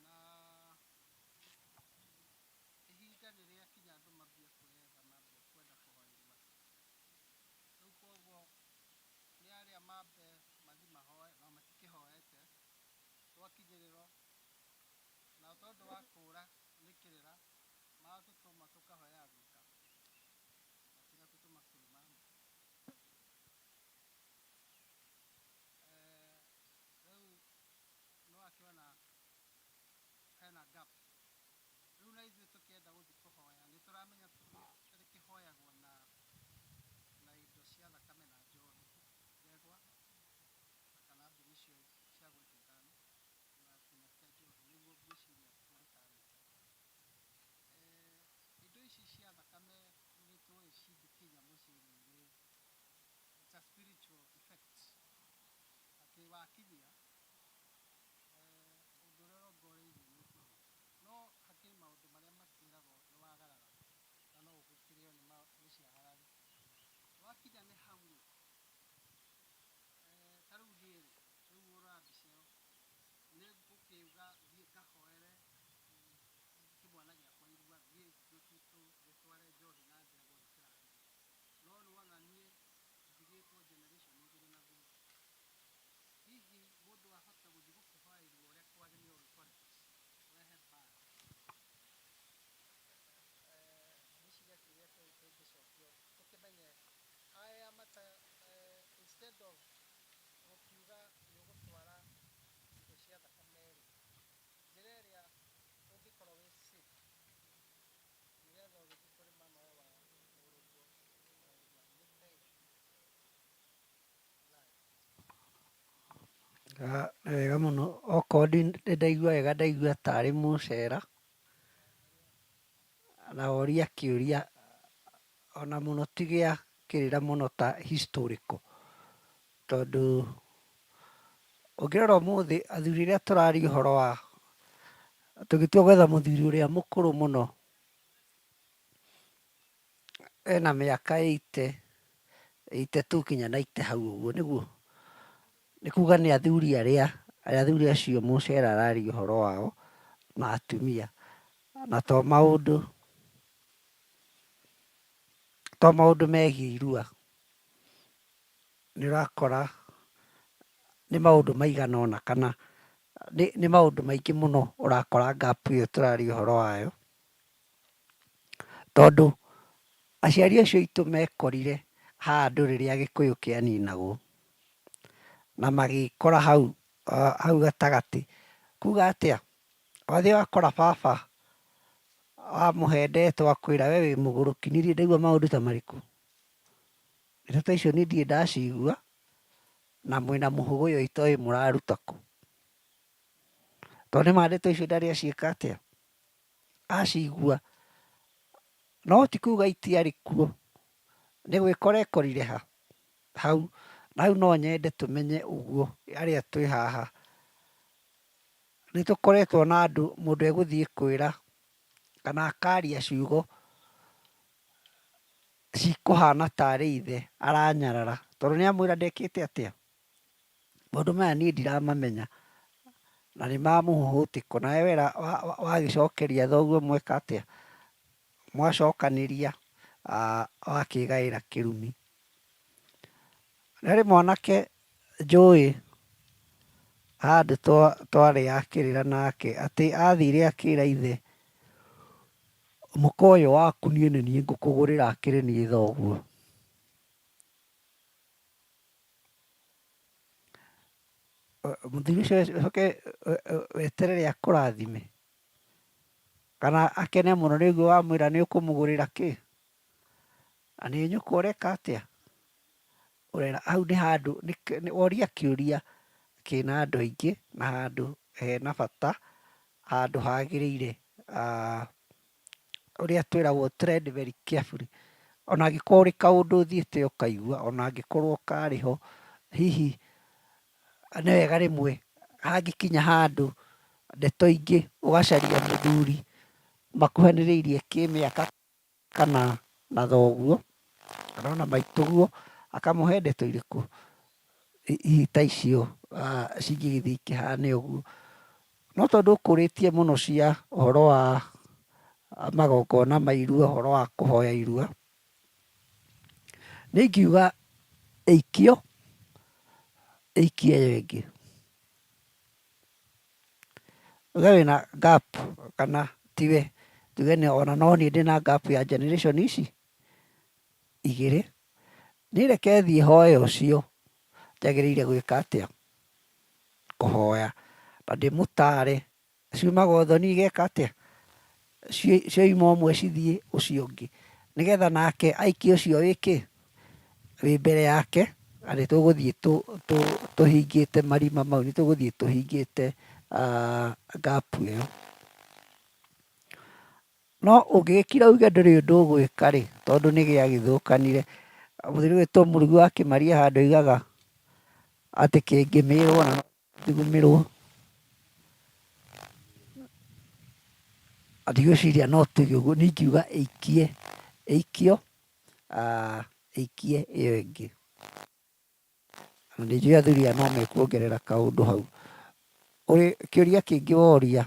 Na ihinda nĩrĩakinya andũ mambia kwĩyetha, mambia kwenda kũhoya irua. Rĩu koguo nĩ arĩa mambe mathi mahoe, no matikĩhoete, twakinyĩrĩrwo na tondũ wa kũũra nĩ kĩrĩra, matũtũma tũkahoya guka, matigatũtũma kũrĩ mama. Rĩu nĩwakĩona hena gap. Rĩu na ithuĩ tũkĩenda gũthiĩ kũhoya, nĩtũramenya rĩkĩhoyagwo na indo cia thakame na njohi, ndegwa kana mbũri icio cia gwĩtwo ithano na kĩnya kĩa njohi, nĩguo ngwĩciria tũgĩtarĩte. Indo ici cia thakame nĩtũĩ cingĩkinya mũciĩ-inĩ, it's a spiritual effect. Atĩ wakinyia ũndũ ũrĩa ũrongoreirie nĩ ũkũhona, no hakĩrĩ maũndũ marĩa makwĩragwo nĩwagarara na no ũgũkĩrĩo nĩ ciagarari. Wakinya nĩ hau-rĩ, ta rĩu niĩ-rĩ, rĩu ũrora mbica ĩyo, nĩ ngũkĩuga thiĩ ngahoere kĩmwana gĩakwa irua, thiĩ gĩtware njohi na ndegwa gĩkĩrathimwo. No nĩwona niĩ ndigĩtwo generation igĩrĩ na thutha. Hihi mũndũ ahota gũthiĩ gũkĩhoya irua ũrĩa kwagĩrĩirwo gũgĩkwo ũrehe mbara? Ngwĩciria kĩũria kĩu kĩngĩcokio tũkĩmenye aya instead of gũkiuga nĩũgũtwara indo cia thakame-rĩ, njĩra ĩrĩa ũngĩkorwo wĩ safe nĩgetha ũgĩthiĩ kũrĩ mama ũyũ wa mũrũguo kũhoya irua nĩ ta ĩrĩkũ? Nĩ wega mũno, okorwo nĩndaigua wega, ndaigua tarĩ mũcera na woria kĩũria ona mũno ti gĩa kĩrĩra mũno ta historical, tondũ ũngĩrora ũmũthĩ athuri arĩa tũraria ũhoro wa, tũgĩtua gwetha mũthuri ũrĩa mũkũrũ mũno ena mĩaka 82 kinya 90 hau ũguo, nĩguo nĩ kuga nĩ athuri acio mũcera araria ũhoro wao na atumia, na to maũndũ megiĩ irua. Nĩ ũrakora nĩ maũndũ maigana ũna kana nĩ maũndũ maingĩ mũno ũrakora gap ĩyo tũraria ũhoro wayo, tondũ aciari acio aitũ mekorire handũ rĩrĩa Gĩkũyũ kĩaninagwo na magĩkora hau gatagatĩ, kuga atĩa, wathiĩ wakora baba wamũhe ndeto akwĩra we wĩ mũgũrũki, niĩ ndirĩ ndaigua maũndũ ta marĩkũ. Ndeto ta icio niĩ ndirĩ ndacigua, na mwĩna mũhũgũyũ itoĩ mũraruta kũ? Tondũ nĩma ndeto icio ndarĩ aciĩka atĩa, acigua, no ti kuga itiarĩ kuo, nĩ gwĩkora ekorire ha? Hau. Na hau no nyende tũmenye ũguo arĩa twĩ haha, nĩtũkoretwo na andũ mũndũ egũthiĩ kwĩra kana akaria ciugo cikũhana tarĩ ithe aranyarara, tondũ nĩamwĩra ndekĩte atĩa. Maũndũ maya niĩ ndiramamenya na nĩ ma mũhũhũtĩko, nawe wera wagĩcokeria thoguo mweka atĩa, mwacokanĩria wakĩgaĩra kĩrumi. Nĩ mwanake njũĩ handũ twarĩ akĩrĩra nake atĩ athire akĩra ithe, mũka ũyũ waku niĩ nĩ niĩ ngũkũgũrĩra akĩrĩ niĩ thoguo. Mũthuri ũcio ũcoke weterere akũrathime kana akene mũno nĩguo wamwĩra nĩ ũkũmũgũrĩra kĩ? Na nĩ nyũkwa ũreka atĩa? Ũrera hau nĩ handũ woria kĩũria kĩna andũ aingĩ na handũ hena bata, handũ hagĩrĩire ũrĩa twĩragwo tread very carefully. Ona angĩkorwo ũrĩ kaũndũ ũthiĩte ũkaigua, ona angĩkorwo karĩ ho, hihi nĩ wega rĩmwe hangĩkinya handũ ndeto ingĩ ũgacaria mũthuri makuhanĩrĩirie kĩmĩaka kana na thoguo kana ona maitũguo, akamũhe ndeto irĩkũ hihi ta icio cingĩgĩthiĩ ikĩhane ũguo. No tondũ ũkũrĩtie mũno cia ũhoro wa magongona ma irua, ũhoro wa kũhoya irua, nĩ ingiuga ĩikio, ĩikie ĩyo ĩngĩ. Uge wĩna gap kana tiwe, tuge ona no niĩ ndĩ na gap ya generation ici igĩrĩ, niĩ reke thiĩ hoe ũcio njagĩrĩire gwĩka atĩa? Kũhoya, na ndĩmũtare ciumaga ũthoni igeka atĩa? Cioima ũmwe cithiĩ ũcio ũngĩ, nĩgetha nake aikia ũcio wĩkĩ? Wĩ mbere yake, na nĩ tũgũthiĩ tũhingĩte marima mau, nĩ tũgũthiĩ tũhingĩte gap ĩyo. No ũngĩgĩkira uge ndũrĩ ũndũ ũgwĩka rĩ, tondũ nĩ gĩagĩthũkanire, mũthuri wĩtwo Mũrugi wa Kĩmaria handũ augaga atĩ kĩngĩmĩrwo na no gĩtigũmĩrwo. Ndigwĩciria no tuge ũguo, niĩ ingiuga ĩikie, ĩikio, ĩikie ĩyo ĩngĩ. Na nĩ njũĩ athuri aya no mekuongerera kaũndũ hau. Ũrĩ kĩũria kĩngĩ woria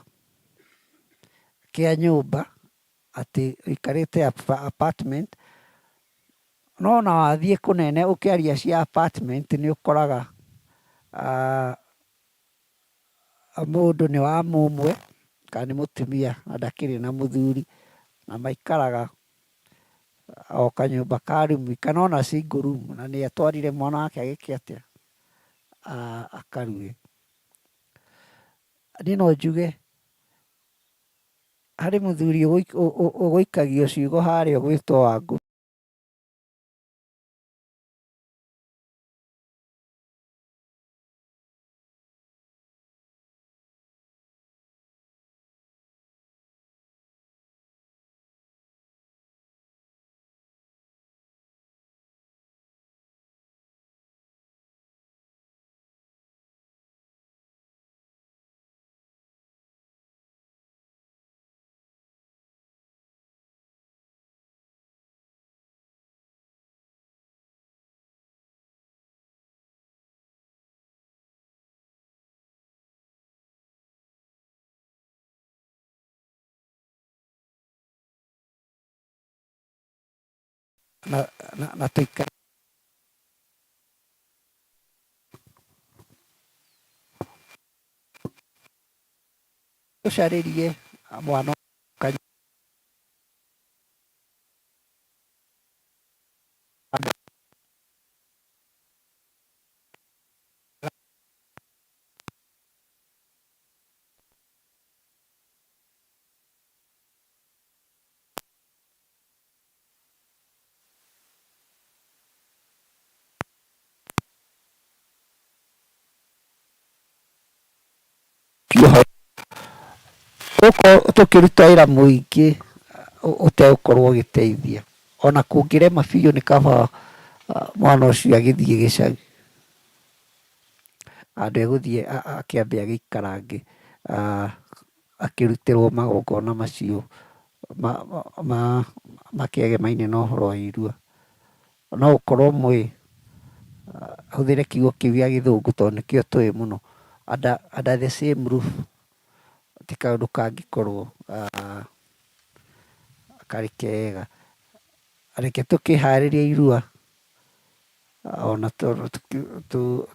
kĩa nyũmba atĩ ũikarĩte apartment, no na wathiĩ kũnene ũkĩaria cia apartment nĩ ũkoraga mũndũ nĩ wa mũmwe kana nĩ mũtumia na ndakĩrĩ na mũthuri, na maikaraga o kanyũmba ka rumu kana ona single room, na nĩ atwarire mwana wake agĩke atĩa? Akarue. Niĩ no njuge harĩ mũthuri ũgũikagio ciugo harĩa ũgwĩtwo Wangũ, na tũikare tũcarĩrie mwana gũkorwo tũkĩruta wĩra mũingĩ ũtegũkorwo ũgĩteithia. Ona kũngĩrema biũ nĩ kaba mwana ũcio agĩthiĩ gĩcagi, handũ egũthiĩ akĩambe agĩikarange akĩrutĩrwo magongona macio makĩgemaine na ũhoro wa irua. No ũkorwo hũthĩre kiugo kĩu gĩa gĩthũngũ tondũ nĩkĩo tũĩ mũno, under the same roof, ti kaũndũ kangĩkorwo karĩ kega. Reke tũkĩharĩria irua ona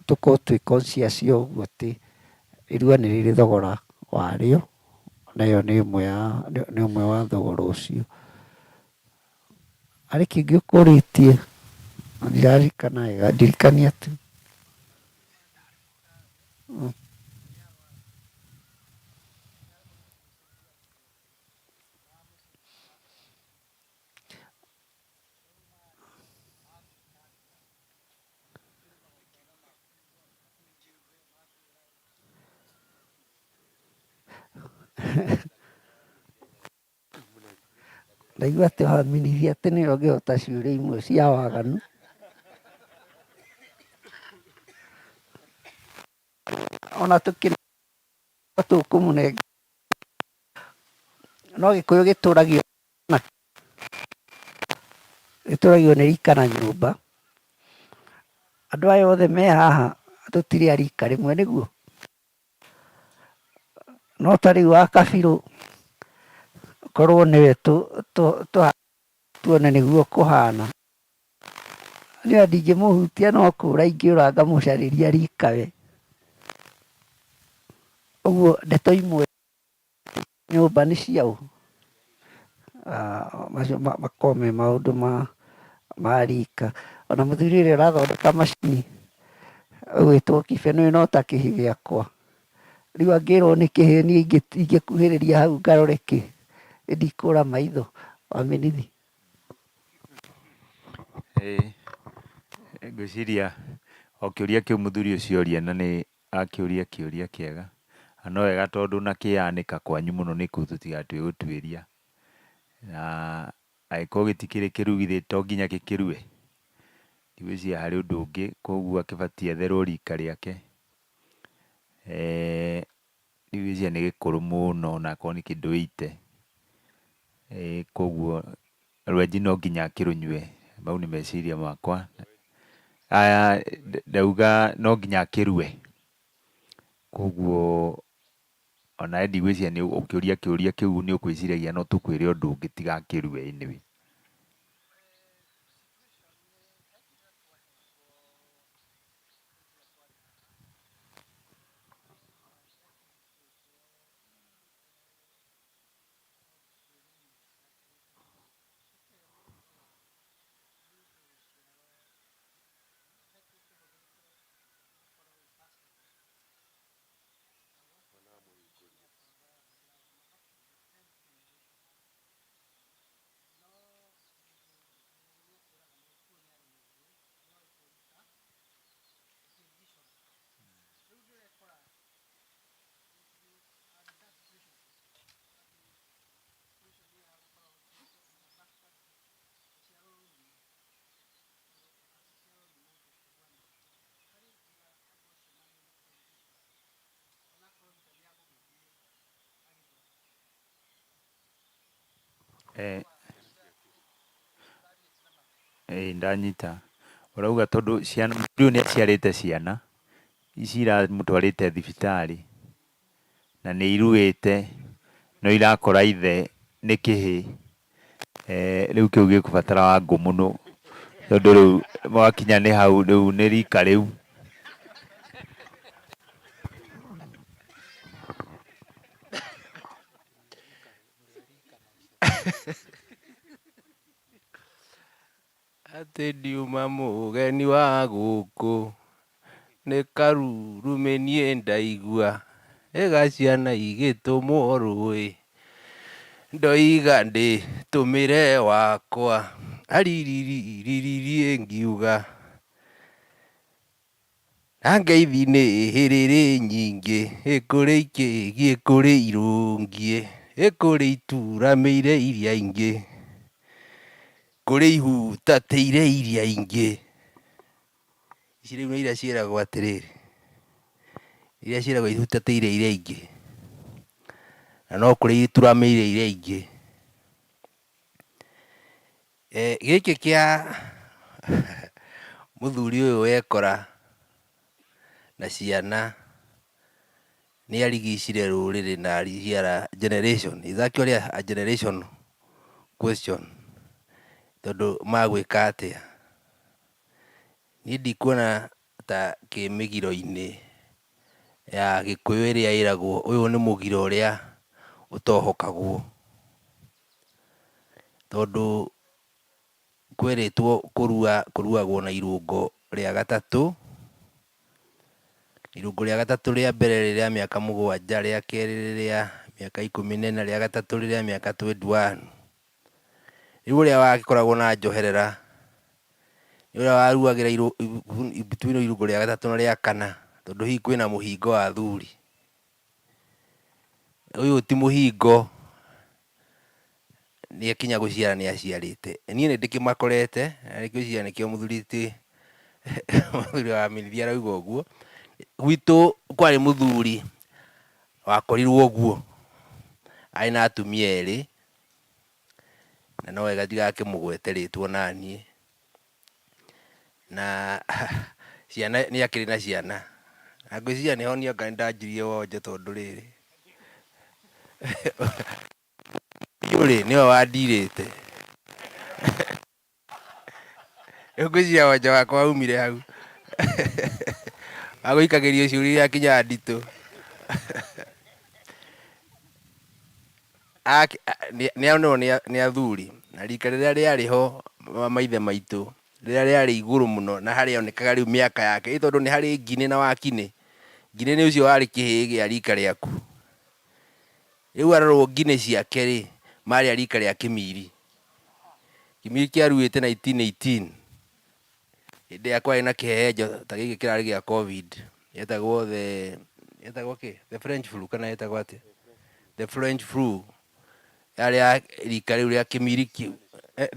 tũkorwo twĩ conscious ũguo atĩ irua nĩ rĩrĩ thogora warĩo, na ĩyo nĩ ũmwe wa thogora ũcio. Harĩ kĩngĩ ũkũrĩtie ndirarikana wega, ndirikania tu. Ndaigua atĩ waminirie atĩ nĩwe ũngĩhota ciũria imwe cia waganu. Ona tũkũmũnenga no Gĩkũyũ gĩtũragio nĩ rika na nyũmba. Andũ aya othe me haha tũtirĩ a rika rĩmwe nĩguo, no ta rĩu wa Kabirũ korwo nĩwe tuone nĩguo kũhana, niĩ ndingĩmũhutia, no kũũra ingĩũra ngamũcarĩria rika we. Ũguo ndeto imwe nyũmba nĩ ciaũ, macio makorwo me maũndũ ma rika. Ona mũthuri ũrĩa ũrathondeka macini ũgwĩtwo Kibe nĩwe no ta kĩhĩ gĩakwa. Rĩu angĩrwo nĩ kĩhĩ niĩ ingĩkuhĩrĩria hau ngarore kĩ, ndikũra maitho waminithi. Ngwĩciria o kĩũria kĩu mũthuri ũcio oria na nĩ akĩũria kĩũria kĩega, na no wega tondũ nakĩanĩka kwanyu mũno nĩkuo tũtigatue gũtuĩria, na angĩkorwo gĩtikĩrĩ kĩrugithie to nginya gĩkĩrue. Ndigwĩciria harĩ ũndũ ũngĩ, koguo akĩbatiĩ etherwo rika rĩake. Ndigwĩciria nĩ gĩkũrũ mũno na akorwo nĩ kĩndũ 80. Koguo rwenji no nginya akĩrũnyue, mau nĩ meciria makwa. Ndauga no nginya akĩrue, koguo ona ndigwĩciria nĩ ũkĩũria kĩũria kĩu nĩ ũkwĩciragia no tũkwĩre ũndũ ũngĩ tiga akĩrue anyway. Ndanyita ũrauga tondũ ciana rĩu nĩ aciarĩte ciana ici iramũtwarĩte thibitarĩ na nĩ iruĩte no irakora ithe nĩ kĩhĩ. Rĩu kĩu gĩkũbatara Wangũ mũno tondũ rĩu mwakinya nĩ hau, rĩu nĩ rika rĩu. Atĩ ndiuma mũgeni wa gũkũ, nĩ karurumenie ndaigua, ĩgaciana igĩtũmwo rũĩ, ndoiga ndĩtũmĩre wakwa, aririririe ngiuga, na ngeithi nĩ hĩrĩrĩ nyingĩ, ĩkũrĩ ikĩgiĩ kũrĩ irũngiĩ, ĩkũrĩ ituramĩire iria ingĩ, kũrĩ ihutatĩire iria ingĩ. Ici rĩu nĩ iria ciĩragwo atĩrĩrĩ, iria ciĩragwo ihutatĩire iria ingĩ, na no kũrĩ ituramĩire iria ingĩ. Gĩkĩ kĩa mũthuri ũyũ wekora na ciana nĩ arigicire rũrĩrĩ na arigiara generation. Is actually a generation question. Tondũ magwĩka atĩa? niĩ ndikuona ta kĩ mĩgiro-inĩ ya Gĩkũyũ ĩrĩa ĩragwo ũyũ nĩ mũgiro ũrĩa ũtohokagwo, tondũ kwĩrĩtwo kũruagwo na irũngo rĩa gatatũ. Irũngo rĩa gatatũ rĩa mbere rĩrĩa mĩaka 7, rĩa kerĩ rĩrĩa mĩaka 14, rĩa gatatũ rĩrĩa mĩaka 21. Rĩu ũrĩa wagĩkoragwo na njoherera nĩ ũrĩa waruagĩra between irũngo rĩa gatatũ na rĩa 4, tondũ hihi kwĩna mũhingo wa athuri. Ũyũ ti mũhingo, nĩekinya gũciara nĩaciarĩte. Niĩ nĩndĩkĩmakorete, nĩngwĩciria nĩkĩo mũthuri wa mĩnithi arauga ũguo. Gwitũ kwarĩ mũthuri wakorirwo ũguo, arĩ na atumia erĩ, na no wega ndigakĩmũgwete rĩtwa naniĩ, na ciana nĩakĩrĩ na ciana, na ngwĩciria nĩho niĩ anga nĩndanjirie wonje tondũ rĩrĩ ũyũ nĩwe wandirĩte. Rĩu ngwĩciria wonje wakwa umire hau agũikagĩrio ciũria iria kinya nditũ. Nĩonwo nĩ athuri, na rika rĩrĩa rĩarĩ ho maithe maitũ, rĩrĩa rĩarĩ igũrũ mũno, na harĩonekaga rĩu mĩaka yake, tondũ nĩ harĩ Ngine na Wakine. Ngine nĩ ũcio warĩ kĩhĩĩ gĩa rika rĩaku. Rĩu arorwo Ngine ciake rĩ, marĩ a rika rĩa Kĩmiri. Kĩmiri kĩaruĩte 1918, hĩndĩ ĩrĩa kwarĩ na kĩhehenjo ta gĩkĩ kĩrarĩ gĩa COVID, yetagwo the French flu, kana yetagwo atĩa? The French flu. Yarĩ ya rika rĩu rĩa Kĩmiri,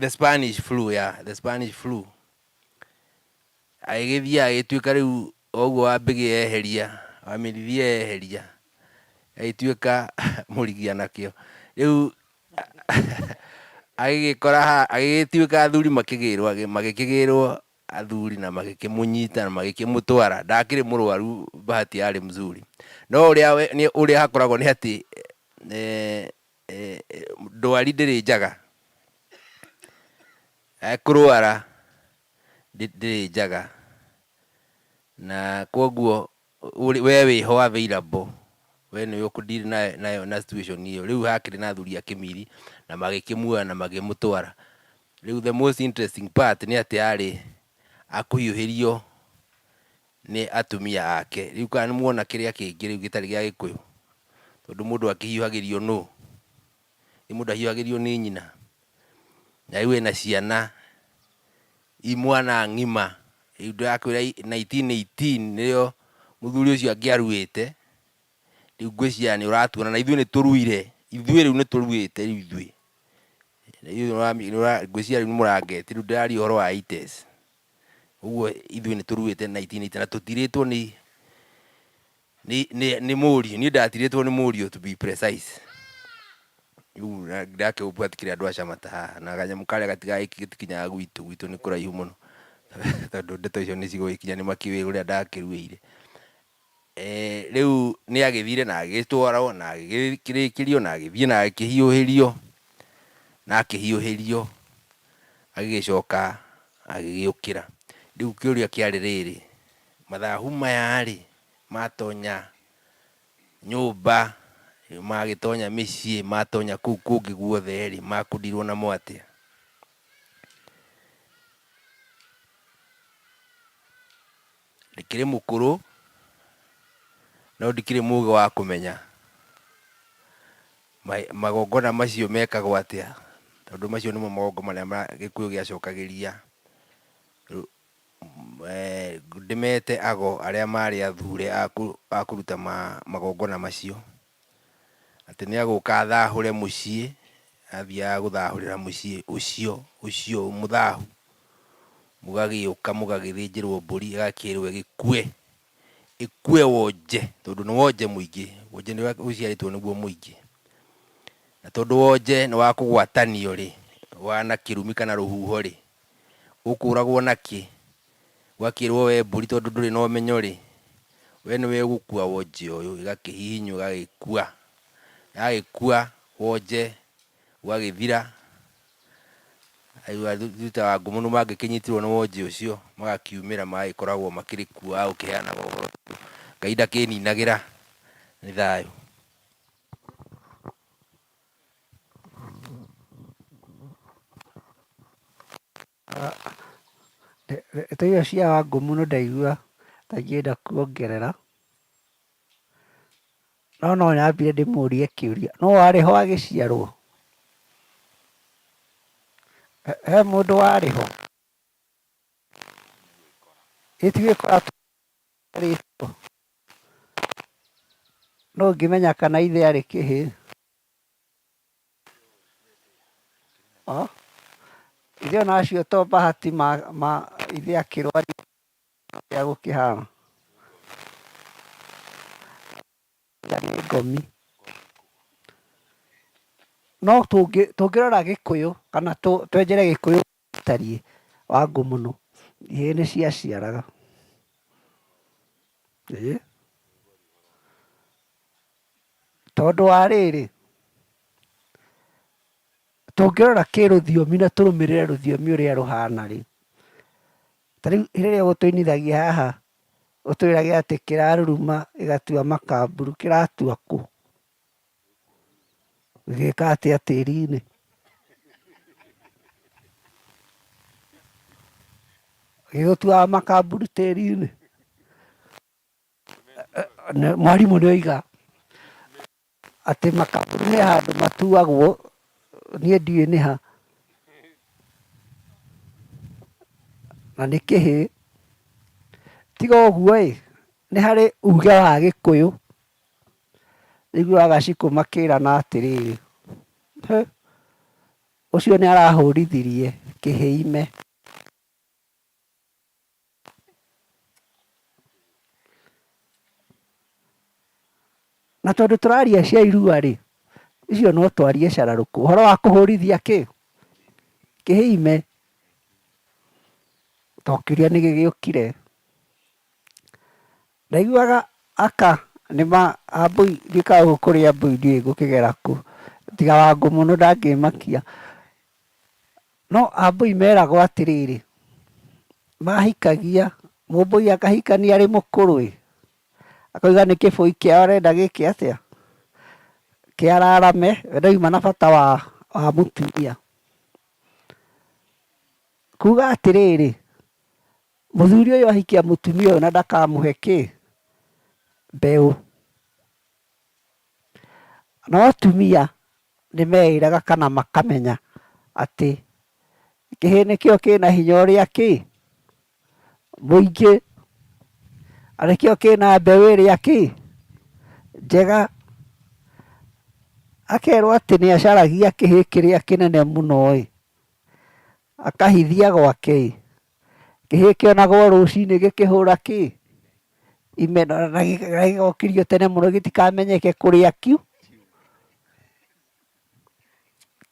the Spanish flu, the Spanish flu. Agĩgĩthiĩ agĩtuĩka rĩu oguo Wambĩgĩ yeheria, wa mĩnithi yeheria, agĩtuĩka mũrigia nakĩo. Rĩu agĩgĩkora agĩgĩtuĩka athuri magĩkĩgĩrwo athuri na magĩkĩmũnyita na magĩkĩmũtwara. Ndakĩrĩ mũrwaru, bahati yarĩ mzuri. No ũrĩa hakoragwo nĩ atĩ ndwari ndĩrĩ njaga, kũrwara ndĩrĩ njaga, na koguo we wĩho available, we nĩwe ũkũdeal nayo na situation ĩyo. Rĩu hakĩrĩ na athuri a Kĩmiri na magĩkĩmuoya na magĩmũtwara. Rĩu the most interesting part nĩ atĩ arĩ akũhiũhĩrio nĩ atumia ake. Rĩu kana nĩmuona kĩrĩa kĩngĩ rĩu gĩtarĩ gĩa Gĩkũyũ, tondũ mũndũ akĩhiũhagĩrio nũ? Mũndũ ahiũhagĩrio nĩ nyina, na rĩu ena ciana imwana ng'ima. Rĩu ndĩrakwĩra 1918 nĩrĩo mũthuri ũcio angĩaruĩte. Rĩu ngwĩciria nĩ ũratuona, na ithuĩ nĩtũruire, ithuĩ rĩu nĩtũruĩte rĩu ithuĩ. Ngwĩciria rĩu nĩmũrangeti, rĩu ndĩraria ũhoro wa 80s. Ũguo ithuĩ nĩtũruĩte 1980, na tũtirĩtwo nĩ mũriũ. Niĩ ndatirĩtwo nĩ mũriũ, to be precise. Rĩu ndakĩũmbu hatikĩrĩ andũ a Camata haha, na kanyamũ karĩa gatikinyaga gwitũ nĩ kũraihu mũno, tondũ ndeto icio nĩcigũgĩkinya nĩ makĩũĩ ũrĩa ndakĩruĩire. Rĩu nĩagĩthire na agĩtwarwo na agĩkĩrĩkĩrio na agĩthiĩ na agĩkĩhiũhĩrio na akĩhiũhĩrio, agĩgĩcoka agĩgĩũkĩra. Rĩu kĩũria kĩarĩ rĩrĩ, mathahu maya rĩ, matonya nyũmba, magĩtonya mĩciĩ, matonya kũu kũngĩ guothe rĩ, makũndirwo namo atĩa? Ndikĩrĩ mũkũrũ, no ndikĩrĩ mũũgĩ wa kũmenya magongona macio mekagwo atĩa, tondũ macio nĩmo magongona marĩa Gĩkũyũ gĩacokagĩria. Ndĩmete ago arĩa marĩ athure a kũruta magongona macio, atĩ nĩagũka athahũre mũciĩ, athiaga gũthahũrĩra mũciĩ ũcio mũthahu, mũgagĩũka mũgagĩthĩnjĩrwo mbũri, ĩgakĩrwo ĩkue wonje, tondũ nĩ wonje mũingĩ. Wonje nĩ ũciarĩtwo nĩguo mũingĩ, na tondũ wonje nĩ wa kũgwatanio rĩ, wana kĩrumi kana rũhuho rĩ, ũkũragwo nakĩ? Gwakĩrwo we mbũri, tondũ ndũrĩ na ũmenyo rĩ, we nĩwe ũgũkua wonje ũyũ, ĩgakĩhihinywo ĩgagĩkua. Yagĩkua wonje ũgagĩthira, aigua thuta wa ngũmũnũ mangĩkĩnyitirwo nĩ wonje ũcio magakiumĩra magĩkoragwo makĩrĩ kuo gũkĩheana mohoro. Ngai ndakĩninagĩra, nĩ thayũ. Ndeto cia Wangũmũnũ ndaigua ta ngĩenda kuongerera, no nyambire ndĩmũrie kĩũria, no warĩ ho agĩciarwo? He mũndũ warĩ ho? Ĩtigĩkora rĩtwa no ngĩmenya kana ithe arĩ kĩhĩ? Ithe onacio to bahati ma ithe akĩrũaria ya gũkĩhana nĩ ngomi. No tũngĩrora Gĩkũyũ kana twenjere Gĩkũyũ tariĩ Wangũmũnũ, ihĩĩ nĩ ciaciaraga. Tondũ wa rĩrĩ, tũngĩrora kĩrũthiomi na tũrũmĩrĩre rũthiomi ũrĩa rũhana rĩ, ta rĩu rĩrĩa gũtũinithagia haha ũtwĩraga atĩ kĩraruruma gĩgatua makamburu, kĩratua kũ? Gĩgĩka atĩa tĩri-inĩ? Gĩgũtuaga makamburu tĩri-inĩ? Mwarimũ nĩoiga atĩ makamburu nĩ handũ matuagwo, niĩ ndiũĩ nĩ ha, na nĩ kĩhĩ. Tiga ũguo nĩ harĩ uge wa Gĩkũyũ njiguaga Gacikũ makĩrana atĩrĩrĩ, ũcio nĩ arahũrithirie kĩhĩ ime. Na tondũ tũraria cia irua rĩ, icio no twarie cararũkũ. Ũhoro wa kũhũrithia kĩhĩ ime, tokĩria nĩ gĩgĩũkire. Ndaiguaga aka nĩma Ambũi, ndikaga gũkũrĩa Ambũi ndiũĩ gũkĩgera kũ, tiga Wangũmũnũ ndangĩmakia. No Ambũi meragwo atĩrĩrĩ, mahikagia, Mũmbũi akahikania arĩ mũkũrũ akoiga nĩ kĩbũi kĩao arenda gĩke atĩa, kĩararame, we ndauma na bata wa mũtumia. Kuga atĩrĩrĩ, mũthuri ũyũ ahikia mũtumia ũyũ na ndakamũhe mbeũ. No atumia nĩ meĩraga kana makamenya atĩ kĩhĩ nĩkĩo kĩna hinya ũrĩa mũingĩ, nĩkĩo kĩna mbeũ ĩrĩa njega. Akerwo atĩ nĩ acaragia kĩhĩ kĩrĩa kĩnene mũno akahithia gwake kĩhĩ kĩonagwo rũcinĩ gĩkĩhũra ime, na gĩgokirio tene mũno gĩtikamenyeke kũrĩa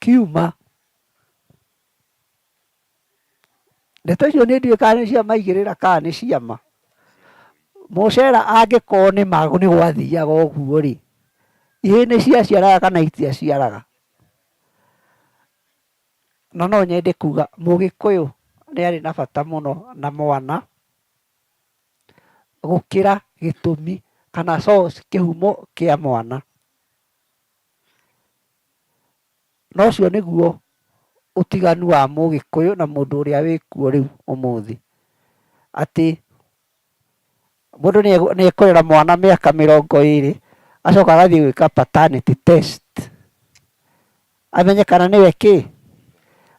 kiuma. Ndeto icio nĩ ndiũĩ kana nĩ cia maigĩrĩra kana nĩ ciama. Mũcera angĩkorwo nĩ magũ nĩ gwathiaga ũguo rĩ, ihĩĩ nĩ ciaciaraga kana itiaciaraga? Na no nyende kuga Mũgĩkũyũ nĩ arĩ na bata mũno na mwana gũkĩra gĩtũmi kana source, kĩhumo kĩa mwana. Na ũcio nĩguo ũtiganu wa Mũgĩkũyũ na mũndũ ũrĩa wĩkuo rĩu ũmũthĩ, atĩ mũndũ nĩ ekũrera mwana mĩaka 20 acoka agathiĩ gwĩka paternity test amenye kana nĩwe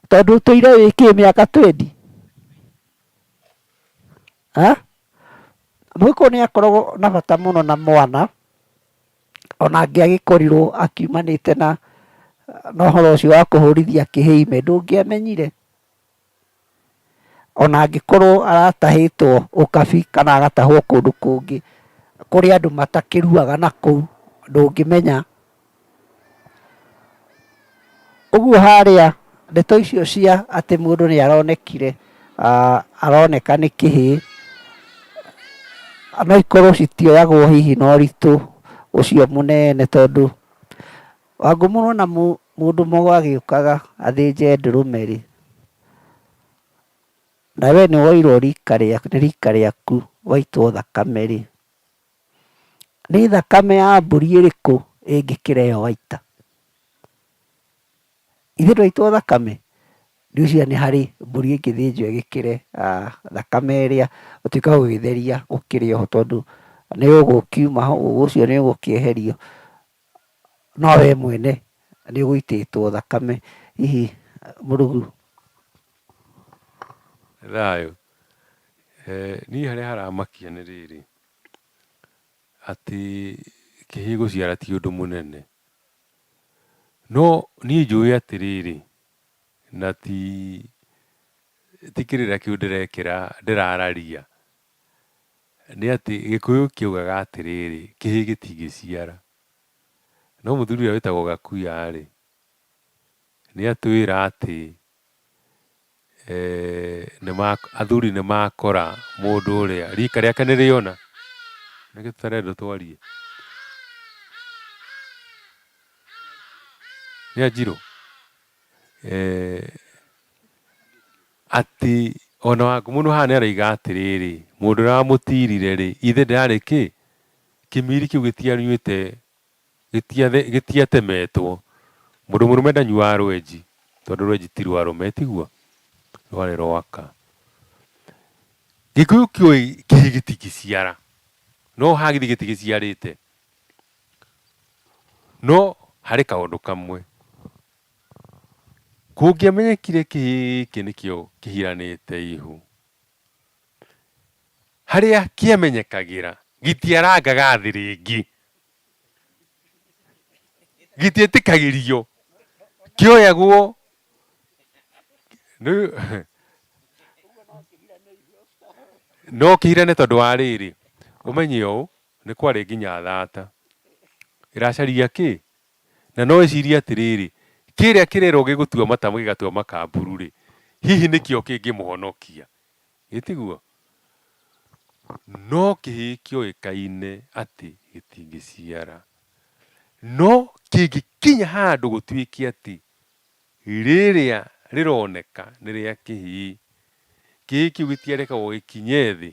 tondũ ũtũire wĩ mĩaka 20. Mũgĩkũyũ nĩ akoragwo na bata mũno na mwana, ona angĩagĩkorirwo akiumanĩte na ũhoro ũcio wa kũhũrithia kĩhĩ ime ndũngĩamenyire, ona angĩkorwo aratahĩtwo ũkabi kana agatahwo kũndũ kũngĩ kũrĩ andũ matakĩruaga na kũu ndũngĩmenya. Ũguo harĩa ndeto icio cia atĩ mũndũ nĩ aronekire aroneka nĩ kĩhĩ, no ikorwo citioyagwo hihi na ũritũ ũcio mũnene, tondũ Wangũmũnũ na mũndũ mũgũ agĩũkaga athĩnje ndũrũme rĩ, nawe nĩ woirwo rika rĩaku waitwo thakame rĩ, nĩ thakame ya mbũri ĩrĩkũ ĩngĩkĩra ĩyo waita? Ithuĩ twaitwo thakame ndiũcia nĩ harĩ mbũri ĩngĩthĩnjwo ĩgĩkĩre thakame ĩrĩa ũtuĩka gũgĩtheria gũkĩrĩ oho, tondũ nĩ ũgũkiuma ũcio nĩ ũgũkĩeherio, no we mwene nĩ ũgũitĩtwo thakame. Hihi Mũrũguru? Thayũ. Niĩ harĩa haramakia nĩ rĩrĩ, atĩ kĩhĩ gũciara ti ũndũ mũnene, no niĩ njũĩ atĩrĩrĩ, na ti kĩrĩra kĩu ndĩrararia, nĩ atĩ Gĩkũyũ kĩugaga atĩrĩrĩ, kĩhĩ gĩtingĩciara. No mũthuri ũrĩa wĩtagwo Gakuya rĩ, nĩ atwĩra atĩ athuri nĩ makora mũndũ ũrĩa rika rĩake nĩ rĩona, nĩkĩ tũtarenda twarie, nĩ Anjirũ, atĩ ona Wangũmũnũ haha nĩ aroiga atĩrĩrĩ, mũndũ ũrĩa wamũtirire rĩ, ithe ndarĩ kĩ, kĩmiri kĩu gĩtianyuĩte, gĩtiatemetwo. Mũndũ mũrũme ndanyuaga rwenji, tondũ rwenji ti rwa tiguo, rwarĩ rwaka. Gĩkũyũ kĩũĩ kĩhĩ gĩtingĩciara, no hagithe gĩtigĩciarĩte, no harĩ kaũndũ kamwe, kũngĩamenyekire kĩhĩ gĩkĩ nĩkĩo kĩhiranĩte ihu, harĩa kĩamenyekagĩra gĩtiarangaga thĩ rĩngĩ, gĩtiĩtĩkagĩrio, kĩoyagwo no kĩhirane tondũ wa rĩrĩ, ũmenye ũũ, nĩ kwarĩ nginya thata ĩracaria kĩ, na no ĩcirie atĩrĩrĩ, kĩrĩa kĩrerwo gĩgũtua mata gĩgatua makamburu rĩ, hihi nĩkĩo kĩngĩmũhonokia, ĩtiguo. No kĩhĩ kĩoĩkaine atĩ gĩtingĩciara, no kĩngĩkinya handũ gũtuĩke atĩ rĩrĩa rĩroneka nĩ rĩa kĩhĩ, kĩhĩ kĩu gĩtiarekagwo gĩkinye thĩ,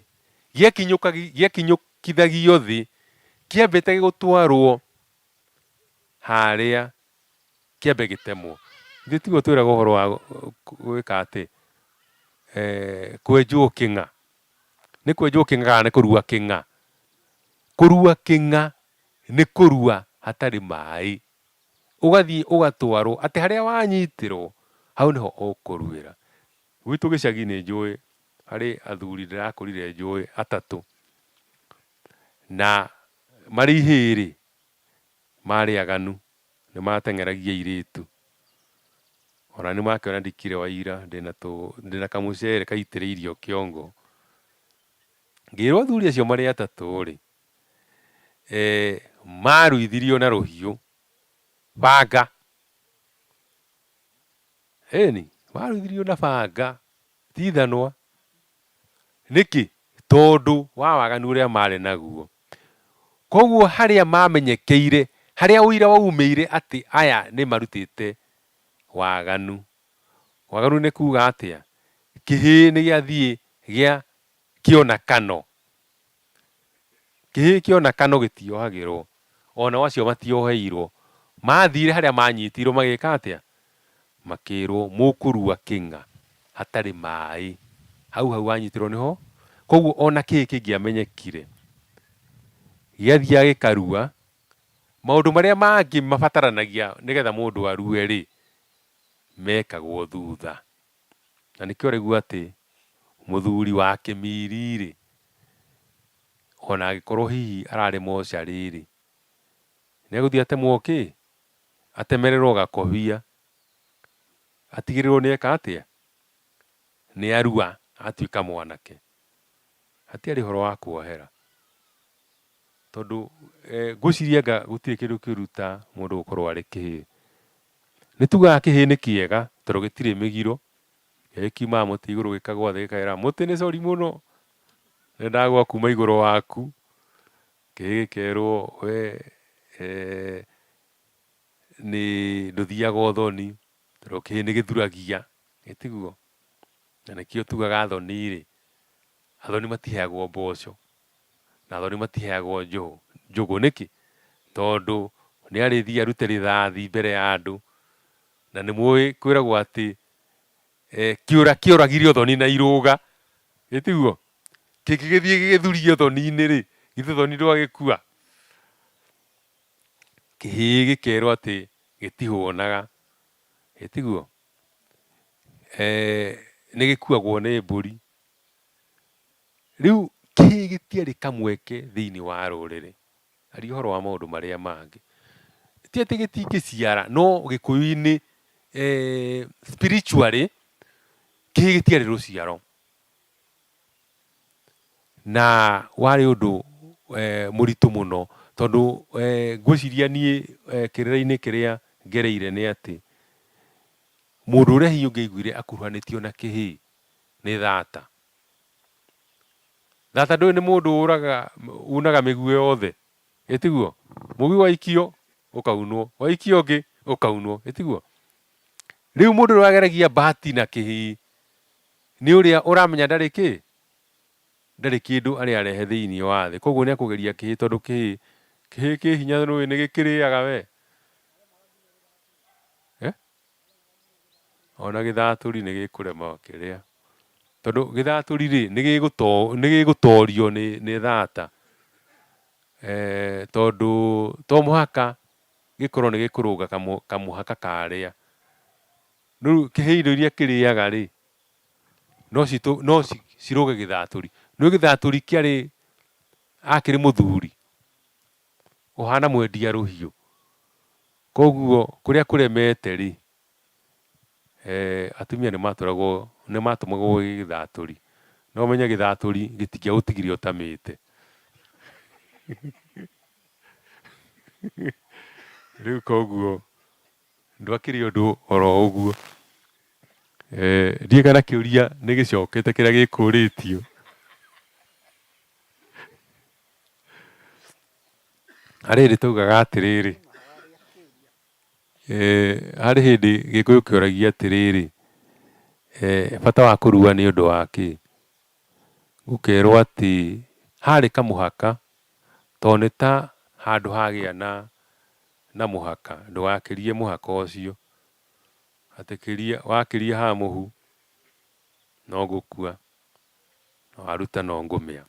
gĩakinyũkithagio thĩ, kĩambĩte gũtwarwo harĩa kĩambe gĩtemwo. Ithuĩ tiguo twĩragwo ũhoro wa gwĩka atĩ, kwenjwo kĩng'a, nĩ kwenjwo kĩng'a kana nĩ kũrua kĩng'a? Kũrua kĩng'a nĩ kũrua hatarĩ maĩ, ũgathiĩ ũgatwarwo atĩ harĩa wanyitĩrwo hau nĩho ũkũruĩra. Gwitũ gĩcagi nĩ njũĩ harĩ athuri ndĩrakũrire njũĩ atatũ, na marĩ ihĩrĩ marĩ aganu, nĩ mateng'eragia airĩtu, ona nĩ makĩona ndikire Waira ndĩna kamũcere kaitĩrĩirio kĩongo. Ngĩrwo athuri acio marĩ atatũ rĩ, maruithirio na rũhiũ, banga, ĩni maruithirio na banga, ti ithanwa. Nĩkĩ? Tondũ wa waganu ũrĩa marĩ naguo. Koguo harĩa mamenyekeire, harĩa ũira waumĩire atĩ aya nĩ marutĩte waganu. Waganu nĩ kuga atĩa? Kĩhĩ nĩ gĩathiĩ kĩona kano. Kĩhĩ kĩona kano gĩtiohagĩrwo, ona acio matioheirwo, mathire harĩa manyitirwo magĩka atĩa? Makĩrwo mũkũrua kĩng'a hatarĩ maĩ, hau wanyitirwo nĩho. Koguo ona kĩhĩ kĩngĩamenyekire gĩathiaga gĩkarua, maũndũ marĩa mangĩ mabataranagia nĩgetha mũndũ arue rĩ, mekagwo thutha. Na nĩkĩo ũraigua atĩ mũthuri wa kĩmiri rĩ, ona agĩkorwo hihi ararĩ mocarĩ rĩ, nĩ egũthiĩ atemwo kĩ? Atemererwo gakobia, atigĩrĩrwo nĩ eka atĩa? Nĩ arua atuĩka mwanake. Hatiarĩ ũhoro wa kuohera, tondũ ngwĩciria anga gũtirĩ kĩndũ kĩũru ta mũndũ gũkorwo arĩ kĩhĩ. Nĩ tugaga kĩhĩ nĩ kĩega tondũ gĩtirĩ mĩgiro, gĩkiumaga mũtĩ igũrũ gĩkagwa thĩ gĩkaĩra mũtĩ nĩ cori mũno, nĩ ndagwa kuma igũrũ waku. Kĩhĩ gĩkerwo we nĩ ndũthiaga ũthoni tondũ kĩhĩ nĩ gĩthuragia, ĩtiguo. na nikio tugaga athoni ri, athoni matiheagwo mboco na athoni matiheagwo njugu niki tondu ni arithi arute rithathi mbere ya andu na ni mwi kwiragwo ati kiura kioragire uthoni na iruga gitiguo kigithie gigithurie uthoni-ini ri githe uthoni ndwagikua kihii gikerwo ati gitihuonaga gitiguo ni gikuagwo ni mburi riu kihii gitiari kamweke thiini wa ruriri ari uhoro wa maundu maria mangi ti ati gitingiciara no gikuyu-ini spiritually kihii gitiari ruciaro na wari undu muritu muno tondu ngwiciria nie kirira-ini kiria ngereire ni ati mundu uria hihi ungiiguire akuruhanitio na kihii ni thata ndui ni mundu unaga migue yothe gitiguo mugi waikio ukaunwo waikio ungi ukaunwo gitiguo riu mundu urageragia bahati na kihii ni uria uramenya ndari kindu ari arehe thiini wa thi koguo ni akugeria kihii tondu kihii ki hinya rui ni gikiriaga we ona githaturi ni gikurema kiria tondu githaturi ri ni gigutorio ni thata tondu to muhaka gikorwo ni gikuruga kamuhaka karia riu kihii indo iria kiriaga ri no ciruge githaturi no githaturi kiari akiri muthuri uhana mwendia ruhiu koguo kuria kuremete ri atumia ni matumagwo githaturi no menya githaturi gitingia utigiria utamite riu koguo ndwakiri undu oro uguo ndie kana kiuria ni gicokete kiria gikuritio hariri tugaga atiriri hari hindi gikuyu kioragia atiriri bata wa kurua ni undu wa ki gukerwo ati hari kamuhaka to ni ta handu hagia na muhaka ndugakirie muhaka ucio ati wakiria ha muhu no gukua no aruta no ngumia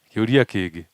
kiuria kingi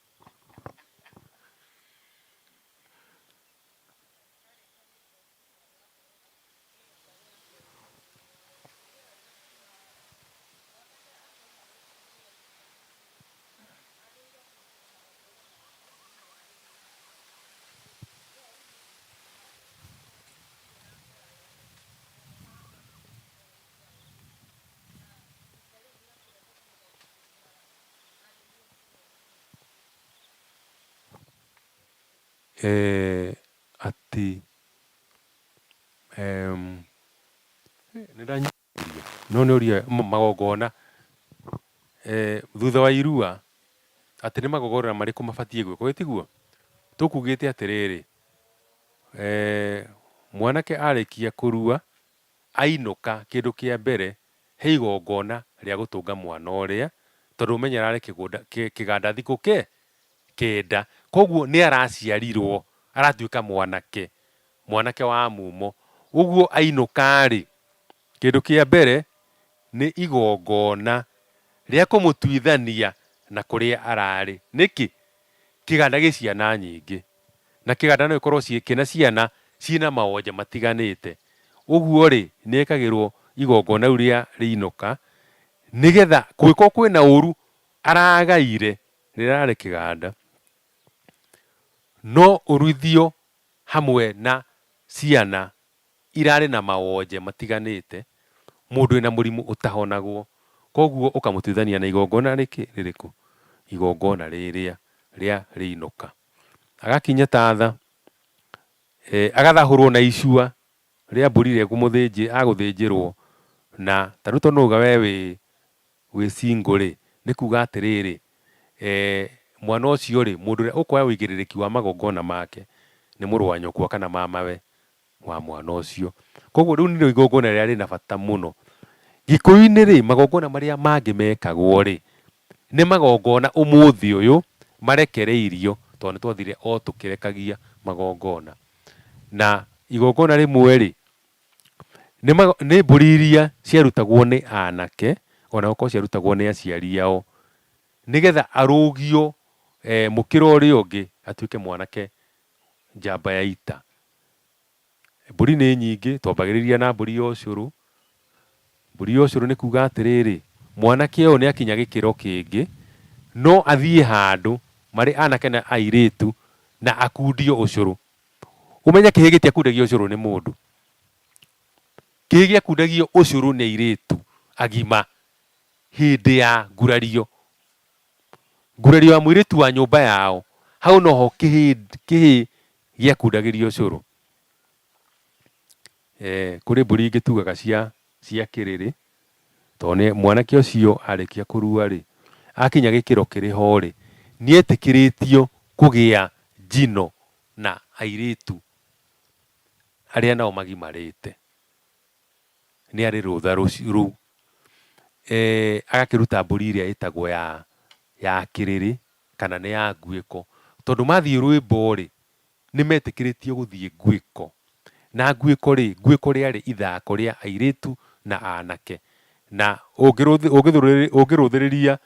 ati no ni uria magogona thutha wa irua ati ni magogona mariku mabatie gwikwo gitiguo tukugite atiriri mwanake arikia kurua ainuka kindu kia mbere he igongona ria gutunga mwana uria tondu menya arari kiganda thiku kenda koguo ni araciarirwo aratuika mwanake wa mumo uguo ainuka ri kindu kia mbere ni igongona ria kumutuithania na kuria arari niki kiganda giciana nyingi na kiganda no ikorwo kina ciana ciina maonja matiganite uguo ri ni ekagirwo igongona uria riinuka nigetha gwiko kwina uru aragaire rirari kiganda no uruithio hamwe na ciana irari na maonje matiganite mundu ina murimu utahonagwo koguo ukamutithania na igongona ririku igongona riria riinuka agakinya tatha agathahurwo na icua ria mburi ria aguthinjirwo na taruto nuga we wi single ni kuga atiriri mwana ucio ri mundu uria ukoya wigiririki wa magongona make ni muru wa nyokwa kana mamawe wa mwana ũcio. Koguo rĩu nĩ igongona rĩrĩa rĩna bata mũno. Gĩkũyũ-inĩ rĩ, magongona marĩa mangĩ mekagwo rĩ, nĩ magongona ũmũthĩ ũyũ marekereirio, tondũ nĩ twathire o tũkĩrekagia magongona. Na igongona rĩmwe rĩ, nĩ mbũri iria ciarutagwo nĩ anake, ona gũkorwo ciarutagwo nĩ aciari ao, nĩgetha arũgio mũkĩra ũrĩa ũngĩ atuĩke mwanake njamba ya ita. Mbũri nĩ nyingĩ, twambagĩrĩria na mbũri ya ũcũrũ. Mbũri ya ũcũrũ nĩ kuga atĩrĩrĩ, mwanake ũyũ nĩ akinya gĩkĩro kĩngĩ, no athiĩ handũ marĩ anake na airĩtu na akundio ũcũrũ. Ũmenye kĩhĩ gĩtiakundagio ũcũrũ nĩ mũndũ. Kĩhĩ gĩakundagio ũcũrũ nĩ airĩtu agima hĩndĩ ya ngurario. Ngurario ya mũirĩtu wa nyũmba yao, hau noho kĩhĩ gĩakundagĩrio ũcũrũ. Kũrĩ mbũri ingĩ tugaga cia kĩrĩrĩ, tondũ mwanake ũcio arĩkia kũrua rĩ, akinya gĩkĩro kĩrĩ ho rĩ, nĩ etĩkĩrĩtio kũgĩa njino na airĩtu arĩa nao magimarĩte. Nĩ arĩ rũtha rũu. Agakĩruta mbũri ĩrĩa ĩtagwo ya kĩrĩrĩ kana nĩ ya nguĩko. Tondũ mathiĩ rwĩmbo rĩ, nĩ metĩkĩrĩtio gũthiĩ nguĩko. Na nguĩko rĩ, nguĩko rĩarĩ ithako rĩa airĩtu na anake. Na ũngĩrũthĩrĩria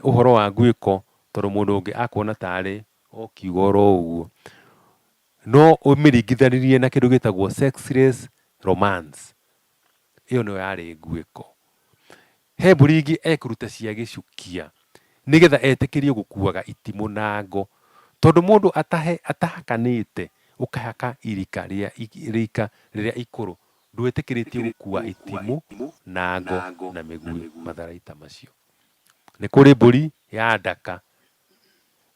ũhoro wa nguĩko, tondũ mũndũ ũngĩ akuona tarĩ o kiugo oro ũguo, no ũmĩringithanirie na kĩndũ gĩtagwo sexless romance. Ĩyo nĩyo yarĩ nguĩko. He mbũri ingĩ ekũruta cia gĩcukia, nĩgetha etĩkĩrio gũkuaga itimũ na ngo. Tondũ mũndũ atahakanĩte ũkahaka rika rĩrĩa ikũrũ, ndwĩtĩkĩrĩtio gũkua itimũ na ngo na mĩguĩ, matharaita macio. Nĩ kũrĩ mbũri ya ndaka,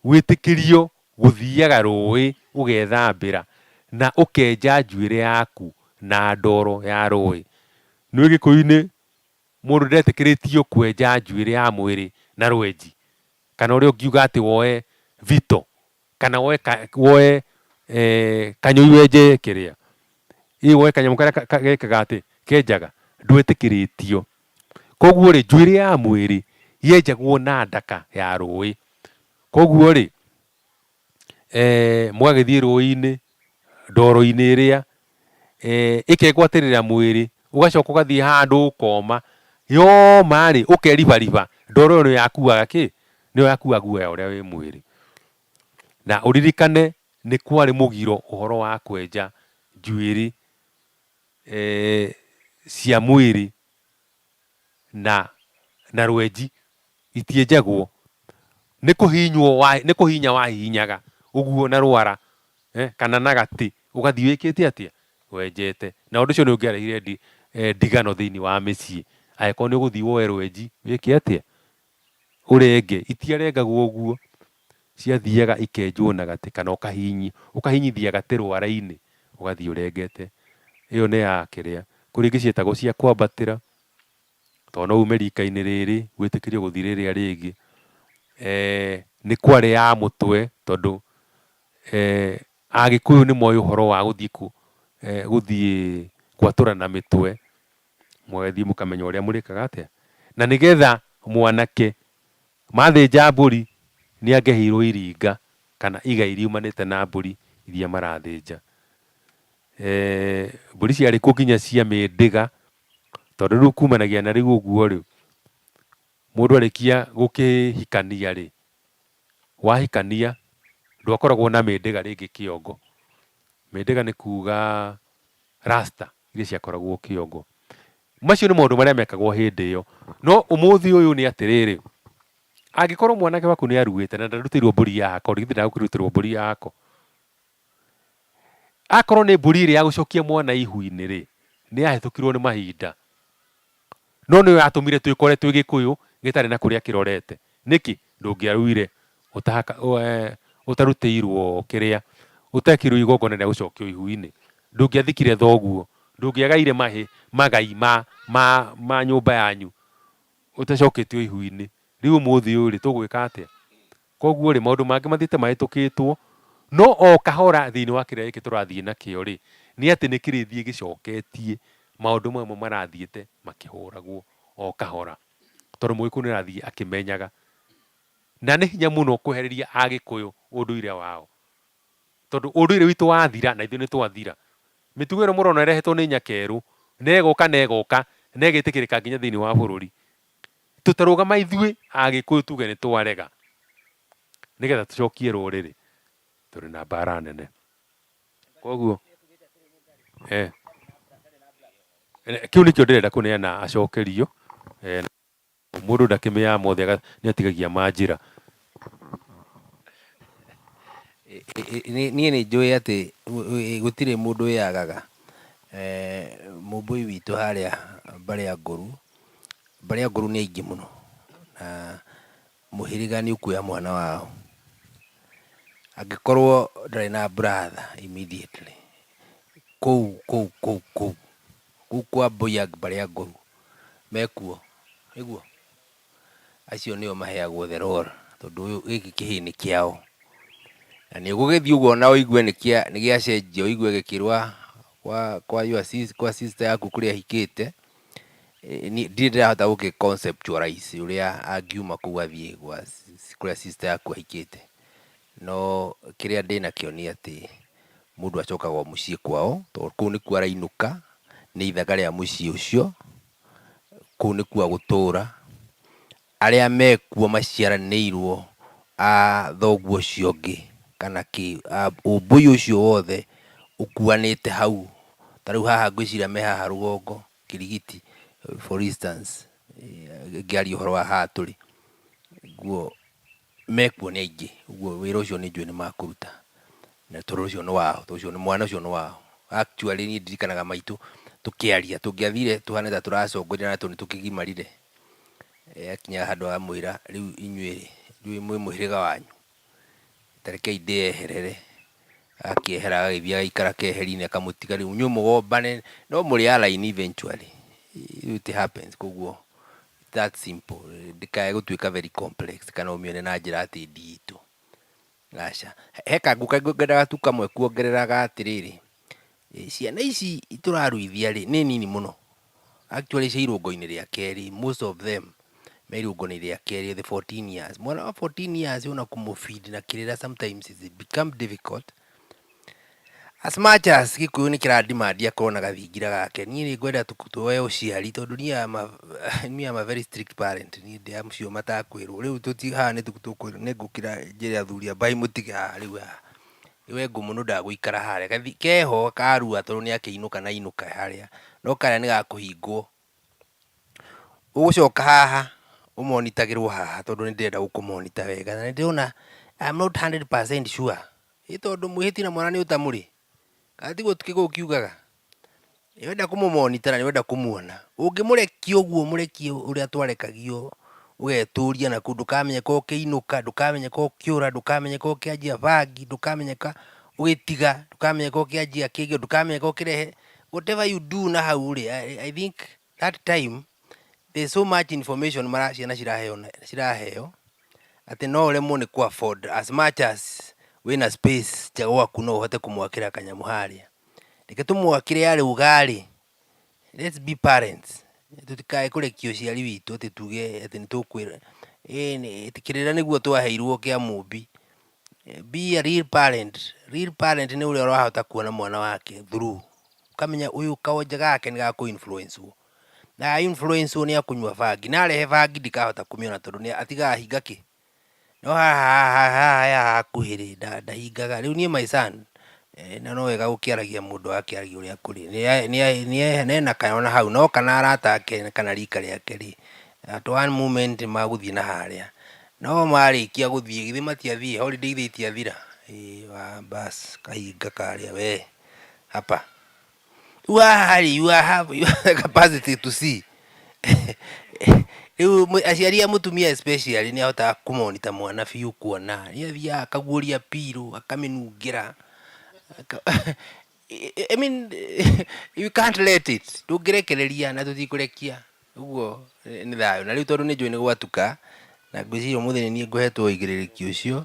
wĩtĩkĩrio gũthiaga rũĩ ũgethambĩra na ũkenja njuĩrĩ yaku na ndoro ya rũĩ. Nĩ Gĩkũyũ-inĩ mũndũ ndetĩkĩrĩtio kwenja njuĩrĩ ya mwĩrĩ na rwenji, kana ũrĩa ũngiuga atĩ woe vito, kana woe kanyũi wenje kĩrĩa, woe kanyamũ karĩa gekaga atĩ kenjaga, ndwĩtĩkĩrĩtio. Koguo rĩ, njuĩrĩ ya mwĩrĩ yenjagwo na ndaka ya rũĩ. Koguo rĩ, mũgagĩthiĩ rũĩ-inĩ, ndoro-inĩ ĩrĩa ĩkegwatĩrĩra mwĩrĩ, ũgacoka ũgathiĩ handũ ũkoma, yoma rĩ, ũkeribariba, ndoro ĩyo nĩyo yakuaga kĩ? Nĩyo yakuaga guoya ũrĩa wĩ mwĩrĩ. Na ũririkane nĩ kwarĩ mũgiro ũhoro wa kwenja njuĩrĩ cia mwĩrĩ na rwenji itienjagwo. Nĩ kũhinya wahihinyaga ũguo na rwara kana na gatĩ, ũgathiĩ wĩkĩte atĩa? Wenjete. Na ũndũ ũcio nĩ ũngĩarehire ndigano thĩinĩ wa mĩciĩ. Angĩkorwo nĩ ũgũthiĩ woe rwenji, wĩke atĩa? Ũrenge. Itiarengagwo ũguo, ciathiaga ikenjwo na gatĩ, kana ũkahinyithia gatĩ rwara-inĩ, ũgathiĩ ũrengete. Ĩyo nĩ ya kĩrĩa. Kũrĩ ingĩ ciĩtagwo cia kwambatĩra, tondũ no ume rika-inĩ rĩrĩ wĩtĩkĩrio gũthiĩ rĩrĩa rĩngĩ. Nĩ kwarĩ ya mũtwe, tondũ Agĩkũyũ nĩ moĩ ũhoro wa gũthiĩ gwatũra na mĩtwe, mũgathiĩ mũkamenya ũrĩa mũrĩkaga atĩa. Na nĩgetha mwanake mathĩnja mbũri nĩ angĩheirwo iringa kana igai riumanĩte na mbũri iria marathĩnja. Mbũri ciarĩ nginya cia mĩndĩga, tondũ rĩu kumanagia na rĩu ũguo rĩ, mũndũ arĩkia gũkĩhikania rĩ, wahikania ndwakoragwo na mĩndĩga rĩngĩ kĩongo. Mĩndĩga nĩ kuga rasta iria ciakoragwo kĩongo. Macio nĩ maũndũ marĩa mekagwo hĩndĩ ĩyo. No ũmũthĩ ũyũ nĩ atĩrĩrĩ, angĩkorwo mwanake waku nĩ aruĩte na ndarutĩirwo mbũri yako, githĩ ndagũkĩrutĩrwo mbũri yako? Akorwo nĩ mbũri ĩrĩa ya gũcokia mwana ihu-inĩ rĩ, nĩ yahĩtũkirwo nĩ mahinda. No nĩyo yatũmire twĩkore twĩ Gĩkũyũ gĩtarĩ na kũrĩa kĩrorete. Nĩkĩ? Ndũngĩaruire ũtarutĩirwo kĩrĩa, ũtekĩrwo igongona rĩa gũcokio ihu-inĩ. Ndũngĩathikire thoguo, ndũngĩagaire magai ma nyũmba yanyu ũtacokĩtio ihu-inĩ. Rĩu ũmũthĩ ũyũ rĩ, tũgwĩka atĩa? Koguo rĩ, maũndũ mangĩ mathiĩte mahĩtũkĩtwo, no o kahora thiini wa kiria giki turathie na kio ri ni ati ni kirithie gicoketie maundu mamwe marathiete makihuragwo o kahora tondu Mugiku ni arathie akimenyaga na ni hinya muno kuhereria Agikuyu unduire wao tondu unduire witu wathira na ithuĩ nĩ twathira. Mĩtugo ĩno mũrona ĩrehetwo nĩ nyakeru negoka negĩtĩkĩrĩka nginya thĩinĩ wa bũrũri. Tũtarũgama ithuĩ Agĩkũyũ tuge nĩ twarega nĩgetha tũcokie rũrĩrĩ, tũrĩ na mbara nene. Koguo kĩu nĩkĩo ndĩrenda kũneana acokerio, mũndũ ndakĩmĩoyaga mothe nĩ atigagia manjĩra. Niĩ nĩ njũĩ atĩ gũtirĩ mũndũ wĩyagaga. Mũmbũi witũ harĩa Mbarĩa Ngũru nĩ aingĩ mũno na mũhĩrĩga nĩ ũkuoya mwana wao. Angĩkorwo ndarĩ na brother immediately kũu kwa Mbarĩa Ngũru mekuo, nĩguo acio nĩo maheagwo the role tondũ gĩkĩ kĩhĩ nĩ kĩao. Na nĩ ũgũgĩthiĩ ũguo na ũigue nĩ gĩacenjia, ũigue gĩkĩrwa kwa sister yaku kũrĩa ahikĩte. Ndirĩ ndĩrahota gũkĩ conceptualize ũrĩa angiuma kũu athiĩ kũrĩa sister yaku ahikĩte. No kĩrĩa ndĩnakĩo nĩ atĩ mũndũ acokagwo mũciĩ kwao tondũ kũu nĩkuo arainũka, nĩ ithaga rĩa mũciĩ ũcio, kũu nĩkuo agũtũũra. Arĩa mekuo maciaranĩirwo a thoguo ũcio ũngĩ kana ũmbũi ũcio wothe ũkuanĩte hau. Ta rĩu haha ngwĩciria me haha rũgongo Kĩrigiti for instance, ngĩaria ũhoro wa haha tũrĩ, guo mekuo nĩ aingĩ. Ũguo wĩra ũcio nĩ njũĩ nĩ makũruta na tondũ ũcio nĩ wao, mwana ũcio nĩ wao. Actually niĩ ndirikanaga maitũ tũkĩaria, tũngĩathire tũhane ta tũracongoria na nĩ tũkĩgimarire. Akinya handũ amwĩra rĩu inyuĩ mwĩ mũhĩrĩga wanyu, tarekei ndĩeherere. Akĩehera agĩthiĩ agaikara keheri-inĩ akamũtiga. Rĩu inyuĩ mũgombane no mũrĩ a line eventually. It happens. Koguo that simple, ndikae gũtuĩka very complex kana ũmĩone na njĩra atĩ nditũ. Aca he kangu ngwendaga tu kamwe kuongereraga atĩrĩrĩ, ciana ici tũraruithia rĩ nĩ nini mũno. Actually cia irũngo-inĩ rĩa kerĩ, most of them me irũngo-inĩ rĩa kerĩ, the 14 years. Mwana wa 14 years ona kũmũfeed na kĩrĩra sometimes it become difficult. As much as Gĩkũyũ nĩ kĩrandimandia korwo na gathingira gake, niĩ nĩ ngwenda tuoe ũciari tondũ niĩ am a very strict parent. Niĩ ndĩ acio matakwĩrwo rĩu haha nĩ ngũkĩra njĩre athuri ambai mũtige haha rĩu haha. We ngũmũnũ ndagũikara harĩa keho karua tondũ nĩ akĩinũka na inũka harĩa, no karĩa nĩ gakũhingwo. Ũgũcoka haha ũmonitagĩrwo haha tondũ nĩ ndĩrenda gũkũmonita wega na nĩ ndĩrona I'm not 100% sure. Tondũ mwĩhĩti na mwana nĩ ũtamũrĩ. Atiguo tukĩgũkiugaga. Wenda kũmũmonita na wenda kũmuona. Ũngĩmũrekia ũguo mũrekie ũrĩa twarekagio ũgetũria na kũu ndũkamenyeka ũkĩinũka, ndũkamenyeka ũkĩũra, ndũkamenyeka ũkĩanjia bangi, ndũkamenyeka ũgĩtiga, ndũkamenyeka ũkĩanjia kĩngĩ, ndũkamenyeka ũkĩrehe whatever you do na hau rĩ. I think that time there's so much information ciana ciraheo atĩ no ũremwo nĩ kũ afford as much as wĩna space ja gwaku no ũhote kũmwakĩra kanyamũ harĩa. Reke tũmwakĩre arĩ ũgarĩ. Let's be parents. Tũtikae kũrekia ũciari witũ atĩ tuge atĩ nĩ tũkwĩra kĩrĩra nĩguo twaheirwo kĩa mũmbi. Be a real parent. Real parent nĩ ũrĩa ũrahota kuona mwana wake through. Ũkamenya ũyũ kaonja gake nĩ gakũ influence wo. Na influence wo nĩ akũnyua bangi. Na arehe bangi ndikahota kũmĩona tondũ nĩ atigaga hinga kĩ. No haha hakuhĩrĩ ndahingaga. Rĩu niĩ my son na no wega gũkĩaragia mũndũ akĩaragia ũrĩa kũrĩ. Nena kayona hau no kana arata ake kana rika rĩake rĩ. At one moment magũthiĩ na harĩa. No marĩkia gũthiĩ githĩ matiathiĩ holiday ithe itiathira. Bas kahinga karĩa we hapa. You have the capacity to see. Aciari a mũtumia especially nĩ ahotaga kũmonita mwana biũ kuona. Nĩ athiaga akaguũria pirũ akamĩnungĩra. I mean you can't let it. Ndũngĩrekereria na tũtikũrekia. Ũguo nĩ thayũ. Na rĩu tondũ nĩ njũĩ nĩ gwatuka na ngwĩciria ũmũthĩ nĩ niĩ ngũhetwo ũigĩrĩrĩki ũcio.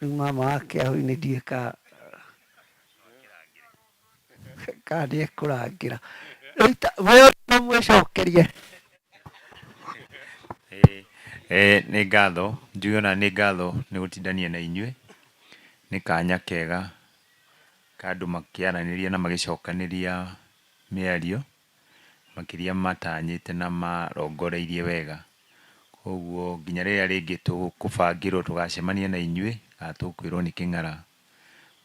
rĩu mama wake hau nĩ ndiĩ ka nĩ ekũrangĩra we mwĩcokerie. Nĩ ngatho njuge ona nĩ ngatho nĩ gũtindania na inyuĩ, nĩ kanya kega ka andũ makĩaranĩria na magĩcokanĩria mĩario makĩria matanyĩte na marongoreirie wega. Koguo nginya rĩrĩa rĩngĩ tũkũbangĩrwo tũgacemania na inyuĩ kana tũkwĩrwo nĩ Kĩng'ara,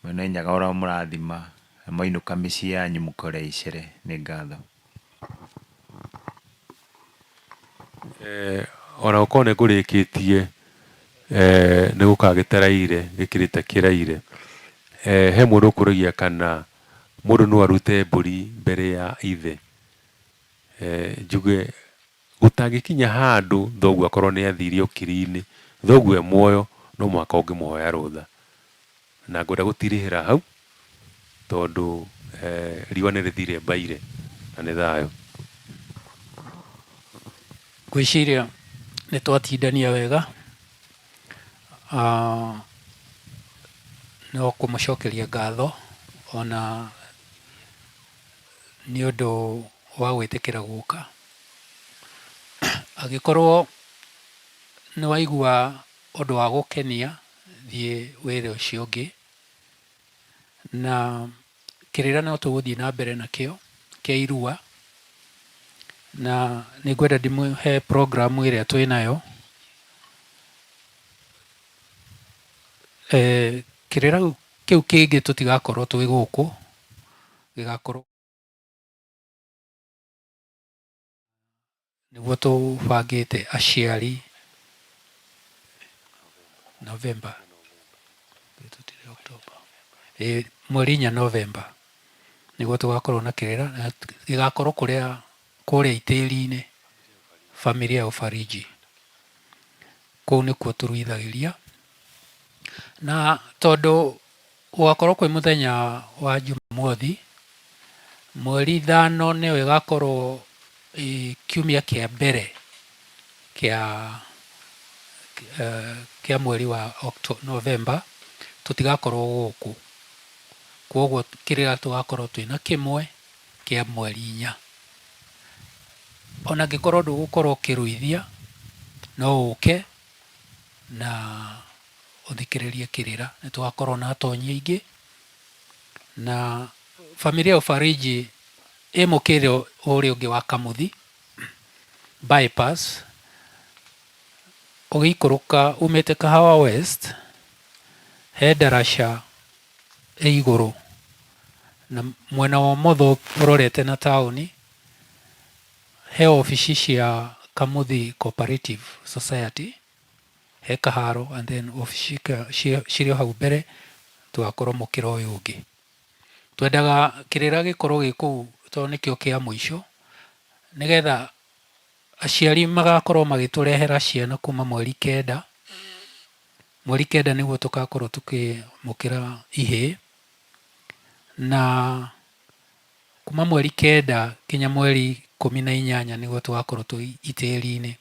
mwene Nyaga ũrĩa mũrathima mainũka mĩciĩ yanyu mũkore icere. Nĩ ngatho. Ona gũkorwo nĩ ngũrĩkĩtie nĩ gũkagĩtereire gĩkĩrĩte kĩraire, he mũndũ ũkũragia kana mũndũ no arute mbũri mbere ya ithe. Njuge gũtangĩkinya handũ thoguo akorwo nĩ athire ũkiri-inĩ, thoguo e muoyo no mũhaka ũngĩmũhoya rũtha, na ngwenda gũtirĩhĩra hau tondũ riũa nĩ rĩthire mbaire na nĩ thayũ. Ngwĩciria nĩ twatindania wega, no kũmũcokeria ngatho ona nĩ ũndũ wa gwĩtĩkĩra gũka. Angĩkorwo nĩ waigua ũndũ wa gũkenia, thiĩ wĩre ũcio ũngĩ, na kĩrĩra no tũgũthiĩ na mbere nakĩo kĩa irua, na nĩ ngwenda ndĩmũhe program ĩrĩa twĩnayo. Kĩrĩra kĩu kĩngĩ tũtigakorwo twĩ gũkũ, gĩgakorwo nĩguo tũbangĩte aciari November, mweri 4 November nĩguo tũgakorwo na kĩrĩra, na gĩgakorwo kũrĩa itĩri-inĩ family ya Ũbariji. Kũu nĩkuo tũruithagĩria, na tondũ gũgakorwo kwĩ mũthenya wa Jumamothi, mweri 5 nĩyo ĩgakorwo kiumia kĩa mbere kĩa mweri wa November, tũtigakorwo gũkũ. Koguo kĩrĩra tũgakorwo twĩna kĩmwe kĩa mweri 4. Ona ngĩkorwo ndũgũkorwo ũkĩruithia, no ũke na ũthikĩrĩrie kĩrĩra. Nĩ tũgakorwo na atonyi aingĩ, na family ya Ũbariji ĩ mũkĩrĩre ũrĩa ũngĩ wa Kamuthi bypass, ũgĩikũrũka umĩte Kahawa West, he ndaraca ĩ igũrũ, na mwena wa ũmotho ũrorete na taũni he obici cia Kamuthi Cooperative Society, he kaharo, and then obici cirĩ hau mbere, tũgakorwo mũkĩra ũyũ ũngĩ. Twendaga kĩrĩra gĩkorwo gĩ kũu tondũ nĩkĩo kĩa mũico, nĩgetha aciari magakorwo magĩtũrehera ciana kuma mweri 9. Mweri 9 nĩguo tũgakorwo tũkĩmũkĩra ihĩ, na kuma mweri 9 kinya mweri 18 nĩguo tũgakorwo twĩ itĩri-inĩ.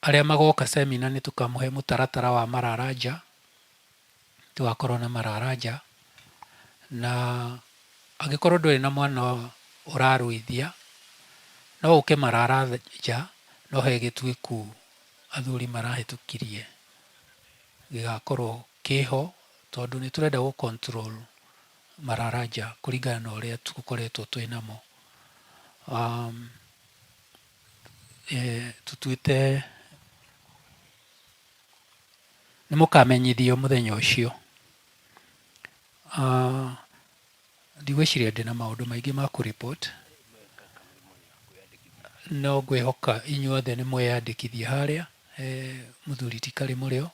Arĩa magoka seminar nĩ tũkamũhe mũtaratara wa mararanja, tũgakorwo na mararanja, na angĩkorwo ndũrĩ na mwana ũraruithia, no ũke mararanja, no he gĩtuĩku athuri marahĩtũkirie gĩgakorwo kĩho, tondũ nĩ tũrenda gũ control mararanja kũringana na ũrĩa tũkoretwo twĩnamo. Tũtuĩte nĩ mũkamenyithio mũthenya ũcio. Ndigwĩciria ndĩna maũndũ maingĩ ma kũ-report, no ngwĩhoka inyuothe nĩ mweyandĩkithia harĩa, mũthuri ti Karĩ mũrĩo.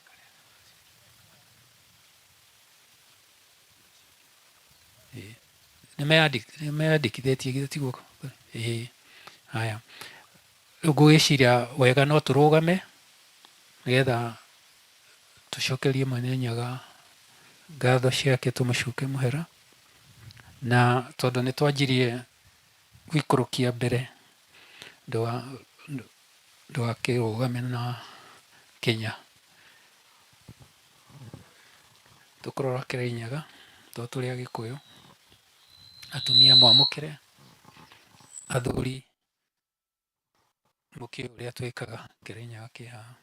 Nĩmeyandĩkithĩtie githĩ tiguo? Haya, ngwĩciria wega no tũrũgame nĩgetha tũcokerie Mwene Nyaga ngatho ciake, tũmũcuke mũhera, na tondũ nĩ twanjirie gwĩikũrũkia mbere, ndũgakĩrũgame na Kenya. Tũkũrora Kĩrĩnyaga tondũ tũrĩ Agĩkũyũ, atumia mwamũkĩre, athuri mũkĩe ũrĩa twĩkaga Kĩrĩnyaga kĩ haha.